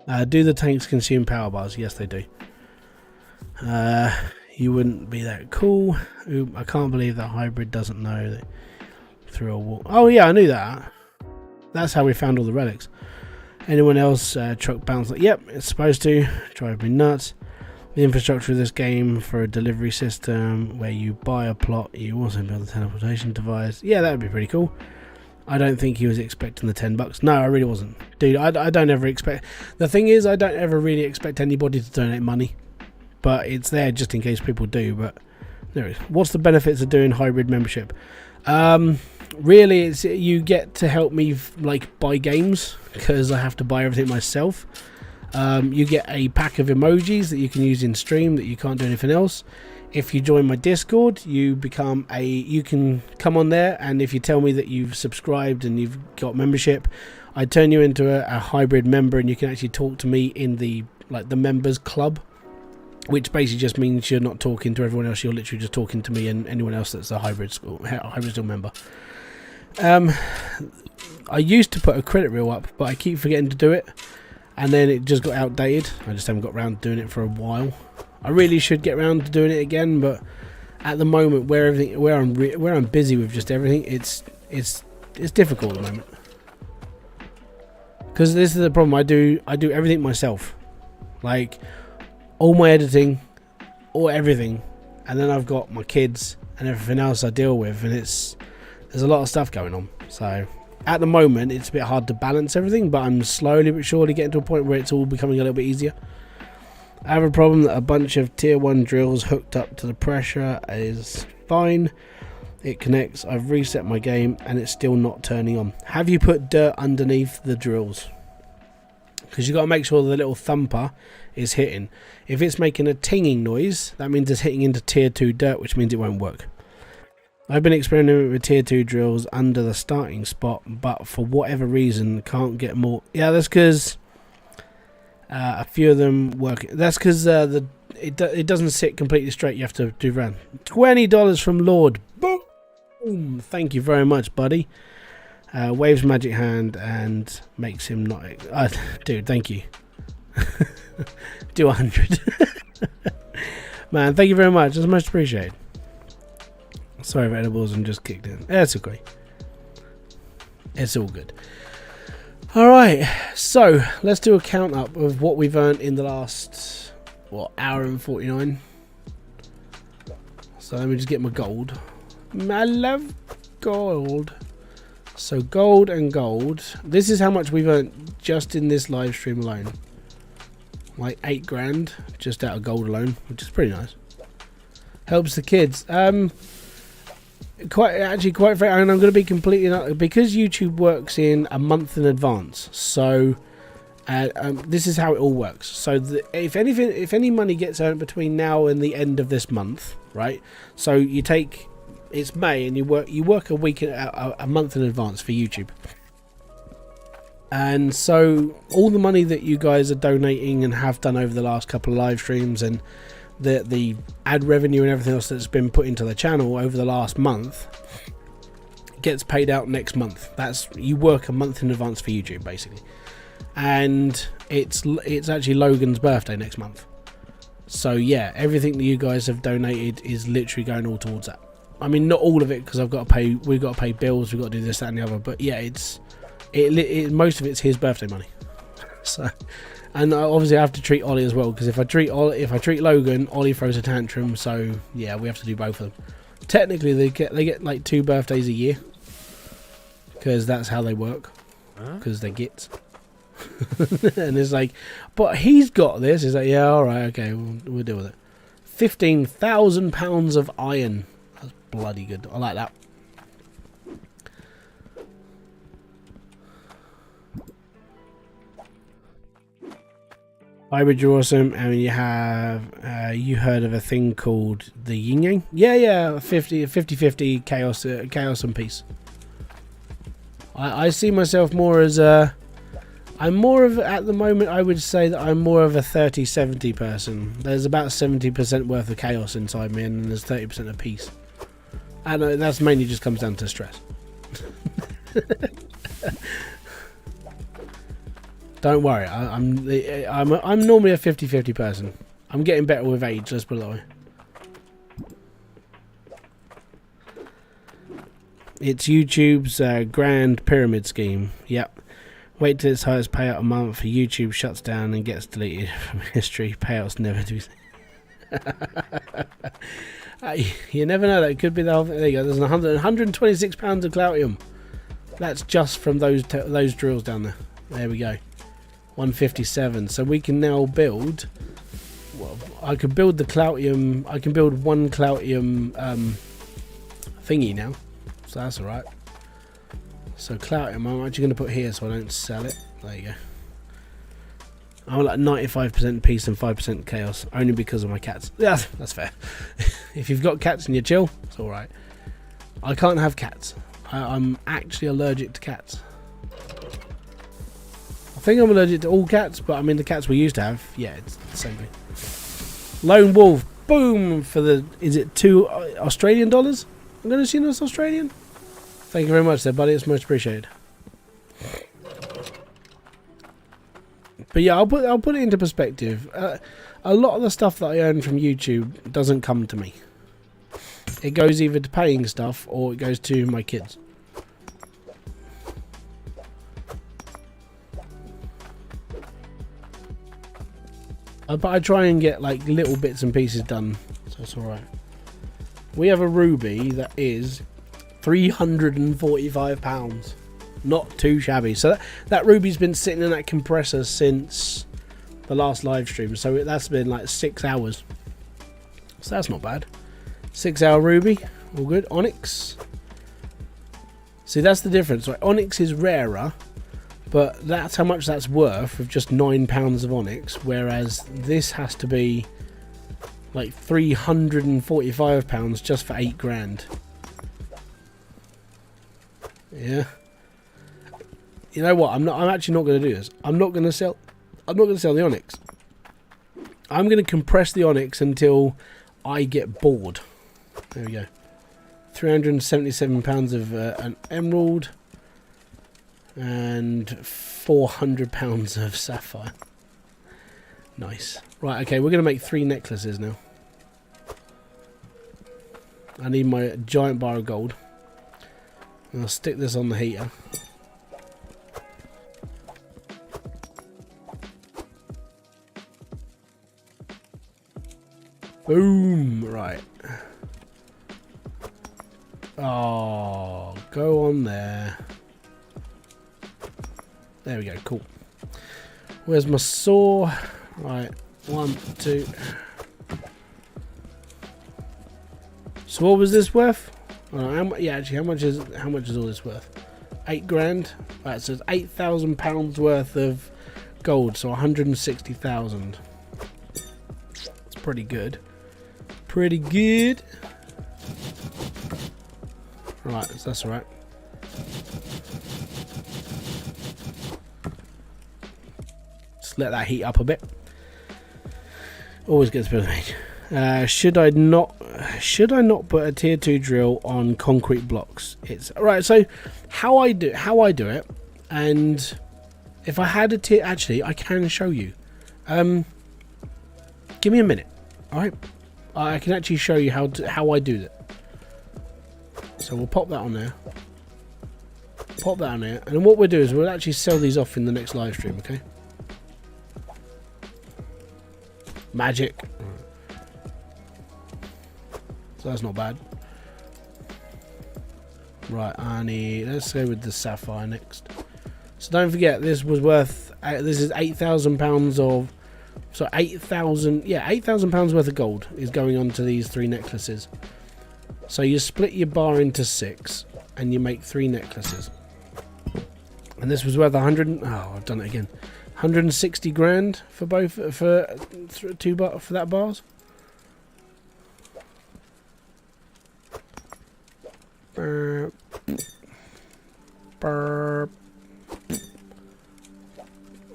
on. Do the tanks consume power bars? Yes, they do. You wouldn't be that cool. Ooh, I can't believe that Hybrid doesn't know that through a wall. Oh yeah, I knew that. That's how we found all the relics. Anyone else truck bounce? Yep, it's supposed to. Drive me nuts. The infrastructure of this game for a delivery system where you buy a plot, you also build a teleportation device. Yeah, that would be pretty cool. I don't think he was expecting the $10. No, I really wasn't. Dude, I don't ever expect... The thing is, I don't ever really expect anybody to donate money. But it's there just in case people do. But there is. What's the benefits of doing hybrid membership? Really, it's you get to help me like buy games because I have to buy everything myself. You get a pack of emojis that you can use in stream that you can't do anything else. If you join my Discord, you can come on there, and if you tell me that you've subscribed and you've got membership, I turn you into a hybrid member, and you can actually talk to me in the members club, which basically just means you're not talking to everyone else. You're literally just talking to me and anyone else that's a Hybridsteel member. I used to put a credit reel up, but I keep forgetting to do it, and then it just got outdated. I just haven't got around to doing it for a while. I really should get around to doing it again, but at the moment, where I'm busy with just everything, it's difficult at the moment. Because this is the problem. I do everything myself, like all my editing, or everything, and then I've got my kids and everything else I deal with, and there's a lot of stuff going on. So at the moment, it's a bit hard to balance everything, but I'm slowly but surely getting to a point where it's all becoming a little bit easier. I have a problem that a bunch of tier 1 drills hooked up to the pressure is fine. It connects. I've reset my game and it's still not turning on. Have you put dirt underneath the drills? Because you've got to make sure the little thumper is hitting. If it's making a tinging noise, that means it's hitting into tier 2 dirt, which means it won't work. I've been experimenting with tier 2 drills under the starting spot, but for whatever reason can't get more. Yeah, that's because a few of them work. That's because it doesn't sit completely straight. You have to do round. $20 from Lord. Boom! Thank you very much, buddy. Waves magic hand and makes him not. Dude, thank you. Do 100. Man, thank you very much. That's much appreciated. Sorry if edibles and just kicked in. That's okay. It's all good. Alright, so let's do a count up of what we've earned in the last, hour and 49. So let me just get my gold. I love gold. So gold and gold. This is how much we've earned just in this live stream alone. Like 8 grand just out of gold alone, which is pretty nice. Helps the kids. Quite fair, and I'm going to be completely because YouTube works in a month in advance. So this is how it all works. So if any money gets earned between now and the end of this month, right? So you take it's May and you work a week a month in advance for YouTube. And so all the money that you guys are donating and have done over the last couple of live streams and the ad revenue and everything else that's been put into the channel over the last month gets paid out next month. That's you work a month in advance for YouTube basically, and it's actually Logan's birthday next month. So yeah, everything that you guys have donated is literally going all towards that. I mean, not all of it because we've got to pay bills, we've got to do this, that, and the other. But yeah, most of it's his birthday money. So. And obviously I have to treat Ollie as well, because if I treat Logan, Ollie throws a tantrum. So yeah, we have to do both of them. Technically, they get like 2 birthdays a year, because that's how they work. Because they're gits. And it's like, but he's got this. It's like, yeah, all right, okay, we'll deal with it. 15,000 pounds of iron. That's bloody good. I like that. Hybrid, you're awesome. And you have you heard of a thing called the yin yang? Yeah, 50-50 chaos and peace. I see myself more as I I'm more of, at the moment, I would say that I'm more of a 30-70 person. There's about 70% worth of chaos inside me, and then there's 30% of peace. And that's mainly just comes down to stress. Don't worry, I'm normally a 50-50 person. I'm getting better with age, let's put it that way. It's YouTube's grand pyramid scheme. Yep. Wait till its highest payout a month. YouTube shuts down and gets deleted from history. Payouts never do. You never know. That could be the whole thing. There you go. There's 126 pounds of Cloutium. That's just from those drills down there. There we go. 157. So we can now build. Well, I could build the Cloutium. I can build one Cloutium thingy now. So that's all right. So Cloutium, I'm actually going to put here so I don't sell it. There you go. I'm like 95% peace and 5% chaos, only because of my cats. Yeah, that's fair. If you've got cats and you chill, it's all right. I can't have cats. I'm actually allergic to cats. I think I'm allergic to all cats, but I mean the cats we used to have, yeah, it's the same thing. Lone Wolf, boom for the. Is it $2 Australian dollars? I'm going to assume that's Australian. Thank you very much there, buddy. It's much appreciated. But yeah, I'll put it into perspective. A lot of the stuff that I earn from YouTube doesn't come to me. It goes either to paying stuff or it goes to my kids. But I try and get like little bits and pieces done, so it's alright. We have a ruby that is £345. Not too shabby. So that ruby's been sitting in that compressor since the last live stream. So that's been like 6 hours. So that's not bad. 6 hour ruby. All good. Onyx. See, that's the difference. Right? Onyx is rarer, but that's how much that's worth with just £9 of onyx. Whereas this has to be like £345 just for 8 grand. Yeah. You know what? I'm actually not going to do this. I'm not going to sell the onyx. I'm going to compress the onyx until I get bored. There we go. £377 of an emerald and £400 of sapphire. Nice. Right, okay, we're going to make 3 necklaces now. I need my giant bar of gold. I'll stick this on the heater. Boom! Right. Oh, go on there. There we go, cool. Where's my saw? Right, 1, 2. So what was this worth? Yeah, actually, how much is all this worth? 8 grand. Right, so it's £8,000 worth of gold, so 160,000. It's pretty good. Pretty good. Right, so that's all right. Just let that heat up a bit. Always gets better. Should I not put a tier 2 drill on concrete blocks? It's right. So how I do it, and if I had a tier, actually I can show you. Give me a minute. All right, I can actually show you how I do that. So we'll pop that on there. Pop that on there, and then what we'll do is we'll actually sell these off in the next live stream. Okay. Magic. So that's not bad. Right, let's go with the sapphire next. So don't forget, this was worth. This is £8,000 of. So 8,000. Yeah, £8,000 worth of gold is going on to these 3 necklaces. So you split your bar into 6, and you make 3 necklaces. And this was worth 100. Oh, I've done it again. 160 grand for both for that bars. Burp. Burp.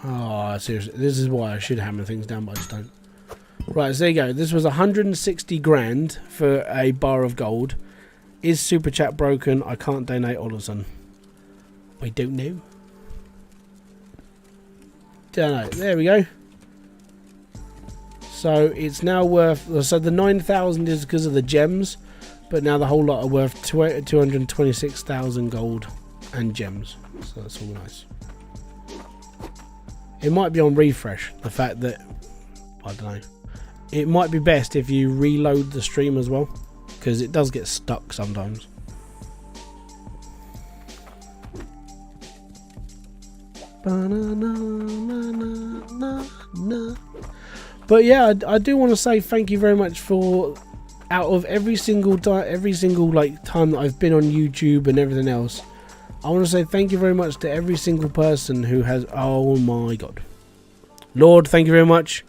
Oh, seriously, this is why I should hammer things down, but I just don't. Right, so there you go. This was 160 grand for a bar of gold. Is Super Chat broken? I can't donate all of a sudden. I don't know. Don't know. There we go. So it's now worth... So the 9,000 is because of the gems, but now the whole lot are worth 226,000 gold and gems. So that's all nice. It might be on refresh, the fact that... I don't know. It might be best if you reload the stream as well, because it does get stuck sometimes. But yeah, I do want to say thank you very much for, out of every single like time that I've been on YouTube and everything else, I want to say thank you very much to every single person who has... Oh my god, Lord, thank you very much.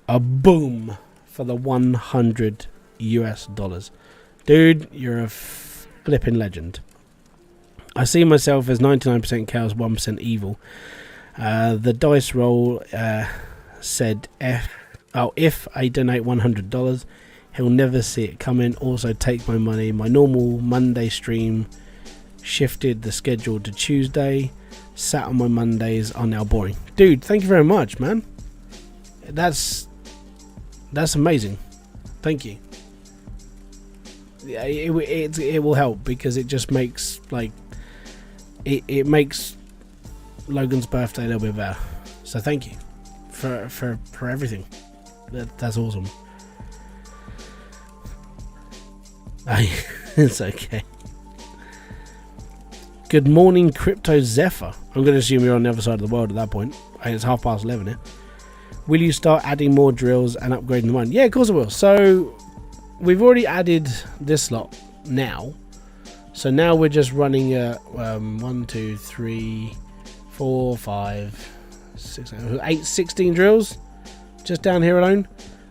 A boom for the $100 US. Dude, you're a flipping legend. I see myself as 99% chaos, 1% evil. The dice roll said if I donate $100, he'll never see it coming. Also take my money. My normal Monday stream shifted the schedule to Tuesday. Sat on my Mondays are now boring. Dude, thank you very much, man. That's amazing. Thank you. Yeah, it will help, because it just makes like it makes Logan's birthday a little bit better. So thank you for everything. That's awesome. It's okay. Good morning, Crypto Zephyr. I'm going to assume you're on the other side of the world at that point. And it's 11:30 here. Will you start adding more drills and upgrading the mine? Yeah, of course I will. So we've already added this lot now. So now we're just running 1, 2, 3, 4, 5, 6, 7, 8, 16 drills just down here alone.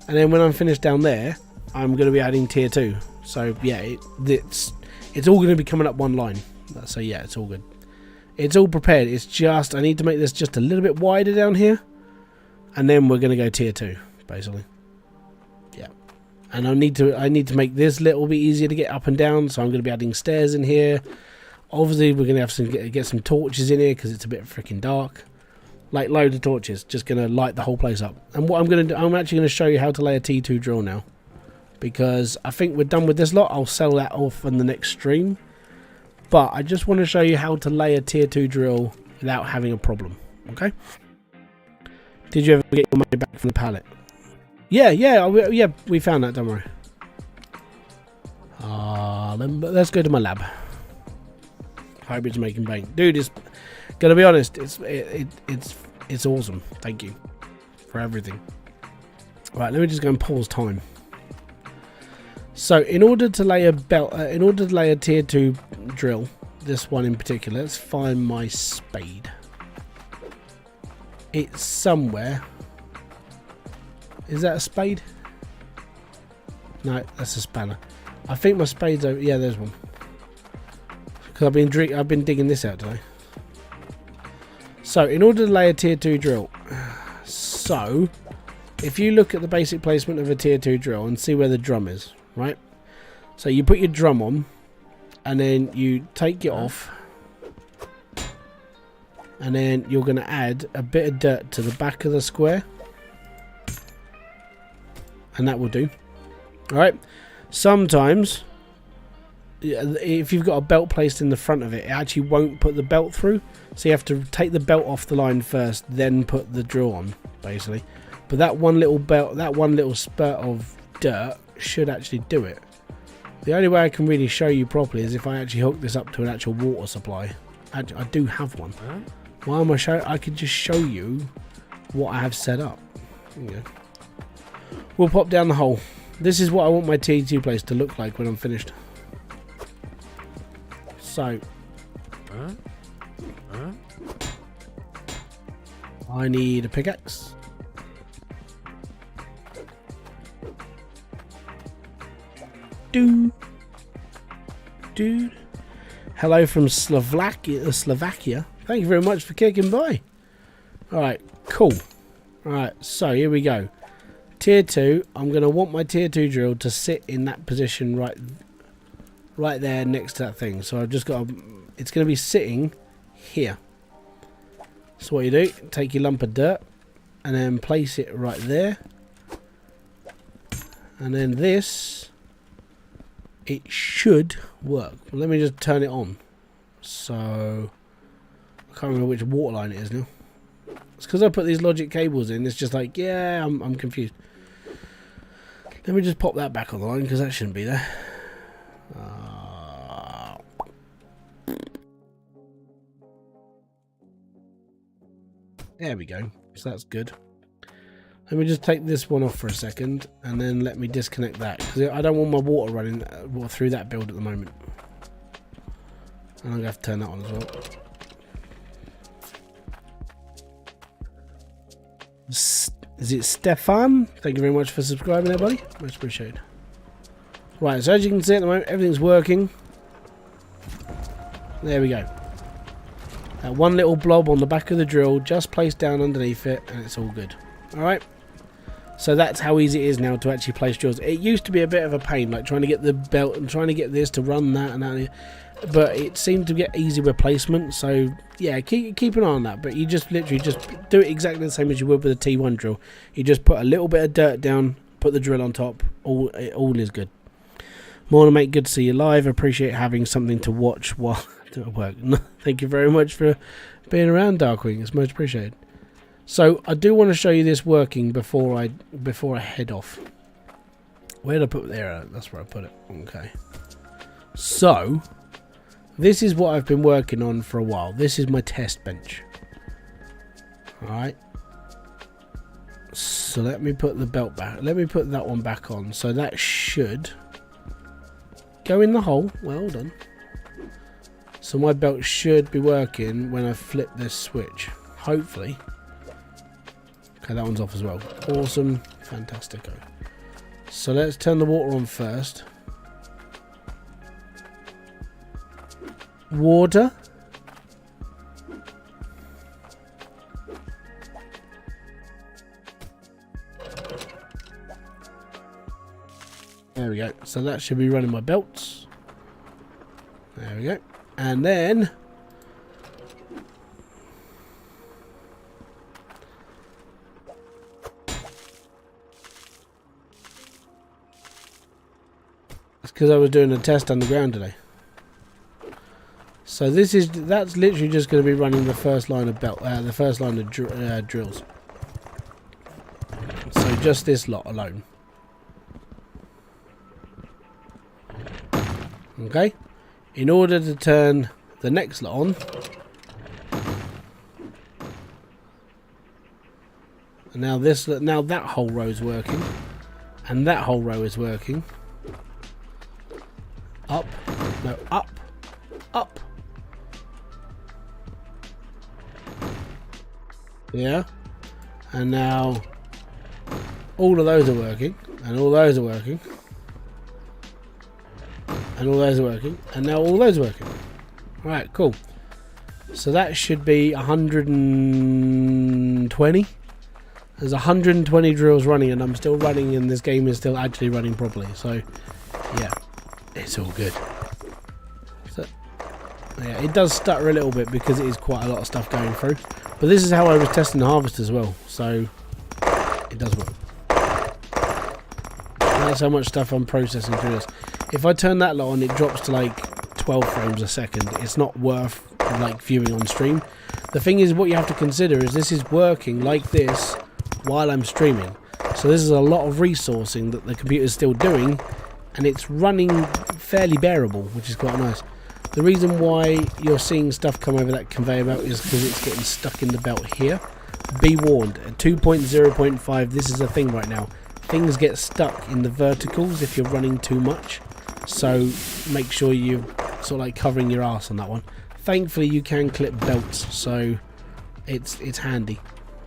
And then when I'm finished down there, I'm going to be adding tier 2. So yeah, it's all going to be coming up one line. So yeah, it's all good. It's all prepared. It's just, I need to make this just a little bit wider down here. And then we're going to go tier 2, basically. Yeah. And I need to make this a little bit easier to get up and down. So I'm going to be adding stairs in here. Obviously, we're going to have to get some torches in here because it's a bit freaking dark. Like loads of torches. Just going to light the whole place up. And what I'm going to do, I'm actually going to show you how to lay a T2 drill now. Because I think we're done with this lot. I'll sell that off in the next stream. But I just want to show you how to lay a tier 2 drill without having a problem. Okay? Did you ever get your money back from the pallet? Yeah, we found that, don't worry. Let's go to my lab. Hybrids making bank. Dude, it's gonna be honest, it's awesome. Thank you for everything. Right, let me just go and pause time. So in order to lay a tier 2 drill, this one in particular, let's find my spade. It's somewhere. Is that a spade? No, that's a spanner. I think my spade's over. Yeah, there's one. Because I've been digging this out today. So in order to lay a tier 2 drill, so if you look at the basic placement of a tier 2 drill and see where the drum is, right? So you put your drum on, and then you take it off. And then you're going to add a bit of dirt to the back of the square. And that will do. Alright. Sometimes, if you've got a belt placed in the front of it, it actually won't put the belt through. So you have to take the belt off the line first, then put the drill on, basically. But that one little spurt of dirt should actually do it. The only way I can really show you properly is if I actually hook this up to an actual water supply. I do have one. Why am I showing? I could just show you what I have set up. There you go. We'll pop down the hole. This is what I want my T2 place to look like when I'm finished. So I need a pickaxe. Dude. Hello from Slovakia. Thank you very much for kicking by. Alright, Cool. Alright, so here we go. Tier 2, I'm going to want my tier 2 drill to sit in that position right there next to that thing. So I've just got it's going to be sitting here. So what you do, take your lump of dirt and then place it right there. And then this, it should work. Well, let me just turn it on. So I can't remember which water line it is now. It's because I put these logic cables in. It's just like, yeah, I'm confused. Let me just pop that back on the line because that shouldn't be there. There we go. So that's good. Let me just take this one off for a second and then let me disconnect that because I don't want my water running through that build at the moment. And I'm going to have to turn that on as well. Is it Stefan? Thank you very much for subscribing there, buddy. Much appreciated. Right, so as you can see at the moment, everything's working. There we go. That one little blob on the back of the drill just placed down underneath it and it's all good. Alright. So that's how easy it is now to actually place drills. It used to be a bit of a pain, like trying to get the belt and trying to get this to run that and that. But it seemed to get easy replacement. So yeah, keep an eye on that. But you just literally just do it exactly the same as you would with a T1 drill. You just put a little bit of dirt down, put the drill on top. All is good. More to make good to see you live. Appreciate having something to watch while at work. Thank you very much for being around, Darkwing. It's much appreciated. So I do want to show you this working before I head off. Where did I put there? That's where I put it. Okay. So this is what I've been working on for a while. This is my test bench. Alright. So let me put the belt back. Let me put that one back on. So that should go in the hole. Well done. So my belt should be working when I flip this switch. Hopefully. Okay, that one's off as well. Awesome. Fantastico. So let's turn the water on first. Water. There we go. So that should be running my belts. There we go. And then it's because I was doing a test underground today. So that's literally just going to be running the first line of the first line of drills. So just this lot alone. Okay. In order to turn the next lot on, and now that whole row is working, and that whole row is working. Up, no, up, up. Yeah, and now all of those are working, and all those are working. And all those are working, and now all those are working. Alright, cool. So that should be 120. There's 120 drills running, and I'm still running, and this game is still actually running properly. So, yeah, it's all good. So, yeah, it does stutter a little bit because it is quite a lot of stuff going through. But this is how I was testing the harvest as well, so it does work. That's how much stuff I'm processing through this. If I turn that lot on, it drops to like 12 frames a second. It's not worth like viewing on stream. The thing is, what you have to consider is this is working like this while I'm streaming. So this is a lot of resourcing that the computer is still doing, and it's running fairly bearable, which is quite nice. The reason why you're seeing stuff come over that conveyor belt is because it's getting stuck in the belt here. Be warned, at 2.0.5, this is a thing right now. Things get stuck in the verticals if you're running too much. So make sure you're sort of like covering your ass on that one. Thankfully you can clip belts, so it's handy.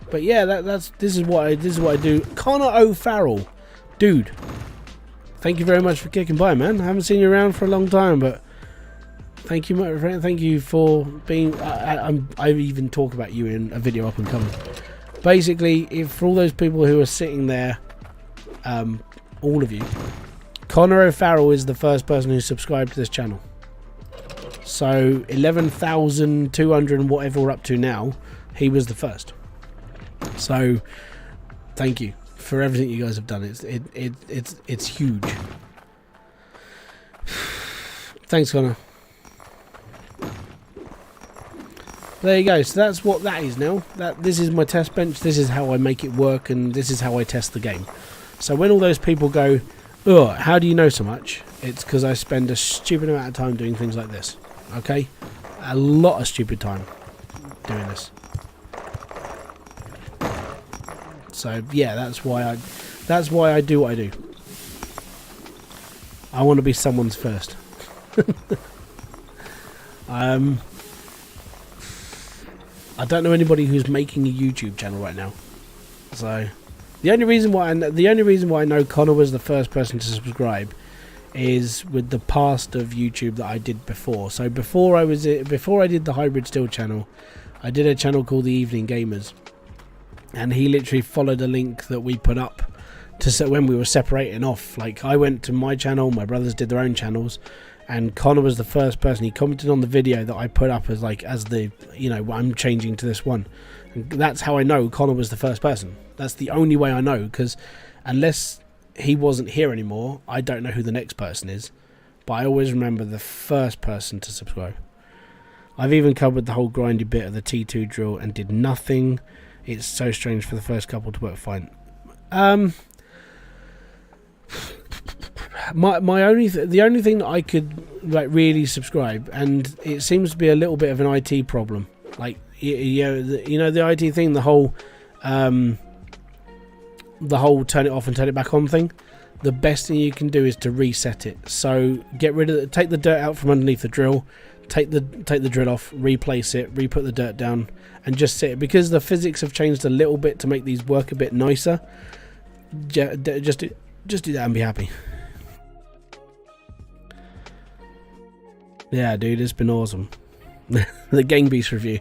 But yeah, this is what I do. Connor O'Farrell, dude, thank you very much for kicking by, man. I haven't seen you around for a long time, but thank you, my friend. Thank you for being. I even talk about you in a video up and coming. basically, if for all those people who are sitting there, all of you, Connor O'Farrell is the first person who subscribed to this channel. So 11,200 and whatever we're up to now, he was the first. So thank you for everything you guys have done. It's huge. Thanks, Connor. There you go. So that's what that is now. This is my test bench. This is how I make it work, and this is how I test the game. So when all those people go, "Oh, how do you know so much?" It's because I spend a stupid amount of time doing things like this. Okay, a lot of stupid time doing this. So yeah, that's why I do what I do. I want to be someone's first. I don't know anybody who's making a YouTube channel right now. So the only reason why I know Connor was the first person to subscribe is with the past of YouTube that I did before. So before I did the Hybridsteel channel, I did a channel called The Evening Gamers, and he literally followed a link that we put up to when we were separating off. Like, I went to my channel, my brothers did their own channels, and Connor was the first person. He commented on the video that I put up as the, you know, I'm changing to this one. And that's how I know Connor was the first person. That's the only way I know, because unless he wasn't here anymore, I don't know who the next person is. But I always remember the first person to subscribe. I've even covered the whole grindy bit of the T2 drill and did nothing. It's so strange for the first couple to work fine. The only thing that I could like really subscribe, and it seems to be a little bit of an IT problem. Like, you know the IT thing, the whole turn it off and turn it back on thing. The best thing you can do is to reset it. So get rid of take the dirt out from underneath the drill, take the drill off, replace it, re-put the dirt down, and just sit it, because the physics have changed a little bit to make these work a bit nicer. Just do that and be happy. Yeah, dude, it's been awesome. The Gang Beast review.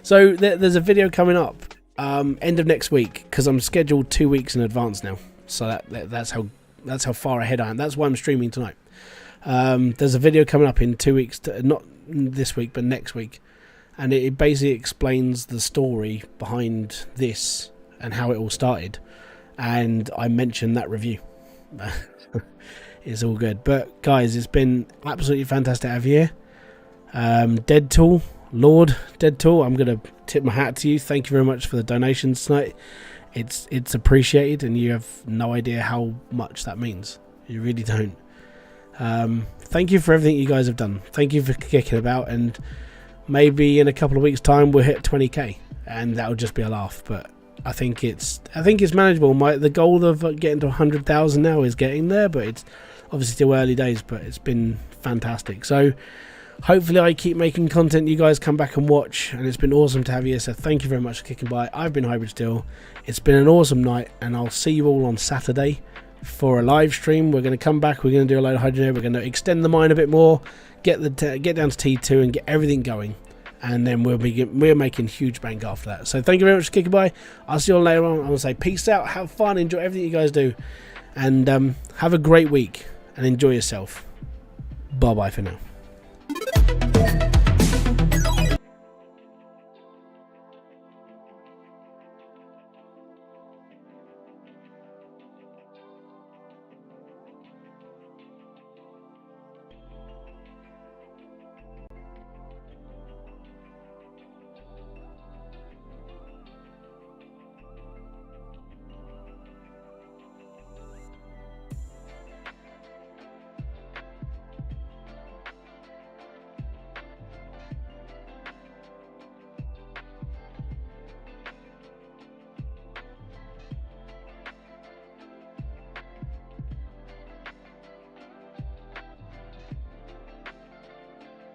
So there's a video coming up end of next week, because I'm scheduled 2 weeks in advance now. So that's how far ahead I am. That's why I'm streaming tonight. There's a video coming up in 2 weeks, not this week but next week, and it basically explains the story behind this and how it all started, and I mentioned that review. It's all good. But guys, it's been absolutely fantastic to have you here. Deadtool, Lord Deadtool, I'm going to tip my hat to you. Thank you very much for the donations tonight. It's appreciated, and you have no idea how much that means. You really don't. Thank you for everything you guys have done. Thank you for kicking about, and maybe in a couple of weeks time we'll hit 20k, and that'll just be a laugh. But I think it's manageable. The goal of getting to 100,000 now is getting there, but it's obviously still early days, but it's been fantastic. So hopefully I keep making content you guys come back and watch, and it's been awesome to have you. So thank you very much for kicking by. I've been Hybridsteel. It's been an awesome night, and I'll see you all on Saturday for a live stream. We're going to come back, we're going to do a load of Hydroneer, we're going to extend the mine a bit more, get down to T2 and get everything going, and then we're making huge bank after that. So thank you very much for kicking by. I'll see you all later on. I'm going to say peace out, have fun, enjoy everything you guys do, and have a great week and enjoy yourself. Bye bye for now.